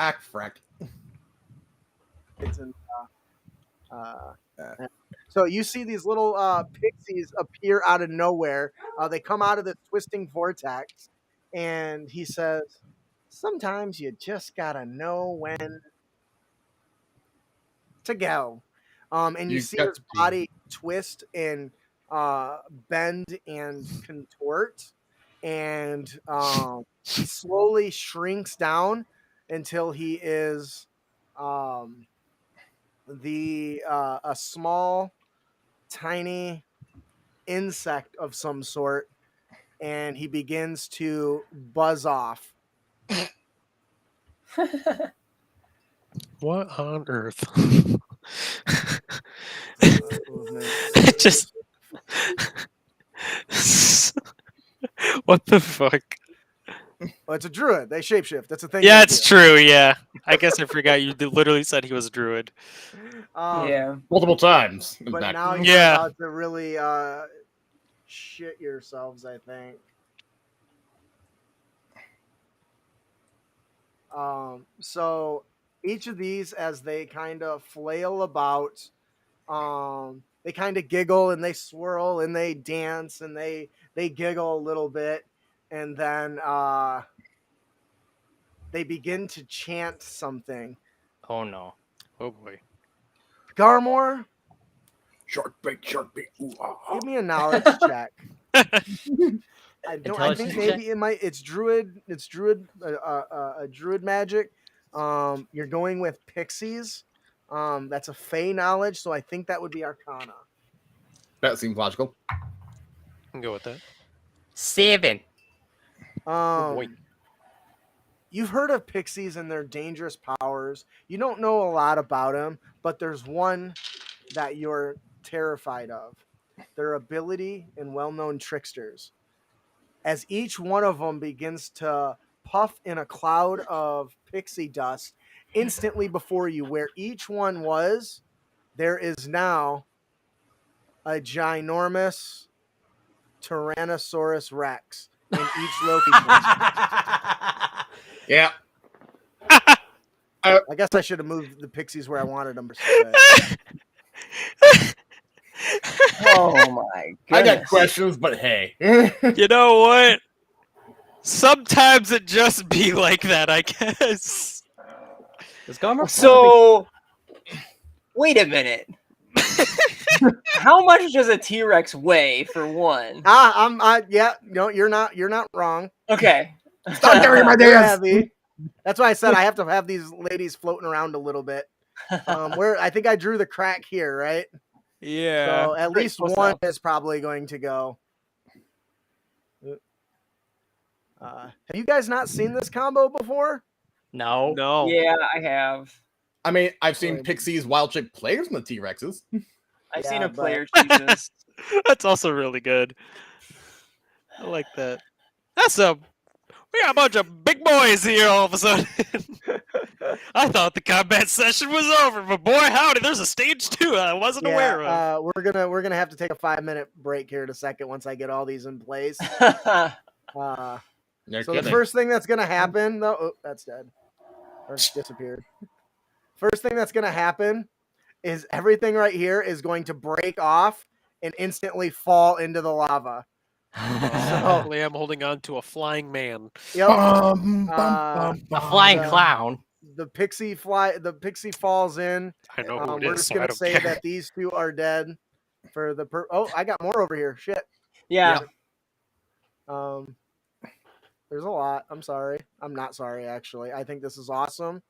Act frack. It's in, so you see these little pixies appear out of nowhere. They come out of the twisting vortex, and he says, "Sometimes you just gotta know when to go." And you You see got his to. body twist and bend and contort, and he slowly shrinks down until he is a small, tiny insect of some sort, and he begins to buzz off. What on earth? Movement. Just. What the fuck? Well, it's a druid. They shapeshift. That's a thing. Yeah, they it's do. true. Yeah, I guess I forgot you literally said he was a druid. Yeah. Multiple times. in But fact. now you're Yeah. about to really shit yourselves, I think. So each of these, as they kind of flail about, they kind of giggle and they swirl and they dance and they giggle a little bit, and then they begin to chant something. Oh no. Oh boy. Garmore, Shark bait, ooh, ah, ah. give me a knowledge check. I think Intelligence maybe it's druid. It's druid. A druid magic. You're going with pixies. That's a fey knowledge, so I think that would be Arcana. That seems logical. I can go with that. 7. boy. You've heard of pixies and their dangerous powers. You don't know a lot about them, but there's one that you're terrified of. Their ability and well-known tricksters. As each one of them begins to puff in a cloud of pixie dust, instantly before you, where each one was, there is now a ginormous Tyrannosaurus Rex in each location. Yeah. I guess I should have moved the pixies where I wanted them. Oh my goodness. I got questions, but hey. You know what? Sometimes it just be like that, I guess. Does Garmore So, wait a minute. How much does a T-Rex weigh, for one? Yeah, no, you're not wrong. Okay. Stop carrying my They're dance. heavy. That's why I said I have to have these ladies floating around a little bit. Where I think I drew the crack here, right? Yeah. So at Pretty least close one enough. is probably going to go. Have you guys not seen this combo before? No. No. Yeah, I have. I mean, I've seen Sorry. Pixies wild chick players in the T-Rexes. I've Yeah, seen a but- player choose this. That's also really good. I like that. We got a bunch of big boys here all of a sudden. I thought the combat session was over, but boy howdy, there's a stage 2 I wasn't aware of. We're gonna have to take a 5-minute break here in a second once I get all these in place. They're So kidding. the first thing that's gonna happen, though, oh, that's dead or disappeared. First thing that's gonna happen is everything right here is going to break off and instantly fall into the lava. Luckily, I'm holding on to a flying man. Yep. A flying uh, clown. The pixie falls in. I know who it We're is, just so I gonna don't say care. that these two are dead. for the oh, I got more over here. Shit. Yeah. There's a lot. I'm sorry. I'm not sorry, actually. I think this is awesome.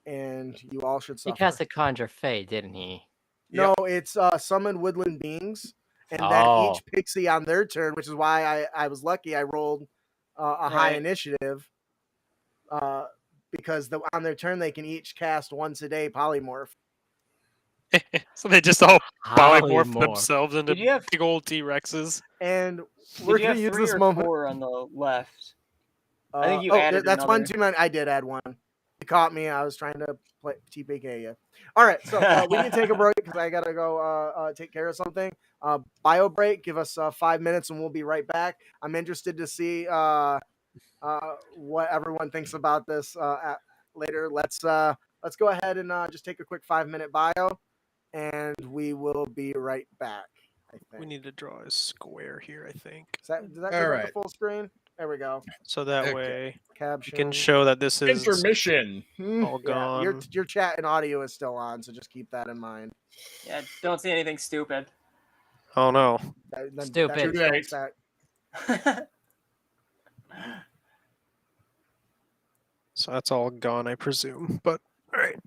And you all should He suffer. cast a Conjure Fey, didn't he? No, it's summon woodland beings. And then Oh. each pixie on their turn, which is why I was lucky I rolled a high initiative. Because on their turn, they can each cast once a day polymorph. So they just all polymorph Polymorph. themselves into Did you have- big old T-Rexes. And Did we're you going have to use 3 this or moment. 4 on the left? I think you added that's one another. too many. I did add one. You caught me. I was trying to play TPK you. All right, so we can take a break because I gotta go take care of something. Bio break. Give us 5 minutes and we'll be right back. I'm interested to see what everyone thinks about this later. Let's go ahead and just take a quick 5-minute bio, and we will be right back. I think. We need to draw a square here, I think. Does that All take up right. the full screen? There we go. So that Okay. way we Caption. can show that this is Intermission. all gone. Your chat and audio is still on, so just keep that in mind. Yeah, don't say anything stupid. Oh no. Stupid. Too late. So that's all gone, I presume. But all right.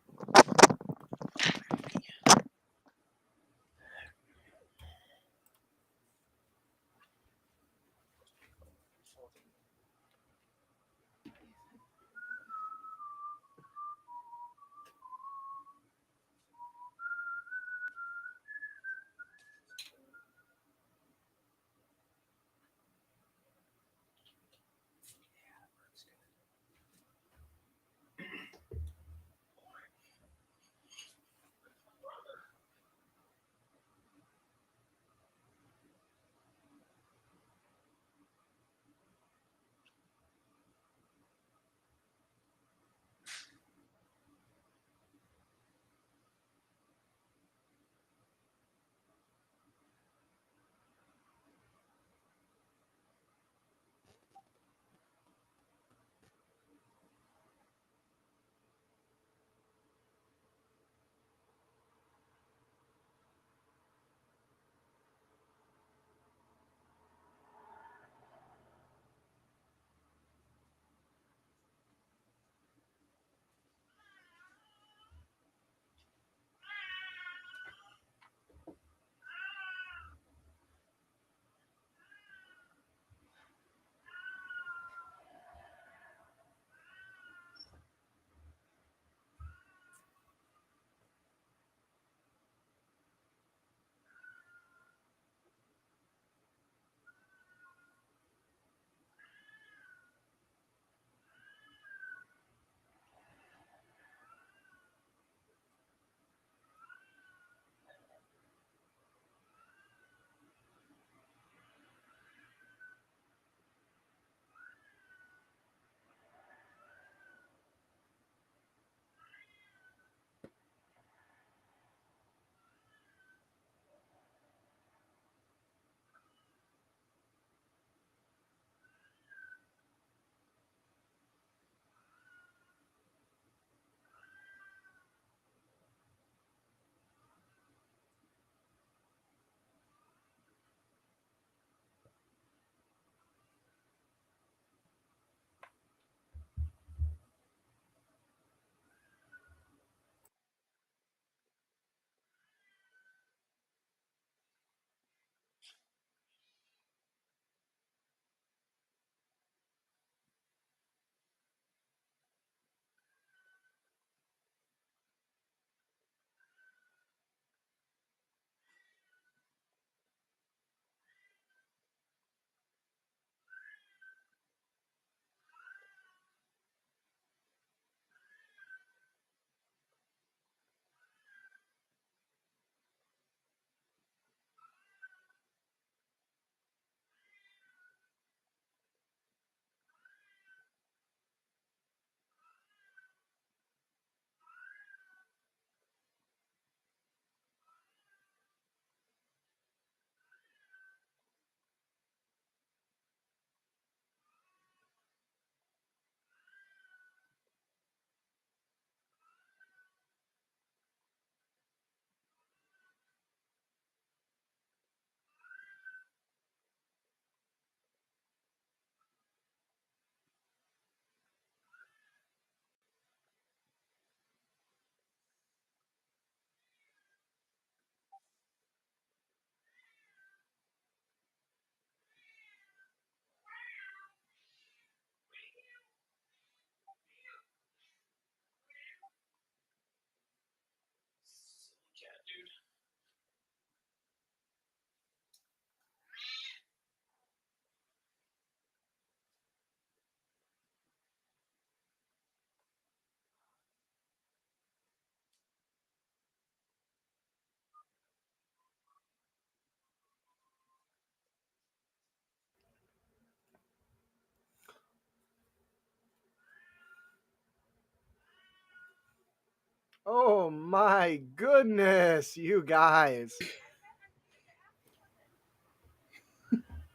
Oh my goodness, you guys.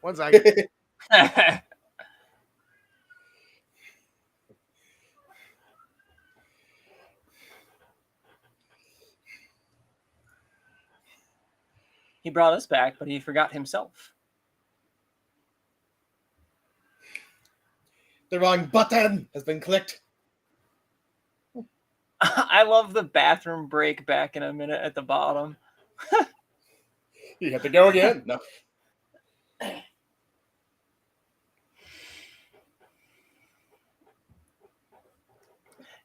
1 second. He brought us back, but he forgot himself. The wrong button has been clicked. I love the bathroom break back in a minute at the bottom. You have to go again. No.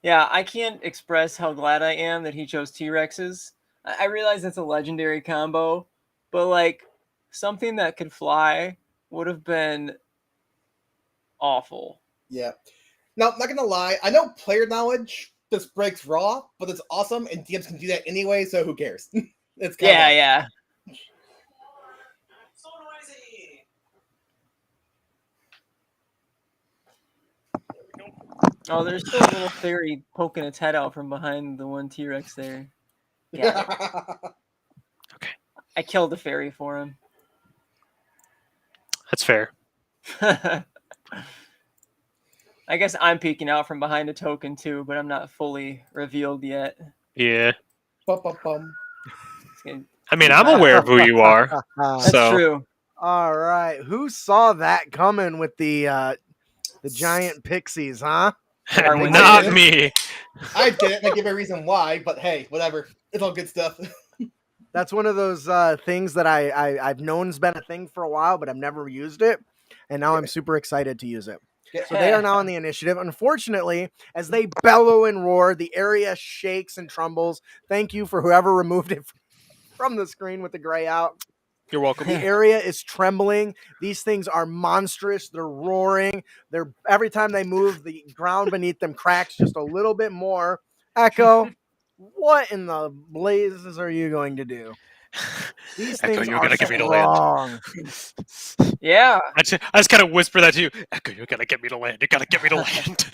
Yeah, I can't express how glad I am that he chose T-Rexes. I realize it's a legendary combo, but like something that could fly would have been awful. Yeah. Now, not gonna lie, I know player knowledge just breaks raw, but it's awesome, and DMs can do that anyway, so who cares? It's kind Yeah, of yeah. So noisy. Oh, there's still a little fairy poking its head out from behind the one T-Rex there. Got it. Okay, I killed the fairy for him. that's fair. I guess I'm peeking out from behind a token too, but I'm not fully revealed yet. Yeah. Bum. It's gonna- I mean, I'm aware of who you are. That's So- true. All right, who saw that coming with the giant pixies, huh? Are we Not doing me. I didn't. I give a reason why, but hey, whatever. It's all good stuff. That's one of those things that I've known's been a thing for a while, but I've never used it, and now I'm super excited to use it. So they are now on the initiative. Unfortunately, as they bellow and roar, the area shakes and trembles. Thank you for whoever removed it from the screen with the gray out. You're welcome. The area is trembling. These things are monstrous. They're roaring. They're every time they move, the ground beneath them cracks just a little bit more. Echo, what in the blazes are you going to do? These Echo, things you're are gonna get me to land. strong. Yeah. I just kind of whisper that to you. Echo, you gotta get me to land. You gotta get me to land.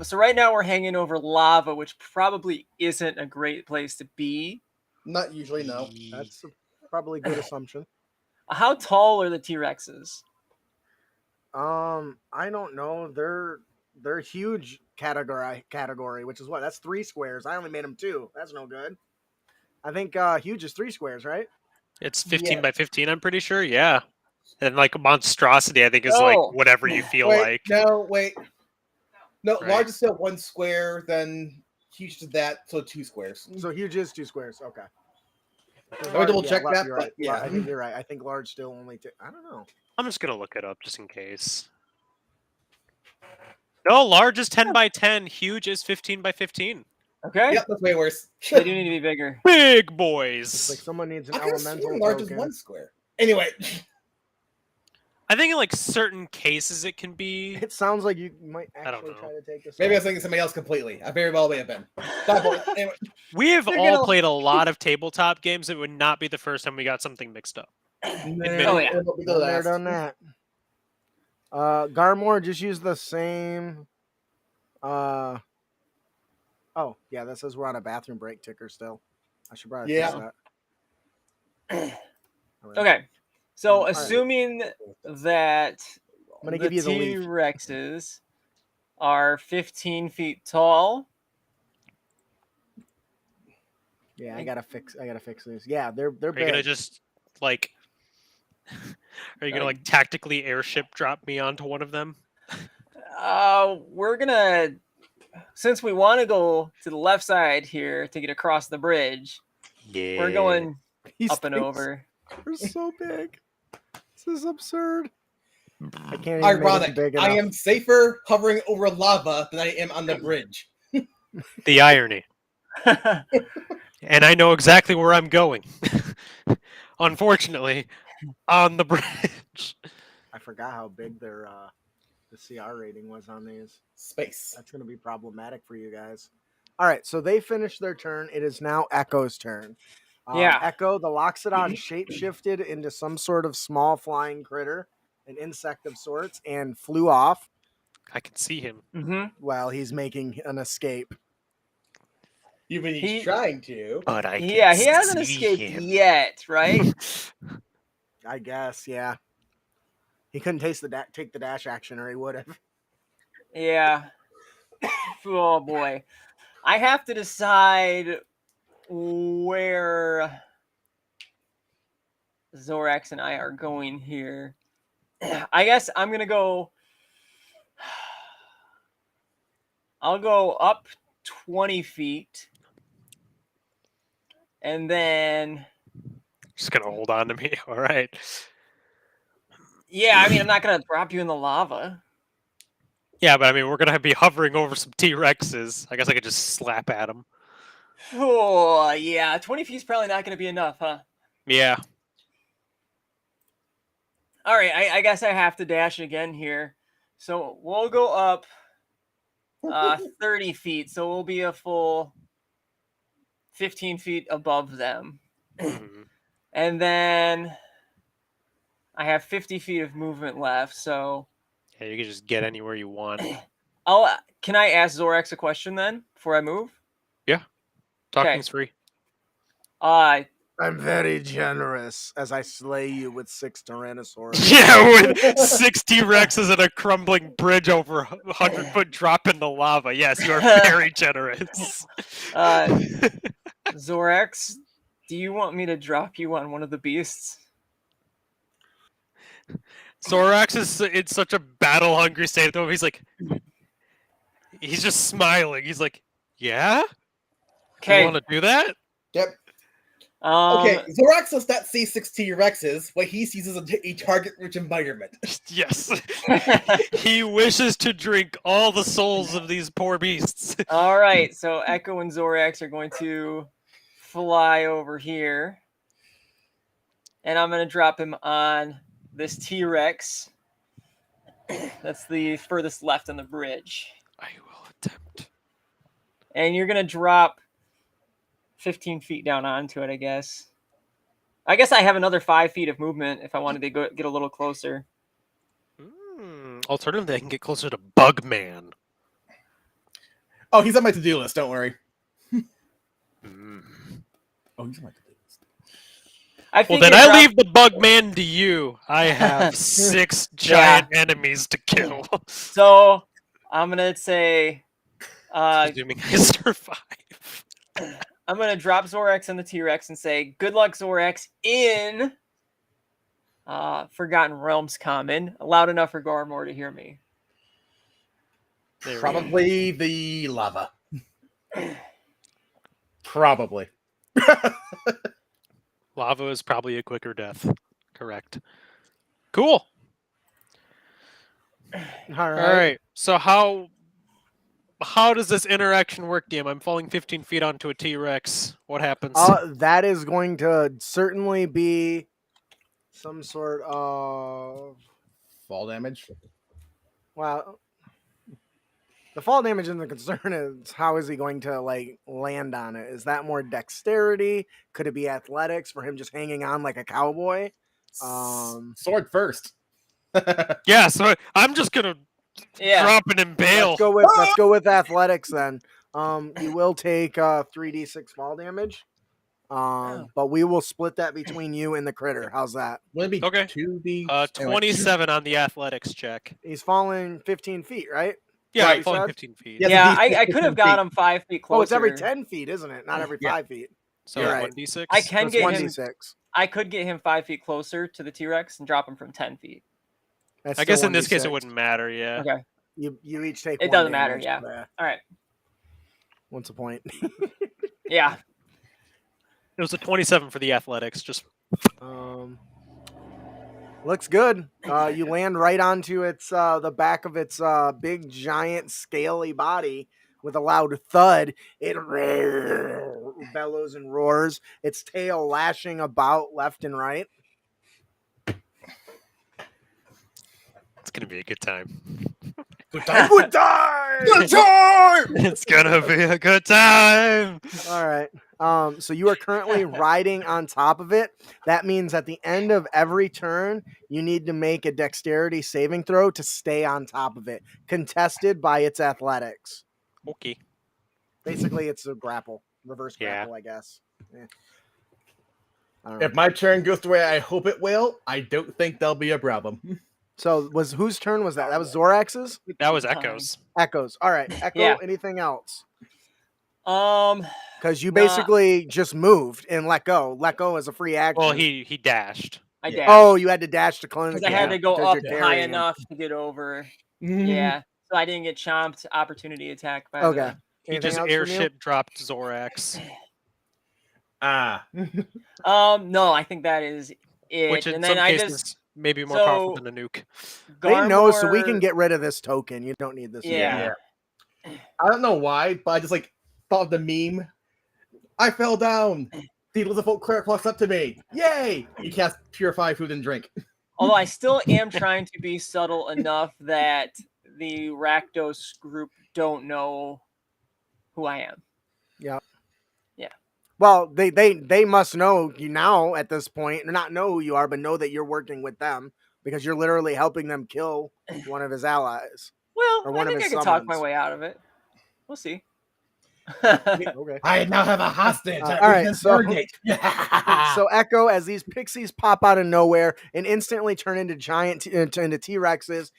So right now we're hanging over lava, which probably isn't a great place to be. Not usually, no. That's probably a good assumption. How tall are the T-Rexes? I don't know. They're huge category, which is what? That's 3 squares. I only made them 2. That's no good. I think huge is 3 squares, right? It's 15 Yeah. by 15, I'm pretty sure. Yeah. And like monstrosity, I think, is Oh. like whatever you feel Wait, like. No, Right. large is still 1 square, then huge to that, so 2 squares. So huge is 2 squares. Okay. I would double check that, You're but right. yeah. I think you're right. I think large still only. I don't know. I'm just gonna look it up just in case. No, large is 10 by 10. Huge is 15 by 15. Okay. Yep, that's way worse. They do need to be bigger. Big It's like boys. someone needs an I could have elemental sworn large is token. 1 square. Anyway, I think in like certain cases it can be. It sounds like you might don't actually know. try to take this. maybe I was one. thinking somebody else completely. I very well may have been. Bad boy. Anyway, We have They're all gonna- played a lot of tabletop games. It would not be the first time we got something mixed up. Oh, yeah. we go Been there, last. done that. Garmore, just use the same. Oh yeah, that says we're on a bathroom break ticker still. I should probably fix Yeah. that. All right. Okay. So All right. assuming that I'm gonna give you the leaf. T-Rexes are 15 feet tall. Yeah, I gotta fix this. Yeah, they're Are you big. gonna just like? Are you gonna like tactically airship drop me onto one of them? We're gonna, since we want to go to the left side here to get across the bridge, Yeah. we're going These up and things over. are so big. This is absurd. I can't even make Ironic. it big I enough. am safer hovering over lava than I am on the bridge. The irony. And I know exactly where I'm going. Unfortunately, on the bridge. I forgot how big their the CR rating was on these. Space. That's going to be problematic for you guys. All right, so they finished their turn. It is now Echo's turn. Yeah. Echo, the Loxodon shapeshifted into some sort of small flying critter, an insect of sorts, and flew off I can see him. Mm-hmm. while he's making an escape. You mean He- he's trying to? But I Yeah, can he hasn't see escaped him. yet, right? I guess, yeah. He couldn't take the dash action, or he would have. Yeah. Oh boy. I have to decide where Zorax and I are going here. I guess I'm gonna go. I'll go up 20 feet. And then, Just gonna hold on to me. All right. yeah, I mean, I'm not gonna drop you in the lava. Yeah, but I mean, we're gonna be hovering over some T-Rexes. I guess I could just slap at them. Oh, yeah, 20 feet's probably not gonna be enough, huh? Yeah. All right, I guess I have to dash again here. So we'll go up 30 feet. So we'll be a full 15 feet above them. Mhm. And then I have 50 feet of movement left. So Yeah, you can just get anywhere you want. can I ask Zorax a question then before I move? Talking's free. I'm very generous as I slay you with 6 Tyrannosaurs. Yeah, with 6 T-Rexes and a crumbling bridge over a 100-foot drop in the lava. Yes, you are very generous. Zorax, do you want me to drop you on one of the beasts? Zorax is in such a battle-hungry state at the moment. He's just smiling. He's like, yeah? You Okay. want to do that? Yep. Okay, Zorax does not see 6 T-Rexes. What he sees is a target-rich environment. Yes. He wishes to drink all the souls of these poor beasts. All right, so Echo and Zorax are going to fly over here. And I'm going to drop him on this T-Rex. That's the furthest left on the bridge. I will attempt. And you're going to drop 15 feet down onto it, I guess. I guess I have another 5 feet of movement if I wanted to get a little closer. Alternatively, I can get closer to Bugman. Oh, he's on my to-do list. Don't worry. Mm. Oh, he's on my to-do list. Well, then I leave the Bugman to you. I have 6 giant enemies to kill. So I'm going to say... Assuming I survive. I'm going to drop Zorax on the T-Rex and say, good luck, Zorax, in Forgotten Realms Common. Loud enough for Gormor to hear me. Probably the lava. Probably. Lava is probably a quicker death. Correct. Cool. All All right. So how does this interaction work, DM? I'm falling 15 feet onto a T-Rex. What happens? That is going to certainly be some sort of Fall damage. well. The fall damage isn't the concern. Is how is he going to like land on it? Is that more dexterity? Could it be athletics for him just hanging on like a cowboy? Sword first. Yeah. So I'm just gonna drop and impale. Let's go with athletics then. You will take 3d6 fall damage. But we will split that between you and the critter. How's that? Would it be Okay. 2d? 27 on the athletics check. He's falling 15 feet, right? Yeah, Right, I'm falling Fred? 15 feet. Yeah. Yeah, It's a I could have got him 5 feet closer. Oh, it's every 10 feet, isn't it? Not every 5 feet. So You're right. 1d6. I can So it's get him. 1d6. I could get him 5 feet closer to the T-Rex and drop him from 10 feet. That's I guess still in this case it 1d6. wouldn't matter. Yeah. Okay. You each take. It one doesn't matter, damage yeah. for that. All right. What's the point? Yeah. It was a 27 for the athletics. Just Looks good. You land right onto its the back of its big, giant, scaly body with a loud thud. It bellows and roars. Its tail lashing about left and right. it's gonna be a good time. Good time. Good time! Good time! It's gonna be a good time. All right. So you are currently riding on top of it. That means at the end of every turn, you need to make a dexterity saving throw to stay on top of it, contested by its athletics. Okay. Basically, it's a grapple. reverse Yeah. grapple, I guess. I don't know. If my turn goes the way I hope it will, I don't think there'll be a problem. So whose turn was that? That was Zorax's? That was Time. Echoes. Echoes. All right. Echo, Yeah. anything else? Because you basically just moved and let go. Let go as a free action. Well, he dashed. I Yeah. dashed. Oh, you had to dash to cleanse. Because I had to go because up you're high carrying him. enough to get over. Mhm. Yeah. So I didn't get chomped. Opportunity attack by Okay. He Anything just else from you? airship dropped Zorax, Ah. No, I think that is it. which in and some then I cases just may be more powerful so than a nuke. They know, so we Garmor- can get rid of this token. You don't need this. Yeah. I don't know why, but I just like thought of the meme. I fell down. The Elizabeth cleric walks up to me. Yay! You cast Purify Food and Drink. Although I still am trying to be subtle enough that the Rakdos group don't know who I am. Well, they must know you now at this point, or not know who you are, but know that you're working with them because you're literally helping them kill one of his allies. Well, Or I one of think I his can talk my summons. way out of it. We'll see. Okay. I now have a hostage. all right, So Echo, as these pixies pop out of nowhere and instantly turn into into T-Rexes,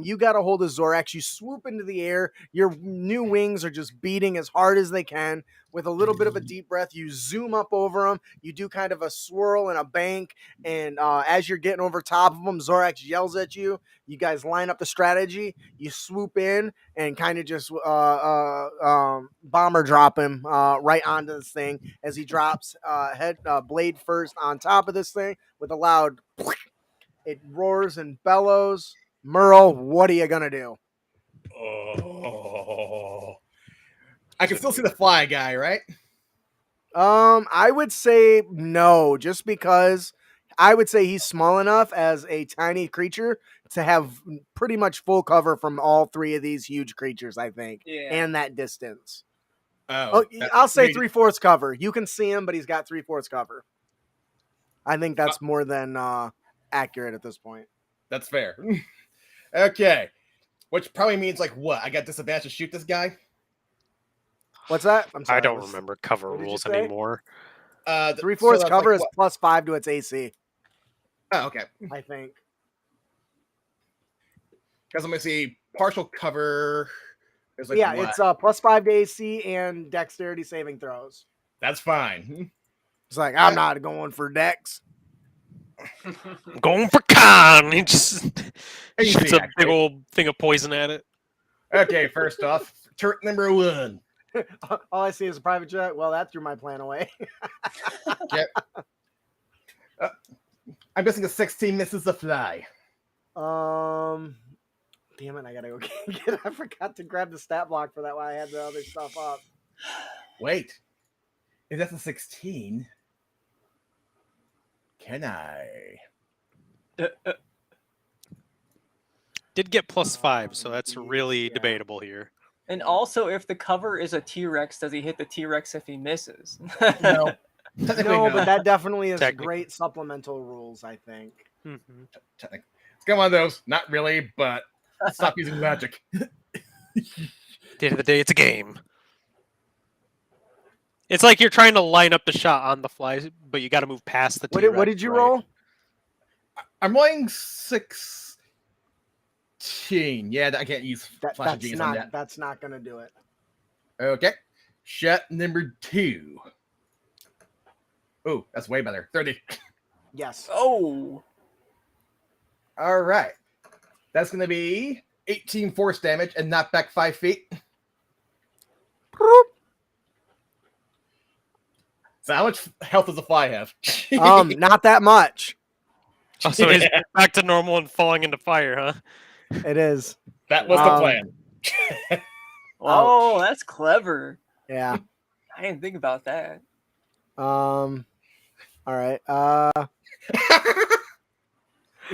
you got a hold of Zorax. You swoop into the air. Your new wings are just beating as hard as they can. With a little bit of a deep breath, you zoom up over them. You do kind of a swirl and a bank, and as you're getting over top of them, Zorax yells at you. You guys line up the strategy. You swoop in and kind of just bomber drop him right onto this thing as he drops blade first on top of this thing with a loud. It roars and bellows. Merle, what are you gonna do? Oh. I can still see the fly guy, right? I would say no, just because I would say he's small enough as a tiny creature to have pretty much full cover from all three of these huge creatures, I think, Yeah. and that distance. Oh, I'll say 3/4 cover. You can see him, but he's got 3/4 cover. I think that's more than accurate at this point. That's fair. Okay. Which probably means like what? I got disadvantage to shoot this guy? What's that? I'm sorry. I don't remember cover what did you rules say? anymore. 3/4 that's cover like is what? +5 to its AC, Oh, okay. I think. Because I'm gonna see partial cover. There's like what? It's +5 to AC and dexterity saving throws. That's fine. It's like, I'm not going for dex. I'm going for con. He just Easy, shoots a big actually. old thing of poison at it. Okay, first off, turret number 1. All I see is a private jet. Well, that threw my plan away. I'm guessing a 16 misses the fly. Damn it, I gotta go get it. I forgot to grab the stat block for that while I had the other stuff up. Wait. If that's a 16, can I? Did get +5, so that's really Yeah. debatable here. And also, if the cover is a T-Rex, does he hit the T-Rex if he misses? No. Technically, No, no. but that definitely is Technically. great supplemental rules, I think. Mm-hmm. Technically. It's got one of those. Not really, but stop using magic. At the end of the day, it's a game. It's like you're trying to line up the shot on the fly, but you got to move past the T-Rex. What did you right? roll? I'm rolling 16. Yeah, I can't use Flash of Genius on that. That's not gonna do it. Okay. Shot number 2. Oh, that's way better. 30. Yes. Oh, All right. That's going to be 18 force damage and knock back 5 feet. So how much health does the fly have? Not that much. Oh, so he's back to normal and falling into fire, huh? It is. That was the plan. oh, that's clever. Yeah. I didn't think about that. All right.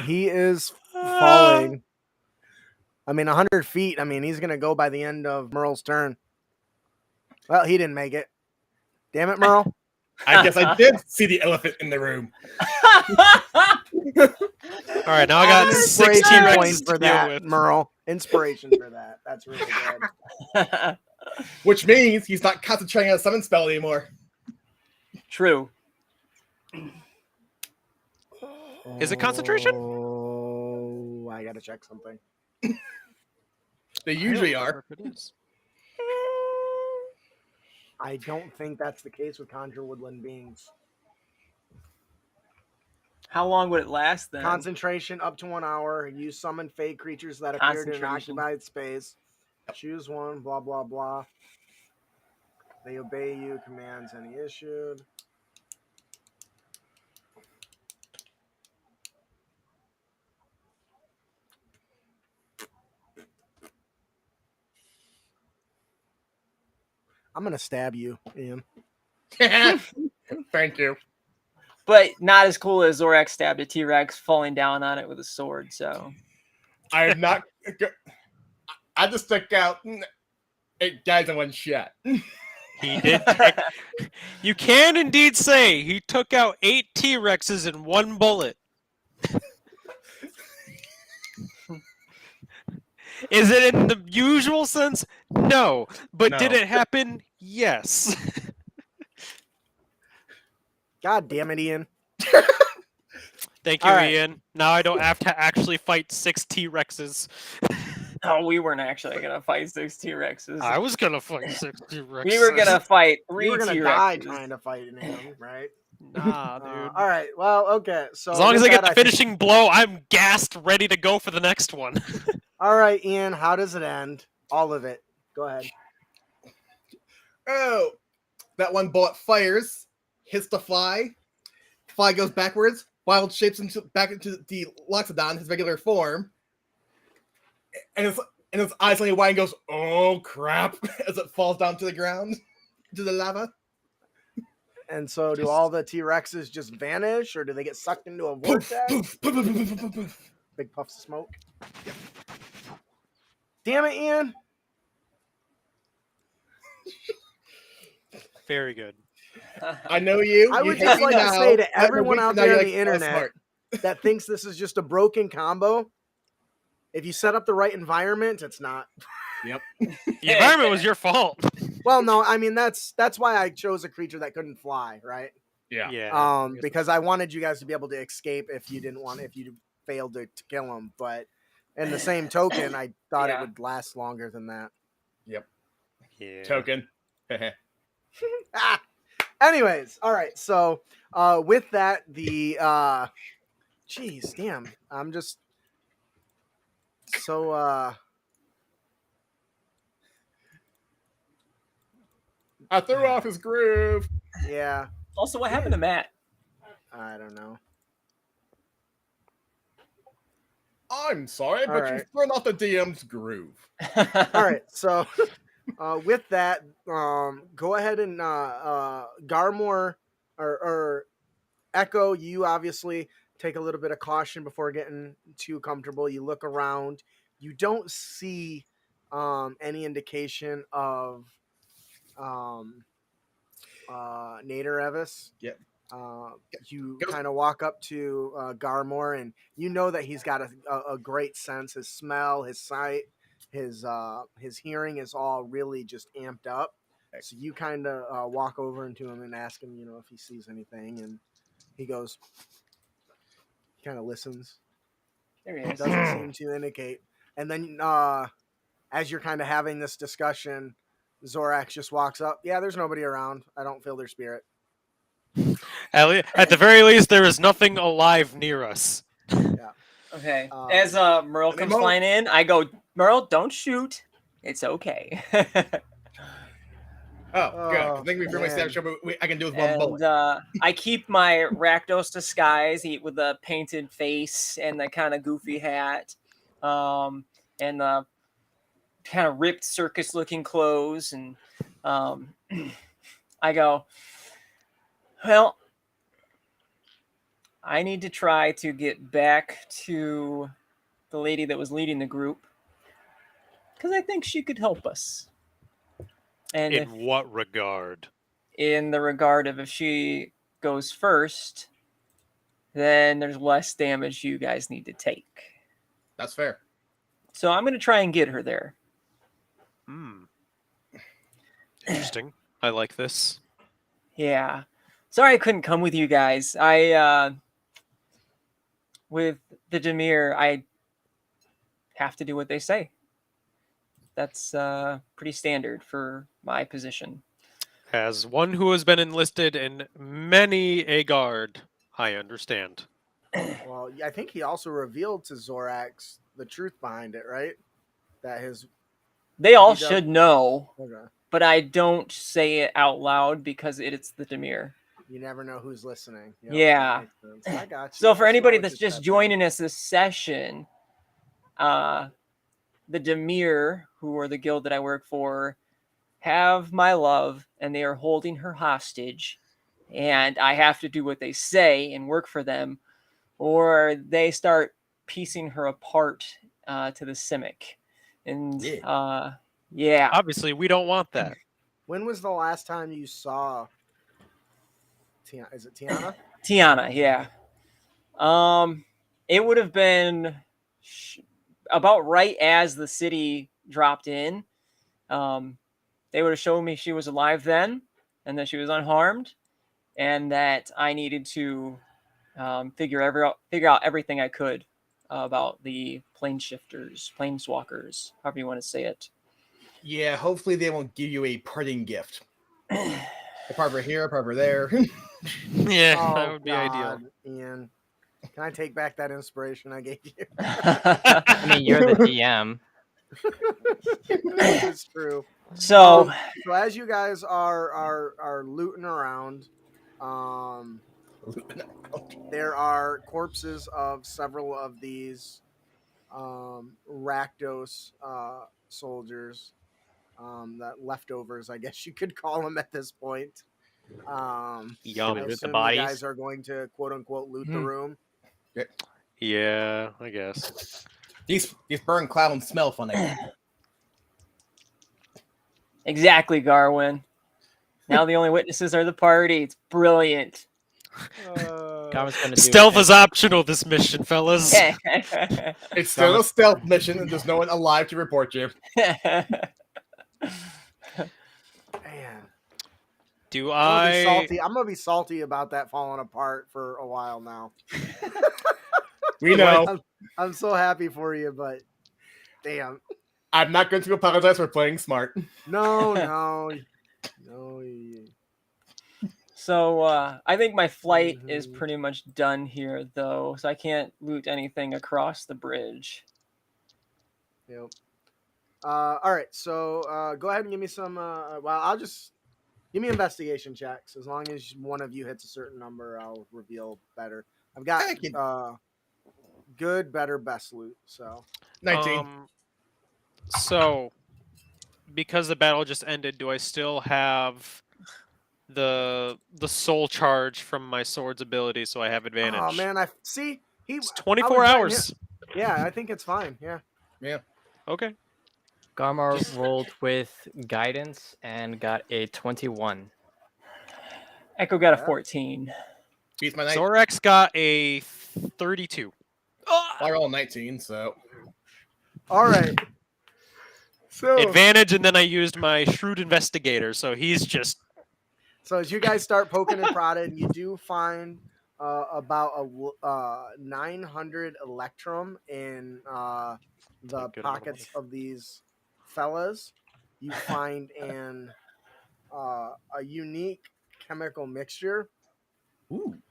He is falling. I mean, 100 feet. I mean, he's gonna go by the end of Merle's turn. Well, he didn't make it. Damn it, Merle. I guess I did see the elephant in the room. All right, now I got 16 Inspiration T-Rexes points to for deal that, with. Merle. Inspiration for that. That's really good. Which means he's not concentrating on a summon spell anymore. True. Is it concentration? Oh, I gotta check something. They usually I don't are. remember if it is. I don't think that's the case with Conjure Woodland Beings. How long would it last then? Concentration up to 1 hour. You summon fey creatures that appeared in an Concentration. occupied space. Choose one, blah, blah, blah. They obey you, commands any issued. I'm going to stab you, Ian. Thank you. But not as cool as Zorak stabbed a T-Rex falling down on it with a sword, so. I am not. I just took out 8 guys in one shot. He did. You can indeed say he took out 8 T-Rexes in 1 bullet. Is it in the usual sense? No. But No. did it happen? Yes. God damn it, Ian. Thank you, All right. Ian. Now I don't have to actually fight 6 T-Rexes. No, we weren't actually going to fight 6 T-Rexes. I was going to fight 6 T-Rexes. We were going to fight 3 You were going to T-Rexes. die trying to fight him, right? Nah, dude. All right. Well, okay. So As long as with I get that, the finishing blow, I'm gassed, ready to go for the next one. All right, Ian. How does it end? All of it. Go ahead. Oh, that one bullet fires, hits the fly. Fly goes backwards. Wild shapes back into the Loxodon, his regular form. And his eyes only wide and goes, "Oh crap!" as it falls down to the ground, to the lava. And so, do all the T-Rexes just vanish, or do they get sucked into a vortex? Poof, poof, poof, poof, poof, poof, poof. Big puffs of smoke. Damn it, Ian. Very good. I know you. I you would hate just me like to now, say to but everyone now out you're there on like, the "Oh, internet smart." that thinks this is just a broken combo, if you set up the right environment, it's not. The environment was your fault. Well, no, I mean that's why I chose a creature that couldn't fly, right? Yeah. Because I wanted you guys to be able to escape if you failed to kill him. But in the same token, I thought it Yeah. would last longer than that. Yeah. Token. Anyways, all right. So with that, the jeez, damn, I'm just so I threw off his groove. yeah, Also, what happened to Matt? I don't know. I'm sorry, All but right. you've thrown off the DM's groove. All right, so with that, go ahead and Garmore or Echo, you obviously take a little bit of caution before getting too comfortable. You look around. You don't see any indication of Nader Evis. Yep. You kind of walk up to Garmore, and you know that he's got a great sense. His smell, his sight, his hearing is all really just amped up. So you kind of walk over into him and ask him, if he sees anything, and he goes, he kind of listens. There he is. Doesn't seem to indicate. And then as you're kind of having this discussion, Zorak just walks up. Yeah, there's nobody around. I don't feel their spirit. At the very least, there is nothing alive near us. Okay. As Merle comes flying in, I go, Merle, don't shoot. It's okay. Oh, good. I think we pretty much established I can do with one bullet. I keep my Rakdos disguise with the painted face and the kind of goofy hat, and the kind of ripped circus-looking clothes, and I go, well, I need to try to get back to the lady that was leading the group, because I think she could help us. And In what regard? In the regard of if she goes first, then there's less damage you guys need to take. That's fair. So I'm going to try and get her there. Interesting. I like this. Yeah. Sorry I couldn't come with you guys. With the Demir, I have to do what they say. That's pretty standard for my position. As one who has been enlisted in many a guard, I understand. Well, I think he also revealed to Zorax the truth behind it, right? That his They all He does- should know, okay. but I don't say it out loud because it's the Demir. You never know who's listening. Yep, Yeah. that makes sense. I got you. So for Just anybody always that's just accept joining us this session, the Demir, who are the guild that I work for, have my love, and they are holding her hostage, and I have to do what they say and work for them, or they start piecing her apart to the Simic. And yeah. Obviously, we don't want that. When was the last time you saw Tiana? Is it Tiana? Tiana, yeah. It would have been about right as the city dropped in. They would have shown me she was alive then, and that she was unharmed, and that I needed to figure out everything I could about the Planeshifters, Planeswalkers, however you want to say it. Yeah, hopefully they won't give you a parting gift. A part over here, a part over there. Yeah, Oh, that would be ideal. God, Ian. Can I take back that inspiration I gave you? I mean, you're the DM. This is true. So, So as you guys are looting around, there are corpses of several of these Rakdos soldiers, that leftovers, I guess you could call them at this point. Yum. I Loot the assume you bodies? guys are going to quote unquote loot the room. Yeah, I guess. These burn clowns smell funny. exactly, Garwin. Now the only witnesses are the party. It's brilliant. Garmin's gonna do Stealth it. is optional this mission, fellas. It's still a stealth mission, and there's no one alive to report you. Man, Do I'm gonna be salty about that falling apart for a while now. We know. I'm so happy for you, but damn. I'm not going to apologize for playing smart. No. So I think my flight is pretty much done here, though, so I can't loot anything across the bridge. Yep. All right, so go ahead and give me some. I'll just give me investigation checks. As long as one of you hits a certain number, I'll reveal better. I've got good, better, best loot. So 19. So, because the battle just ended, do I still have the soul charge from my sword's ability, so I have advantage? oh man, I see. It's I 24 would blame hours. him. Yeah, I think it's fine. Yeah. Okay. Garmar rolled with guidance and got a 21. Echo got a Yeah. 14. Beats my 19. Zorax got a 32. I roll 19, so. All right. So Advantage, and then I used my shrewd investigator, so he's just. So as you guys start poking and prodding, you do find about a 900 electrum in the Good pockets money. of these fellas. You find a unique chemical mixture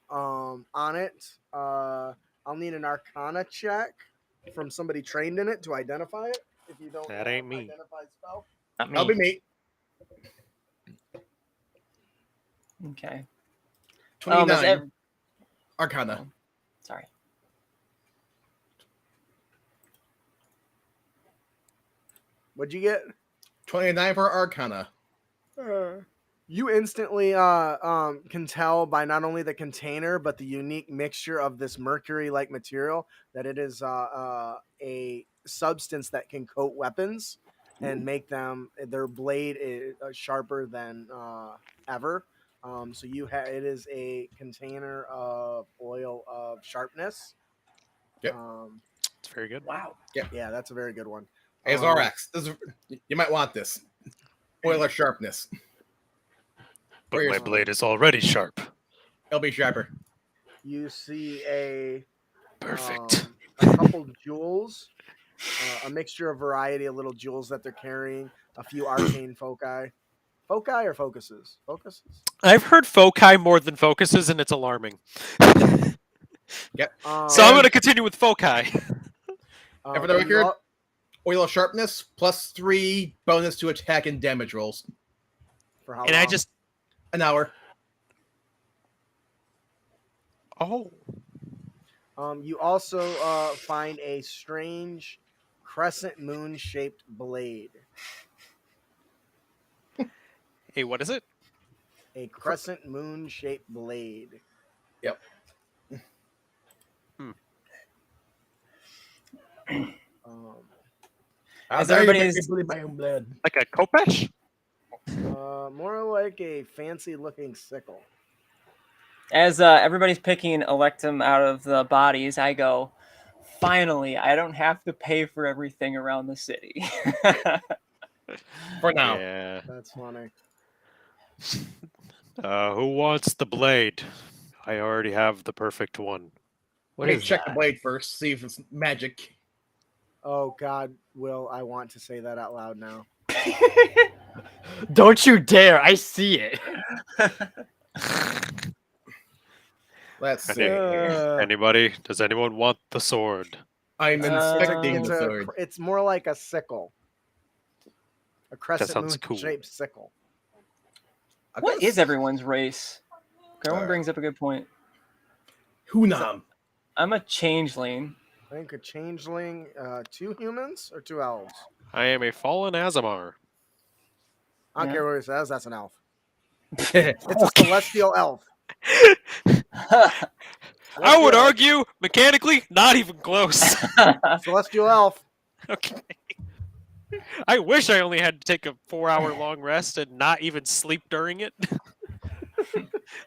on it. I'll need an Arcana check from somebody trained in it to identify it. If you don't, That ain't me. Identify spell. Not me. That'll be me. Okay. 29. Arcana. Sorry. What'd you get? 29 for Arcana. You instantly can tell by not only the container but the unique mixture of this mercury-like material that it is a substance that can coat weapons and make them their blade is sharper than ever. So it is a container of oil of sharpness. Yep. It's very good. Wow. Yeah, that's a very good one. Hey, Zorax, you might want this. Oil of sharpness. But my Where's- blade is already sharp. It'll be sharper. You see a Perfect. a couple jewels, a mixture of variety of little jewels that they're carrying, a few arcane foci. Foci or focuses? Focuses? I've heard foci more than focuses, and it's alarming. Yep. So I'm Um, going to continue with foci. And for the you record, all- oil sharpness +3 bonus to attack and damage rolls. for how And long? I just... An hour. Oh. You also find a strange crescent moon shaped blade. Hey, what is it? A crescent moon shaped blade. Yep. As How dare you everybody make is- me bleed my own blood? Like a kopesh? More like a fancy looking sickle. As everybody's picking Electum out of the bodies, I go, finally, I don't have to pay for everything around the city. For now. Yeah. That's funny. Who wants the blade? I already have the perfect one. What Let me is check that? the blade first, see if it's magic. Oh God, Will, I want to say that out loud now. Don't you dare! I see it. Let's Any- see. Anybody? Does anyone want the sword? I'm inspecting It's the sword. it's more like a sickle. A crescent sounds moon cool. shaped sickle. What is everyone's race? Everyone Alright. brings up a good point. Hunam. I'm a changeling. I think a changeling, 2 humans or 2 elves. I am a fallen Azamar. I don't Yeah. care what it says. That's an elf. That's It's a celestial elf. I would Celestial elf. argue, mechanically, not even close. Celestial elf. Okay. I wish I only had to take a 4-hour-long rest and not even sleep during it.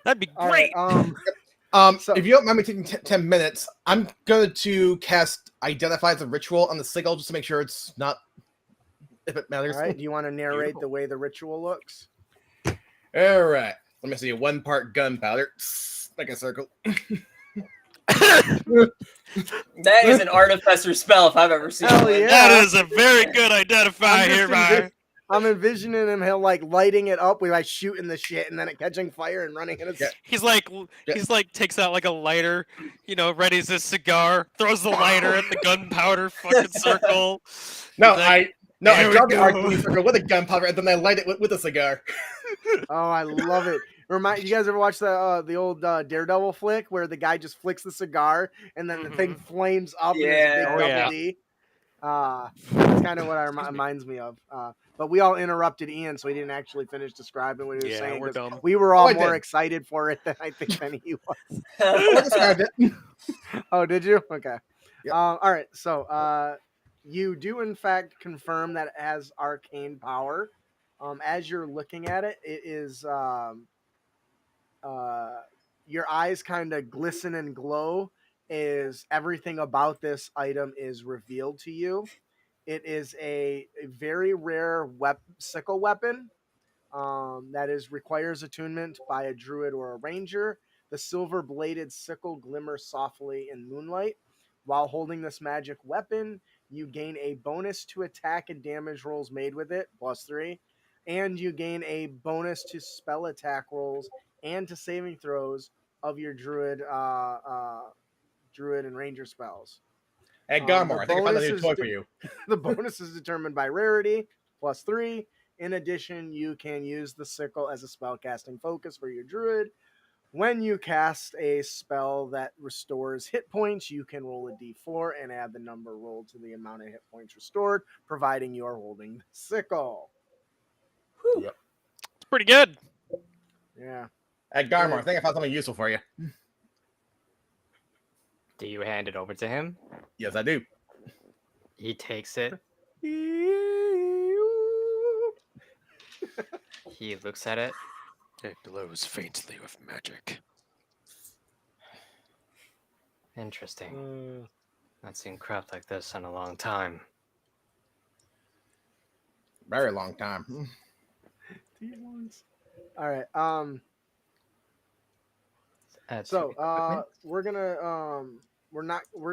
That'd be All right. great. So- if you don't mind me taking 10 minutes, I'm going to cast Identify as a Ritual on the sigil just to make sure it's not, if it matters. All right. Do you want to narrate Beautiful. the way the ritual looks? All right. Let me see. 1 part gunpowder. Like a circle. That is an artificer spell if I've ever seen Hell one. yeah. That is a very good identifier I'm here, just Ryan. I'm envisioning him like lighting it up with like shooting the shit and then it catching fire and running in his. Yeah. He's like takes out like a lighter, readies his cigar, throws the lighter at the gunpowder fucking circle. No, He's like, I "There we draw the go." arcane circle with a gunpowder and then I light it with a cigar. Oh, I love it. You guys ever watch the old Daredevil flick where the guy just flicks the cigar and then the thing flames up and there's a big Yeah. Oh, double yeah. D? That's kind of what it reminds me of. But we all interrupted Ian, so he didn't actually finish describing what he was Yeah, saying. we're 'cause dumb. We were all I more did. excited for it than I think than he was. I described it. Oh, did you? Okay. Yep. All right. So you do in fact confirm that it has arcane power. As you're looking at it, it is your eyes kind of glisten and glow as everything about this item is revealed to you. It is a very rare sickle weapon that requires attunement by a druid or a ranger. The silver-bladed sickle glimmers softly in moonlight. While holding this magic weapon, you gain a bonus to attack and damage rolls made with it, +3, and you gain a bonus to spell attack rolls and to saving throws of your druid and ranger spells. Hey, Garmar, I think I found a new toy for you. The bonus is determined by rarity, +3. In addition, you can use the sickle as a spellcasting focus for your druid. When you cast a spell that restores hit points, you can roll a d4 and add the number rolled to the amount of hit points restored, providing you are holding the sickle. It's pretty good. Yeah. Hey, Garmar, I think I found something useful for you. Do you hand it over to him? Yes, I do. He takes it. He looks at it. It glows faintly with magic. Interesting. Not seen craft like this in a long time. Very long time. All right. Add So to equipment. we're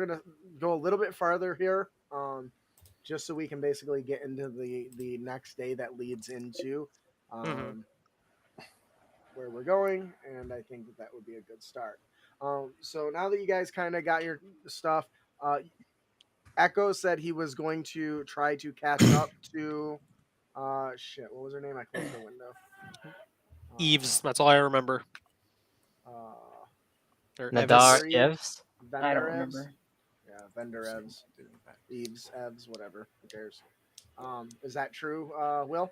gonna go a little bit farther here, just so we can basically get into the next day that leads into where we're going, and I think that would be a good start. So now that you guys kind of got your stuff, Echo said he was going to try to catch up to shit. What was her name? I closed the window. Eves. That's all I remember. Uh, Or Nadar Evis. Evs. I don't Vendor Evs. remember. Yeah, Vendor Evs. Eves, Evs, whatever. Who cares? Is that true, Will?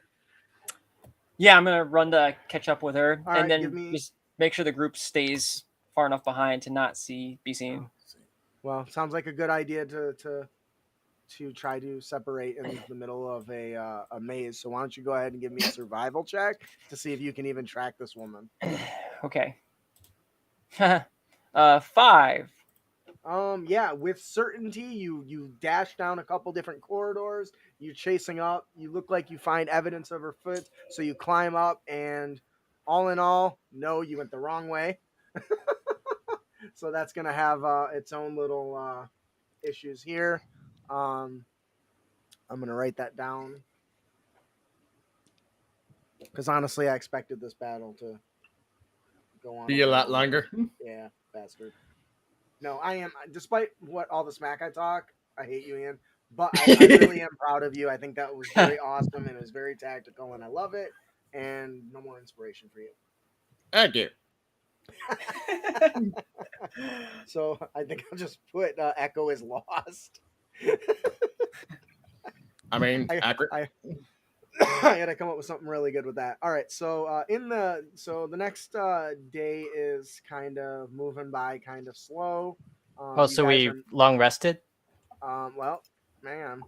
Yeah, I'm gonna run to catch up with her, All and right, give then me- just make sure the group stays far enough behind to not be seen. Well, sounds like a good idea to try to separate in the middle of a maze. So why don't you go ahead and give me a survival check to see if you can even track this woman? Okay. 5. Yeah, with certainty, you dash down a couple different corridors. You're chasing up. You look like you find evidence of her foot, so you climb up. And all in all, no, you went the wrong way. So that's gonna have its own little issues here. I'm gonna write that down because honestly, I expected this battle to go on. Be a lot little longer. Yeah, bastard. No, I am. Despite what all the smack I talk, I hate you, Ian. But I really am proud of you. I think that was very awesome and it was very tactical, and I love it. And no more inspiration for you. Thank you. So I think I'll just put Echo is lost. I mean, accurate. I had to come up with something really good with that. All right, so the next day is kind of moving by, kind of slow. Oh, so guys we long rested? well, man.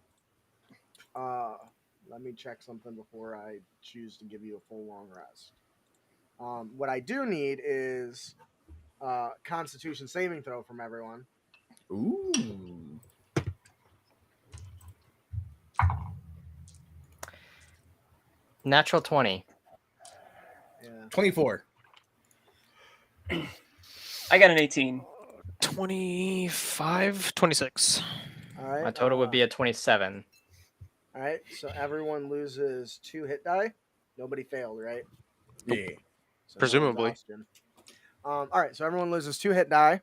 Let me check something before I choose to give you a full long rest. What I do need is Constitution saving throw from everyone. Ooh. Natural 20. Yeah. 24. I got an 18. 25, 26. All right. My total would be a 27. All right. So everyone loses 2 hit die. Nobody failed, right? Yeah. So no Presumably. exhaustion. All right. So everyone loses 2 hit die.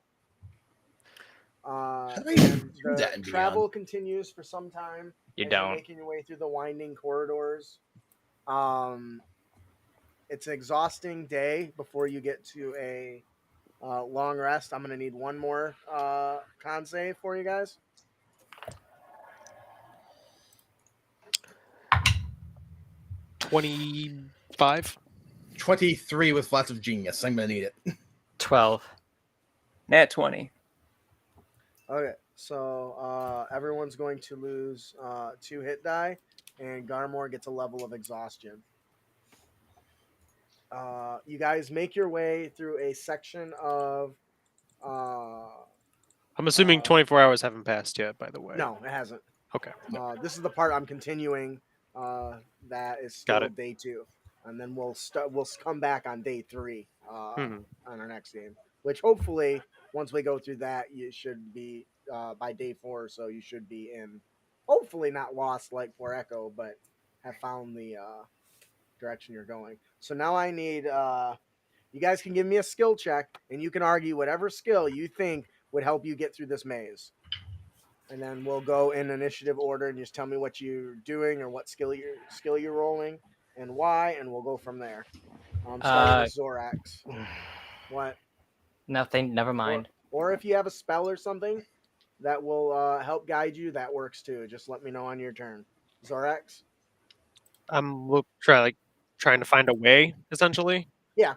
How do you And do that the in travel Beyond? continues for some time. You as you're don't. making your way through the winding corridors. It's an exhausting day before you get to a long rest. I'm going to need one more con save for you guys. 25. 23 with lots of genius. I'm going to need it. 12. Nat 20. Okay, so everyone's going to lose 2 hit die, and Garmore gets a level of exhaustion. You guys make your way through a section of. I'm assuming 24 hours haven't passed yet, by the way. No, it hasn't. Okay. This is the part I'm continuing. That is Got still it. day 2, and then we'll come back on day 3 on our next game. Which hopefully, once we go through that, you should be by day 4. So you should be in. Hopefully, not lost like for Echo, but have found the direction you're going. So now I need. You guys can give me a skill check, and you can argue whatever skill you think would help you get through this maze. And then we'll go in initiative order and just tell me what you're doing or what skill you're rolling and why, and we'll go from there. Starting with Zorax. What? Nothing. Never mind. Or if you have a spell or something that will help guide you, that works too. Just let me know on your turn. Zorax? I'm trying to find a way, essentially. Yeah.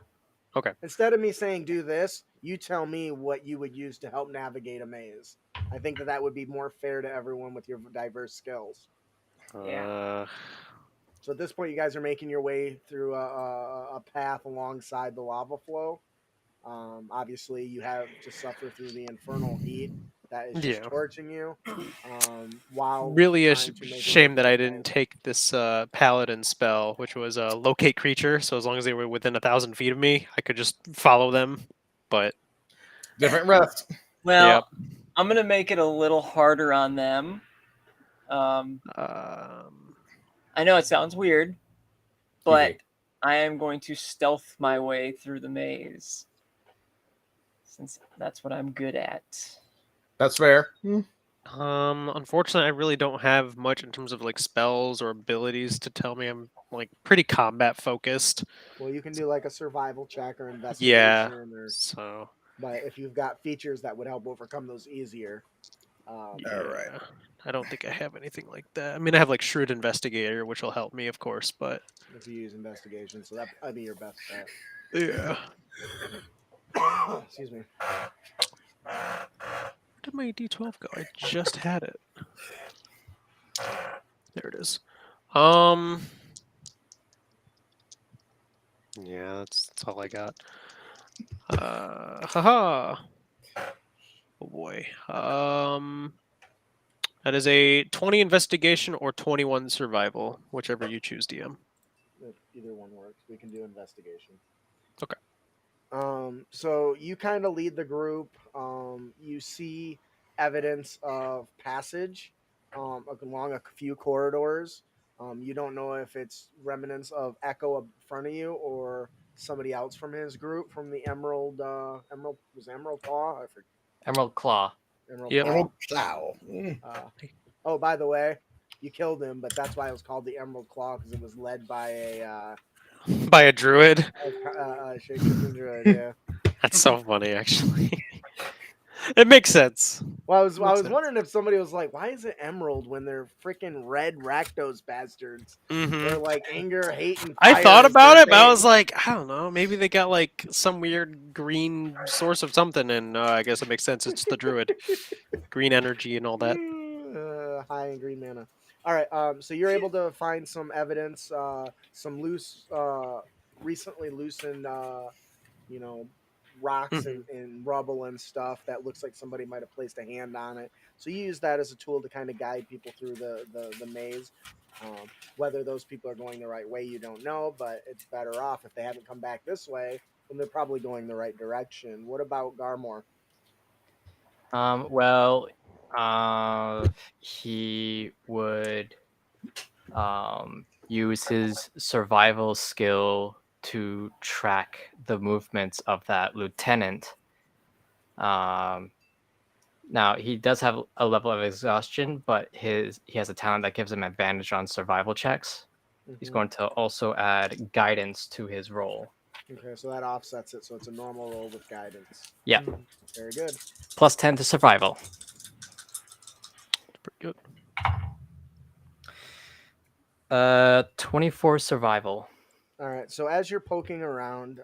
Okay. Instead of me saying do this, you tell me what you would use to help navigate a maze. I think that would be more fair to everyone with your diverse skills. Yeah. So at this point, you guys are making your way through a path alongside the lava flow. Obviously, you have to suffer through the infernal heat that is just Yeah. torching you. While Really a trying to make it shame that I look didn't take this paladin spell, which was locate creature. So as long as they were within 1,000 feet of me, I could just follow them. But Different rest. Well, Yep. I'm gonna make it a little harder on them. I know it sounds weird, but I am going to stealth my way through the maze, since that's what I'm good at. That's fair. Unfortunately, I really don't have much in terms of like spells or abilities to tell me I'm like pretty combat focused. Well, you can do like a survival check or Yeah. investigation, So. but if you've got features that would help overcome those easier. Yeah. All right. I don't think I have anything like that. I mean, I have like Shrewd Investigator, which will help me, of course, but If you use investigation, so that'd be your best bet. yeah. Excuse me. Where did my D12 go? I just had it. There it is. Yeah, that's all I got. Haha. Oh boy. That is a 20 investigation or 21 survival, whichever you choose, DM. Either one works. We can do investigation. Okay. So you kind of lead the group. You see evidence of passage along a few corridors. You don't know if it's remnants of Echo up front of you or somebody else from his group from the Emerald Claw. I forget. Emerald Claw. Emerald Yep. Claw. Emerald Plow. Oh, by the way, you killed him, but that's why it was called the Emerald Claw, because it was led by a By a druid. shape-shifting druid. Yeah. That's so funny, actually. It makes sense. Well, I was Makes sense. wondering if somebody was like, "Why is it emerald when they're freaking red Rakdos bastards?" Or like anger, hate, and fire I thought is about their it, but I thing. was like, I don't know. Maybe they got like some weird green source of something, and I guess it makes sense. It's the druid, green energy and all that. High in green mana. All right, so you're able to find some evidence, some loose, recently loosened, rocks and rubble and stuff that looks like somebody might have placed a hand on it. So you use that as a tool to kind of guide people through the maze. Whether those people are going the right way, you don't know, but it's better off if they haven't come back this way, then they're probably going the right direction. What about Garmore? Well, he would use his survival skill to track the movements of that lieutenant. Now he does have a level of exhaustion, but he has a talent that gives him advantage on survival checks. He's going to also add guidance to his roll. Okay, so that offsets it, so it's a normal roll with guidance. Yeah. Very good. Plus 10 to survival. Pretty good. 24 survival. All right, so as you're poking around,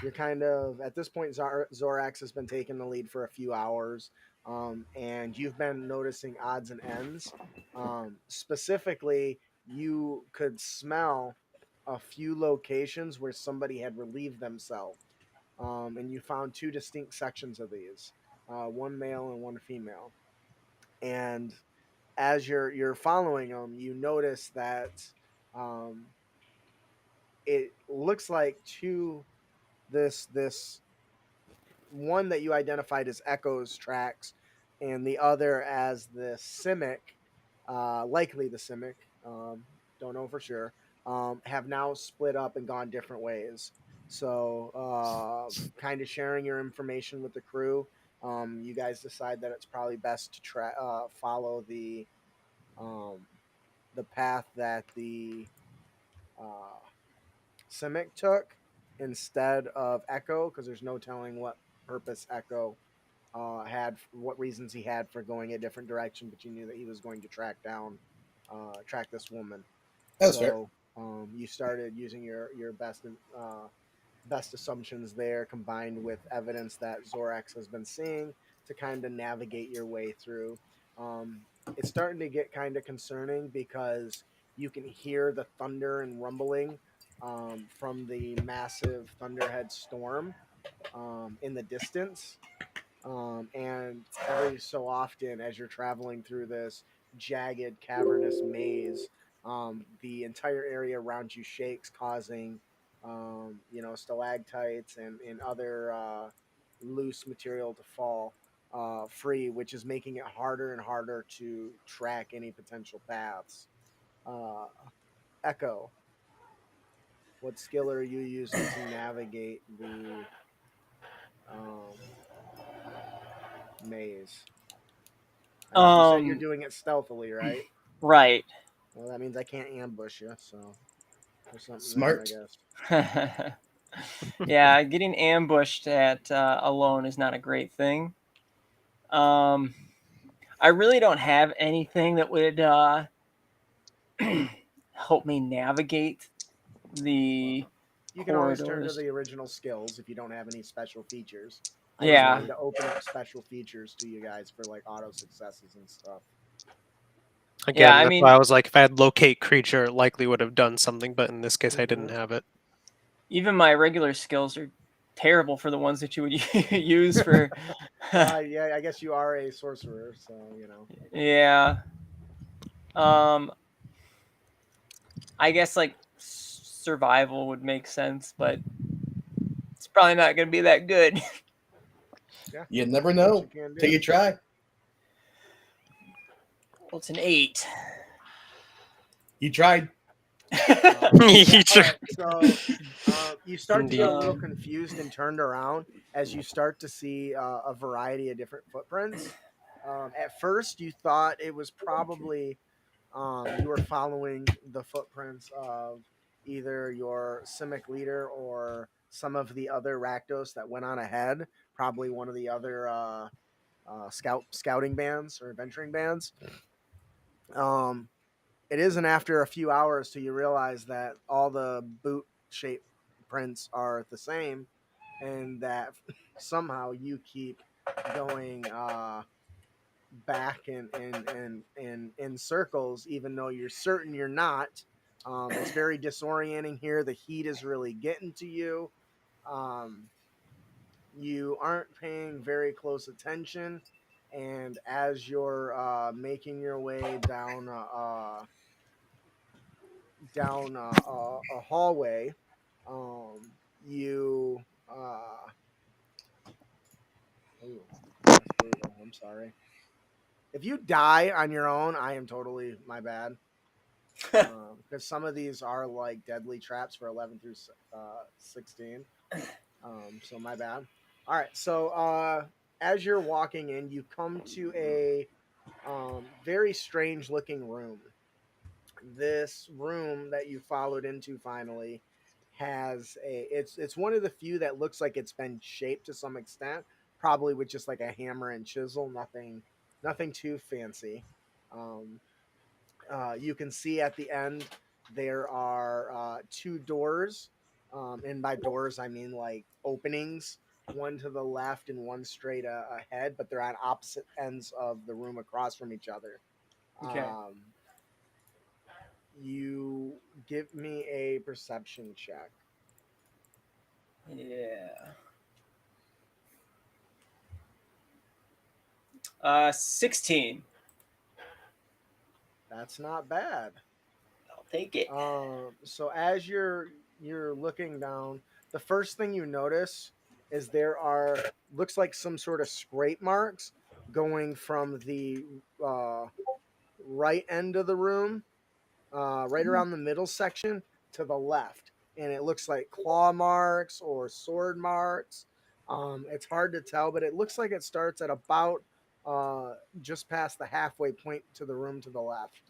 you're kind of, at this point, Zorax has been taking the lead for a few hours, and you've been noticing odds and ends. Specifically, you could smell a few locations where somebody had relieved themselves, and you found two distinct sections of these, one male and one female. And as you're following them, you notice that it looks like this one that you identified as Echo's tracks, and the other as the Simic, likely the Simic, don't know for sure, have now split up and gone different ways. So, kind of sharing your information with the crew, you guys decide that it's probably best to follow the path that the Simic took instead of Echo, because there's no telling what purpose Echo had, what reasons he had for going a different direction, but you knew that he was going to track this woman. That's fair. You started using your best assumptions there, combined with evidence that Zorax has been seeing, to kind of navigate your way through. It's starting to get kind of concerning because you can hear the thunder and rumbling from the massive Thunderhead storm in the distance. And every so often, as you're traveling through this jagged, cavernous maze, the entire area around you shakes, causing, stalactites and other loose material to fall free, which is making it harder and harder to track any potential paths. Uh, Echo, what skill are you using to navigate the maze? You said you're doing it stealthily, right? Right. Well, that means I can't ambush you, so there's something Smart. there, I guess. Yeah, getting ambushed at alone is not a great thing. I really don't have anything that would help me navigate the You can always turn to corridors. the original skills if you don't have any special features. I Yeah. was wanting to open up special features to you guys for like auto successes and stuff. Again, Yeah, I that's mean- why I was like, if I had locate creature, it likely would have done something, but in this case, I didn't have it. Even my regular skills are terrible for the ones that you would use for. Yeah, I guess you are a sorcerer, so you know. Yeah. I guess like survival would make sense, but it's probably not going to be that good. Yeah. You never know till you try. Well, it's an 8. You tried. Right, so you start to get a little Indeed. confused and turned around as you start to see a variety of different footprints. At first, you thought it was probably you were following the footprints of either your Simic leader or some of the other Rakdos that went on ahead, probably one of the other scouting bands or adventuring bands. It isn't after a few hours till you realize that all the boot shape prints are the same, and that somehow you keep going back in circles, even though you're certain you're not. It's very disorienting here. The heat is really getting to you. You aren't paying very close attention, and as you're making your way down a hallway, you ooh, that's brutal. I'm sorry. If you die on your own, I am totally my bad. Because some of these are like deadly traps for 11 through 16. So my bad. All right. So as you're walking in, you come to a very strange looking room. This room that you followed into finally has it's one of the few that looks like it's been shaped to some extent, probably with just like a hammer and chisel, nothing too fancy. um, you can see at the end there are two doors, and by doors I mean like openings, one to the left and one straight ahead, but they're on opposite ends of the room across from each other. Okay. You give me a perception check. Yeah. 16. That's not bad. I'll take it. So as you're looking down, the first thing you notice is there are looks like some sort of scrape marks going from the right end of the room, right around the middle section to the left, and it looks like claw marks or sword marks. It's hard to tell, but it looks like it starts at about just past the halfway point to the room to the left.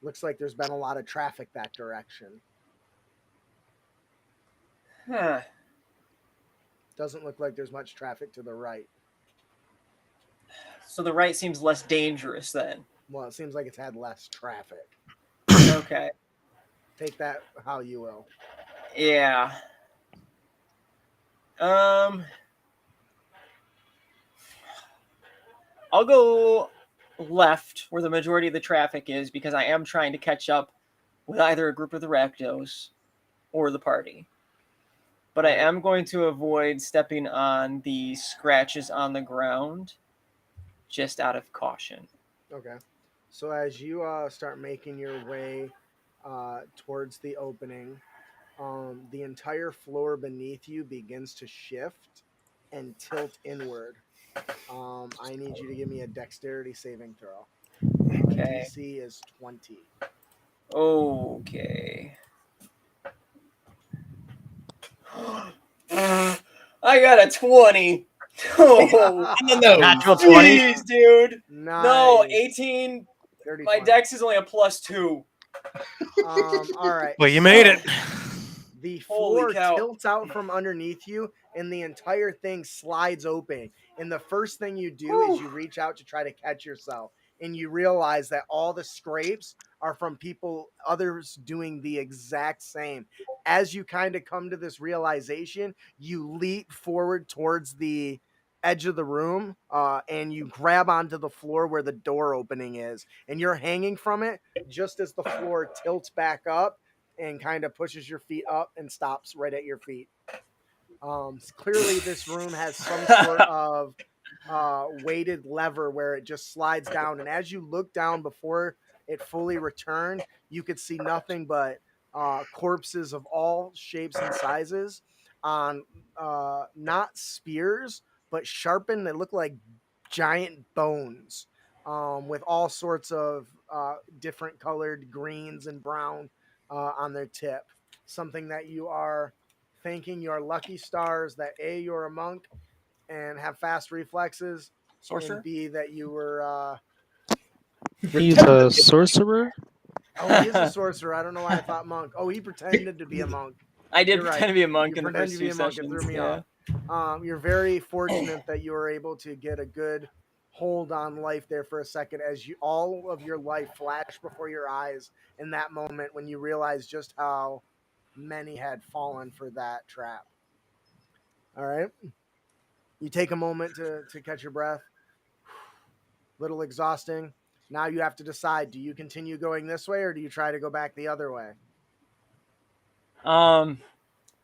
Looks like there's been a lot of traffic that direction. Huh. Doesn't look like there's much traffic to the right. So the right seems less dangerous then. Well, it seems like it's had less traffic. Okay. Take that how you will. Yeah. I'll go left where the majority of the traffic is because I am trying to catch up with either a group of the Rakdos or the party. but I am going to avoid stepping on the scratches on the ground, just out of caution. Okay. So as you start making your way towards the opening, the entire floor beneath you begins to shift and tilt inward. I need you to give me a dexterity saving throw. Okay. DC is 20. Okay. I got a 20. Oh, No. Natural 20. jeez, dude. Nice. No, 18. 30, My 20. dex is only a +2. All right. Well, you made so it. The Holy floor cow. tilts out from underneath you, and the entire thing slides open. And the first thing you do is you reach out to try to catch yourself, and you realize that all the scrapes are from others doing the exact same. As you kind of come to this realization, you leap forward towards the edge of the room, and you grab onto the floor where the door opening is, and you're hanging from it just as the floor tilts back up and kind of pushes your feet up and stops right at your feet. Clearly, this room has some sort of weighted lever where it just slides down. And as you look down before it fully returned, you could see nothing but corpses of all shapes and sizes on not spears, but sharpened. They look like giant bones with all sorts of different colored greens and brown on their tip. Something that you are thanking your lucky stars that A, you're a monk and have fast reflexes, Sorcerer? and B, that you were. He's a sorcerer. Oh, he is a sorcerer. I don't know why I thought monk. Oh, he pretended to be a monk. I did You're right. pretend to be a monk You in the pretend first to be few a monk. It sessions. threw me Yeah. off. You're very fortunate that you were able to get a good hold on life there for a second as all of your life flashed before your eyes in that moment when you realized just how many had fallen for that trap. All right. You take a moment to catch your breath. Little exhausting. Now you have to decide, do you continue going this way or do you try to go back the other way? I'm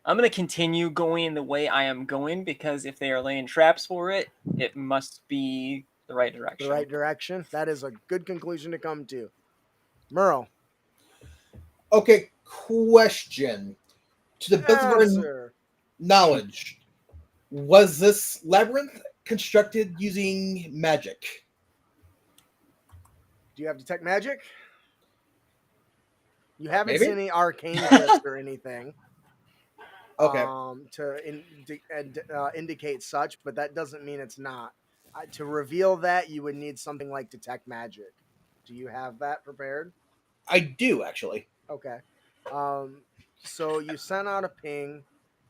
going to continue going the way I am going because if they are laying traps for it, it must be the right direction. The right direction? That is a good conclusion to come to. Merle. Okay, question. To the best of our Answer. knowledge, was this labyrinth constructed using magic? Do you have detect magic? You haven't Maybe? seen any arcane glyphs or anything. Okay. To indicate such, but that doesn't mean it's not. To reveal that, you would need something like detect magic. Do you have that prepared? I do, actually. Okay. So you sent out a ping,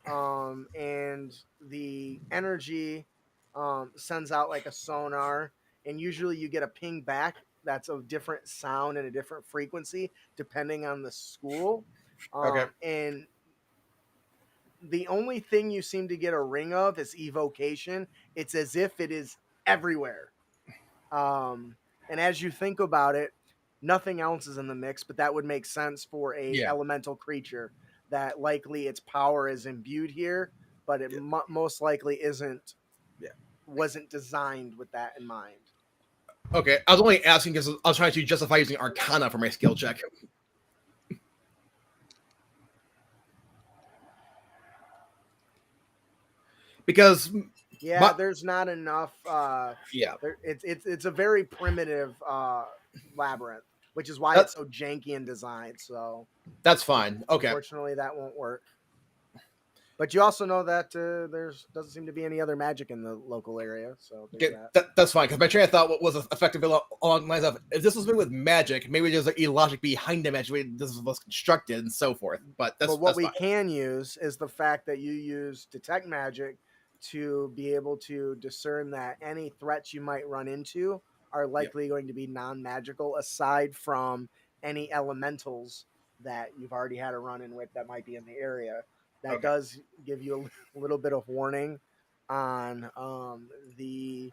and the energy sends out like a sonar, and usually you get a ping back that's a different sound and a different frequency depending on the school. Okay. And the only thing you seem to get a ring of is evocation. It's as if it is everywhere. And as you think about it, nothing else is in the mix, but that would make sense for a elemental creature that likely its power is imbued here, but it most likely wasn't designed with that in mind. Okay, I was only asking because I was trying to justify using Arcana for my skill check. Because there's not enough. It's a very primitive labyrinth, which is why it's so janky in design. So that's fine. Okay, unfortunately, that won't work. But you also know that doesn't seem to be any other magic in the local area, so that's fine. Because my train of thought was effective along the lines of if this was made with magic, maybe there's a logic behind the magic way this was constructed and so forth. But what we can use is the fact that you use detect magic to be able to discern that any threats you might run into are likely going to be non-magical, aside from any elementals that you've already had a run-in with that might be in the area. That does give you a little bit of warning on the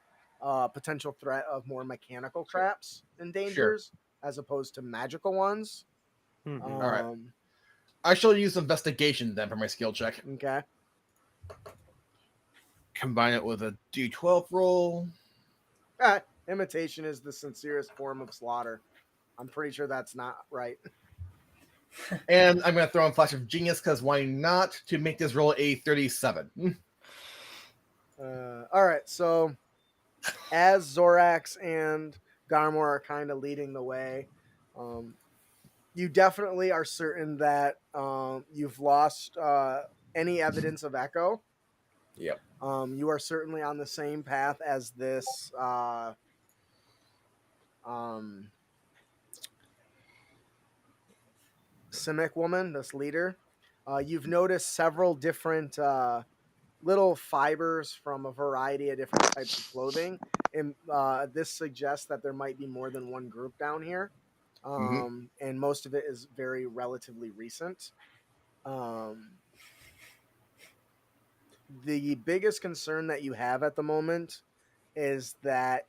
potential threat of more mechanical traps and dangers as opposed to magical ones. All right. I shall use investigation then for my skill check. Okay. Combine it with a D12 roll. Imitation is the sincerest form of slaughter. I'm pretty sure that's not right. And I'm going to throw in Flash of Genius, because why not, to make this roll a 37. All right, so as Zorax and Garmor are kind of leading the way, you definitely are certain that you've lost any evidence of echo. Yep. You are certainly on the same path as this Simic woman, this leader. You've noticed several different little fibers from a variety of different types of clothing, and this suggests that there might be more than one group down here, and most of it is very relatively recent. The biggest concern that you have at the moment is that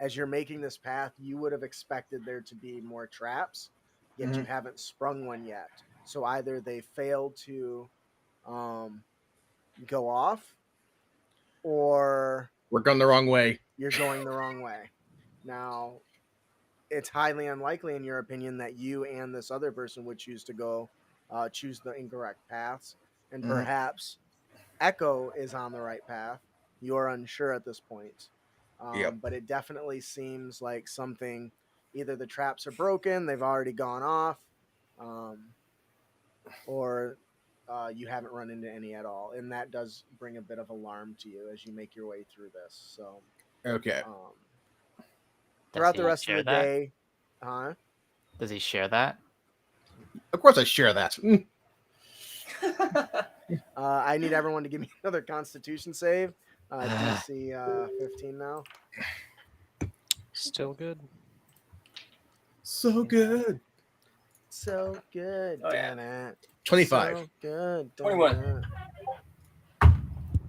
as you're making this path, you would have expected there to be more traps, yet you haven't sprung one yet. So either they failed to go off, or We're going the wrong way. you're going the wrong way. Now, it's highly unlikely, in your opinion, that you and this other person would choose the incorrect paths, and perhaps Echo is on the right path. You're unsure at this point. But it definitely seems like something, either the traps are broken, they've already gone off, or you haven't run into any at all. And that does bring a bit of alarm to you as you make your way through this. So, Okay. throughout the he rest of share the that? day, Does he share that? Of course I share that. I need everyone to give me another Constitution save. DC 15 now. Still good. So good. So good. Oh, yeah. Damn it. 25. So good. 21.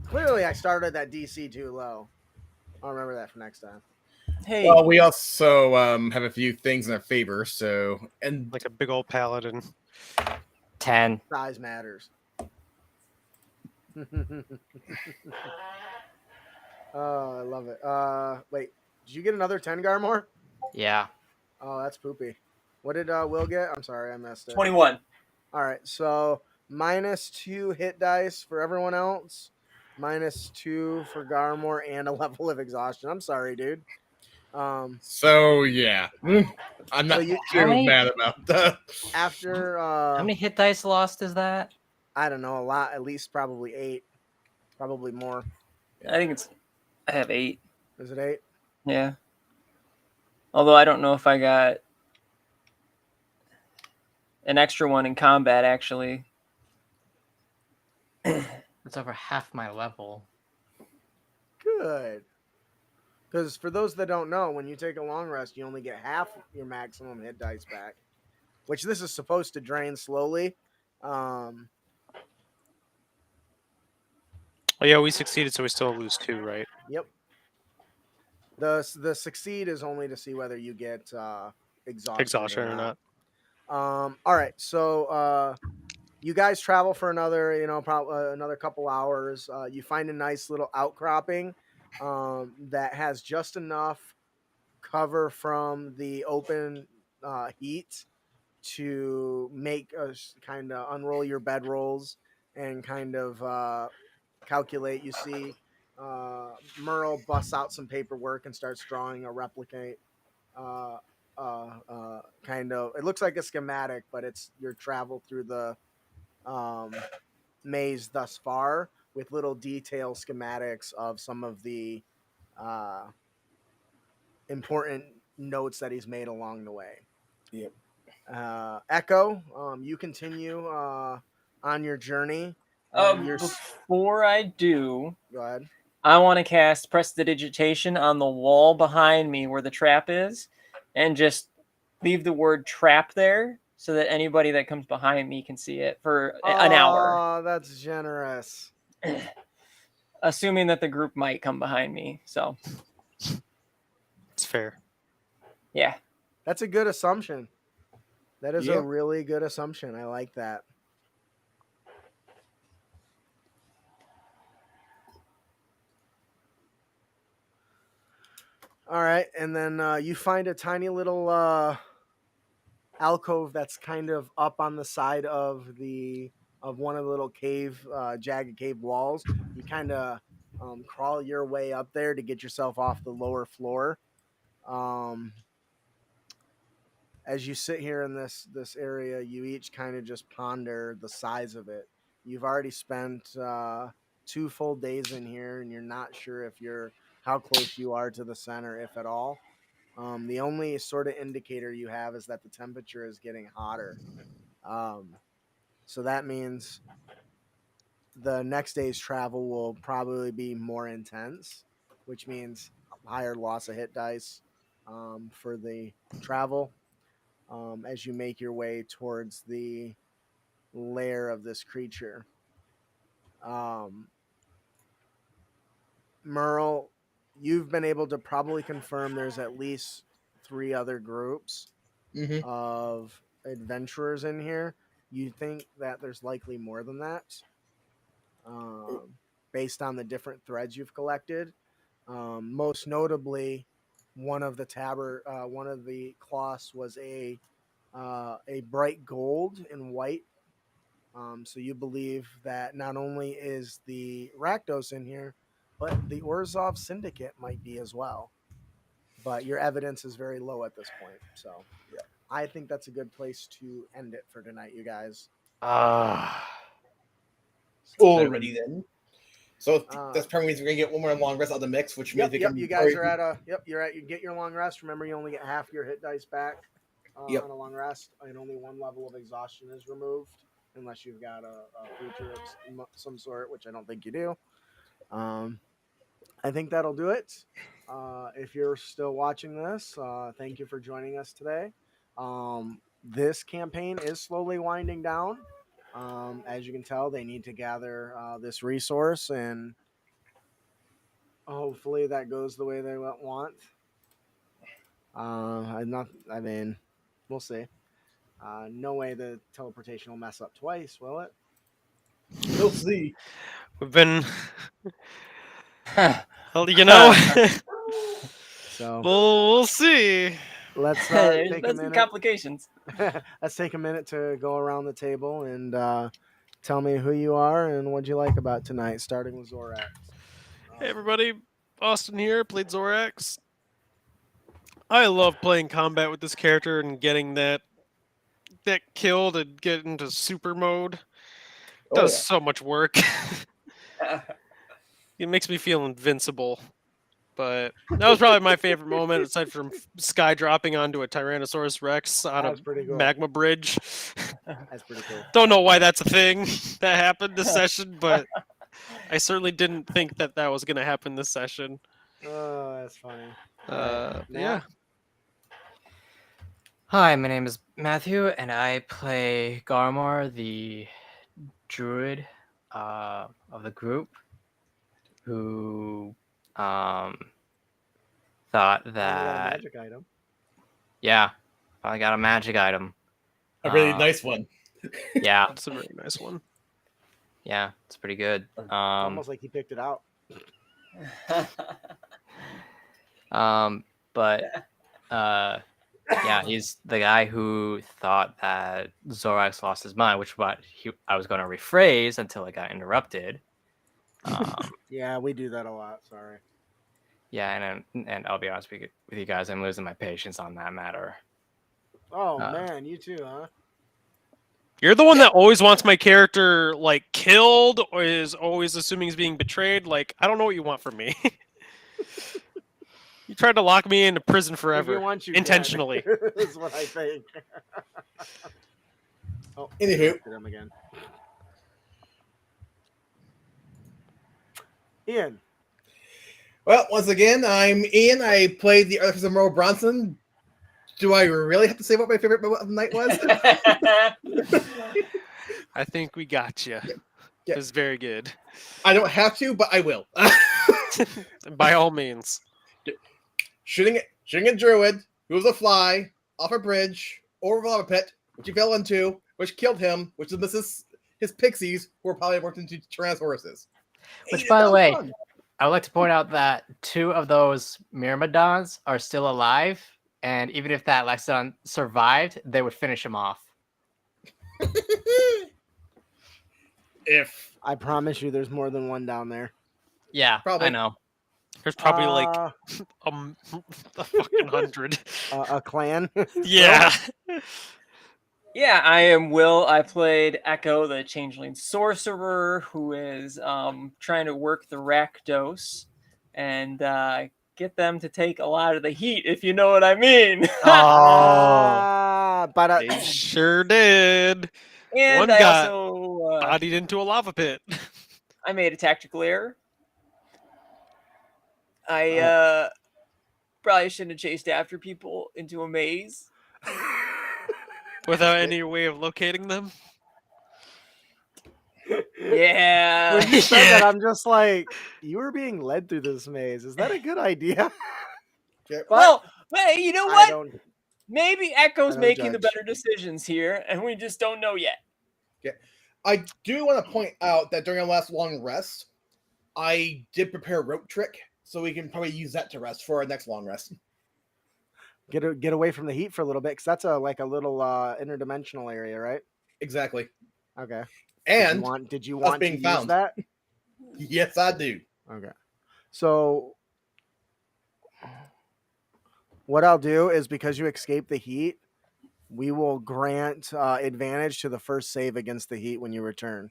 Clearly, I started that DC too low. I'll remember that for next time. Hey, Well, we also have a few things in our favor, so... And Like a big old paladin. 10. Size matters. Oh, I love it. Wait, did you get another 10, Garmor? Yeah. Oh, that's poopy. What did Will get? I'm sorry, I missed it. 21. All right, so -2 hit dice for everyone else, -2 for Garmor, and a level of exhaustion. I'm sorry, dude. so, yeah. I'm not you- How too many- mad about that. After How many hit dice lost is that? I don't know, a lot, at least probably 8, probably more. I have 8. Is it 8? Yeah. Although I don't know if I got an extra one in combat, actually. That's over half my level. Good. Because for those that don't know, when you take a long rest, you only get half your maximum hit dice back, which this is supposed to drain slowly. Oh yeah, we succeeded, so we still lose 2, right? Yep. The succeed is only to see whether you get exhaustion or not. All right, so you guys travel for another, another couple hours. You find a nice little outcropping that has just enough cover from the open heat to make a kind of unroll your bedrolls and kind of calculate. You see Merle busts out some paperwork and starts drawing a replicate kind of, it looks like a schematic, but it's your travel through the maze thus far, with little detail schematics of some of the important notes that he's made along the way. Yep. Echo, you continue on your journey. Before I do, Go ahead. I want to cast Prestidigitation on the wall behind me where the trap is, and just leave the word trap there so that anybody that comes behind me can see it for an hour. Oh, that's generous. Assuming that the group might come behind me. So, It's fair. yeah. That's a good assumption. That is a Yep. really good assumption. I like that. All right, and then you find a tiny little alcove that's kind of up on the side of one of the little jagged cave walls. You kind of crawl your way up there to get yourself off the lower floor. As you sit here in this area, you each kind of just ponder the size of it. You've already spent 2 full days in here, and you're not sure how close you are to the center, if at all. The only sort of indicator you have is that the temperature is getting hotter. So that means the next day's travel will probably be more intense, which means higher loss of hit dice for the travel as you make your way towards the lair of this creature. Merle, you've been able to probably confirm there's at least 3 other groups of adventurers in here. You think that there's likely more than that, based on the different threads you've collected. Most notably, one of the cloths was a bright gold and white. So you believe that not only is the Rakdos in here, but the Orzhov Syndicate might be as well. But your evidence is very low at this point. So I think that's a good place to end it for tonight, you guys. Already then. So that's probably means we're gonna get one more long rest out of the mix, which means you guys are at you get your long rest. Remember, you only get half your hit dice back on a long rest, and only 1 level of exhaustion is removed, unless you've got a feature of some sort, which I don't think you do. I think that'll do it. If you're still watching this, thank you for joining us today. This campaign is slowly winding down. As you can tell, they need to gather this resource, and hopefully that goes the way they want. We'll see. No way the teleportation will mess up twice, will it? We'll see. We've been, well, you know, So we'll see. let's There's take a some minute. complications. Let's take a minute to go around the table and tell me who you are and what you like about tonight, starting with Zorax. Hey everybody, Austin here, played Zorax. I love playing combat with this character and getting that kill to get into super mode. Does so much work. It makes me feel invincible. But that was probably my favorite moment, aside from sky dropping onto a Tyrannosaurus Rex on a magma bridge. That's pretty cool. Don't know why that's a thing that happened this session, but I certainly didn't think that was going to happen this session. Oh, that's funny. Yeah. Hi, my name is Matthew, and I play Garmar, the druid of the group, who thought that magic item. Yeah, I got a magic item. A really nice one. Yeah, It's a very nice one. Yeah, it's pretty good. Almost like he picked it out. But yeah, he's the guy who thought that Zorax lost his mind, which I was going to rephrase until I got interrupted. Yeah, we do that a lot. Sorry. Yeah, and I'll be honest with you guys, I'm losing my patience on that matter. Oh man, you too, huh? You're the one that always wants my character like killed, or is always assuming he's being betrayed. Like, I don't know what you want from me. You tried to lock me into prison forever, intentionally. That's what I think. Oh, anywho, him again. Ian. Well, once again, I'm Ian. I played the Arthur Merle Bronson. Do I really have to say what my favorite moment of the night was? I think we got you. It was very good. I don't have to, but I will. By all means. Shooting a druid who was a fly off a bridge over a lava pit, which he fell into, which killed him, which is his pixies, who were probably worked into Tyrannosauruses. Which, by the way, I would like to point out that 2 of those Myrmidons are still alive, and even if that Lexon survived, they would finish him off. If I promise you, there's more than one down there. Yeah, Probably. I know. There's probably like Uh, a fucking 100. a clan. Yeah. Yeah, I am Will. I played Echo, the changeling sorcerer, who is trying to work the Rakdos and get them to take a lot of the heat, if you know what I mean. But They sure did. And One I got also bodied into a lava pit. I made a tactical error. I probably shouldn't have chased after people into a maze. Without any way of locating them. Yeah. when you said that, I'm just like, you were being led through this maze. Is that a good idea? Okay. Well, hey, you know I what? don't. Maybe Echo's I don't making the judge. better decisions here, and we just don't know yet. I do want to point out that during our last long rest, I did prepare a rope trick, so we can probably use that to rest for our next long rest. Get away from the heat for a little bit, because that's a little interdimensional area, right? Exactly. Okay. And did you us want to being use found. that? Yes, I do. Okay. So what I'll do is, because you escaped the heat, we will grant advantage to the first save against the heat when you return,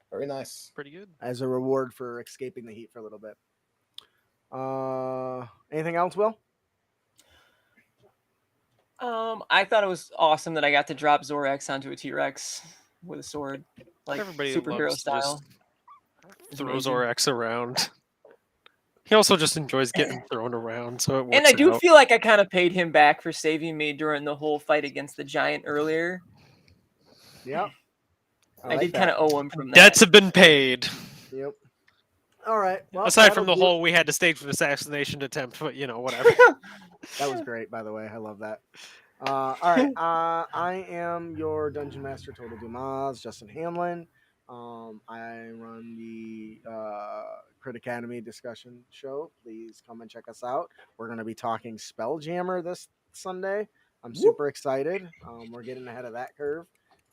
Very nice. Pretty good. as a reward for escaping the heat for a little bit. Anything else, Will? I thought it was awesome that I got to drop Zorax onto a T-Rex with a sword, like Everybody superhero loves to just style. It's throw amazing. Zorax around. He also just enjoys getting thrown around, so it works And I do out. feel like I kind of paid him back for saving me during the whole fight against the giant earlier. Yep. I like did that. kind of owe him from that. Debts have been paid. Yep. All right. Well, Aside from that'll the do- whole we had to stage an assassination attempt, but whatever. That was great, by the way. I love that. All right. I am your Dungeon Master Total Dumas, Justin Hamlin. I run the Crit Academy discussion show. Please come and check us out. We're going to be talking Spelljammer this Sunday. I'm super excited. We're getting ahead of that curve.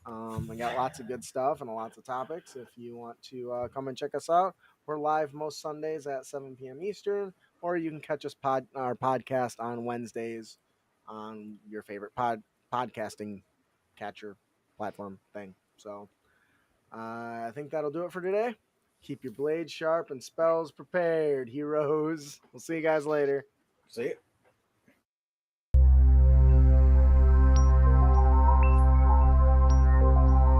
I got lots of good stuff and lots of topics. If you want to come and check us out, we're live most Sundays at 7 p.m. Eastern, or you can catch us our podcast on Wednesdays on your favorite podcasting catcher platform thing. So I think that'll do it for today. Keep your blades sharp and spells prepared, heroes. We'll see you guys later. See it.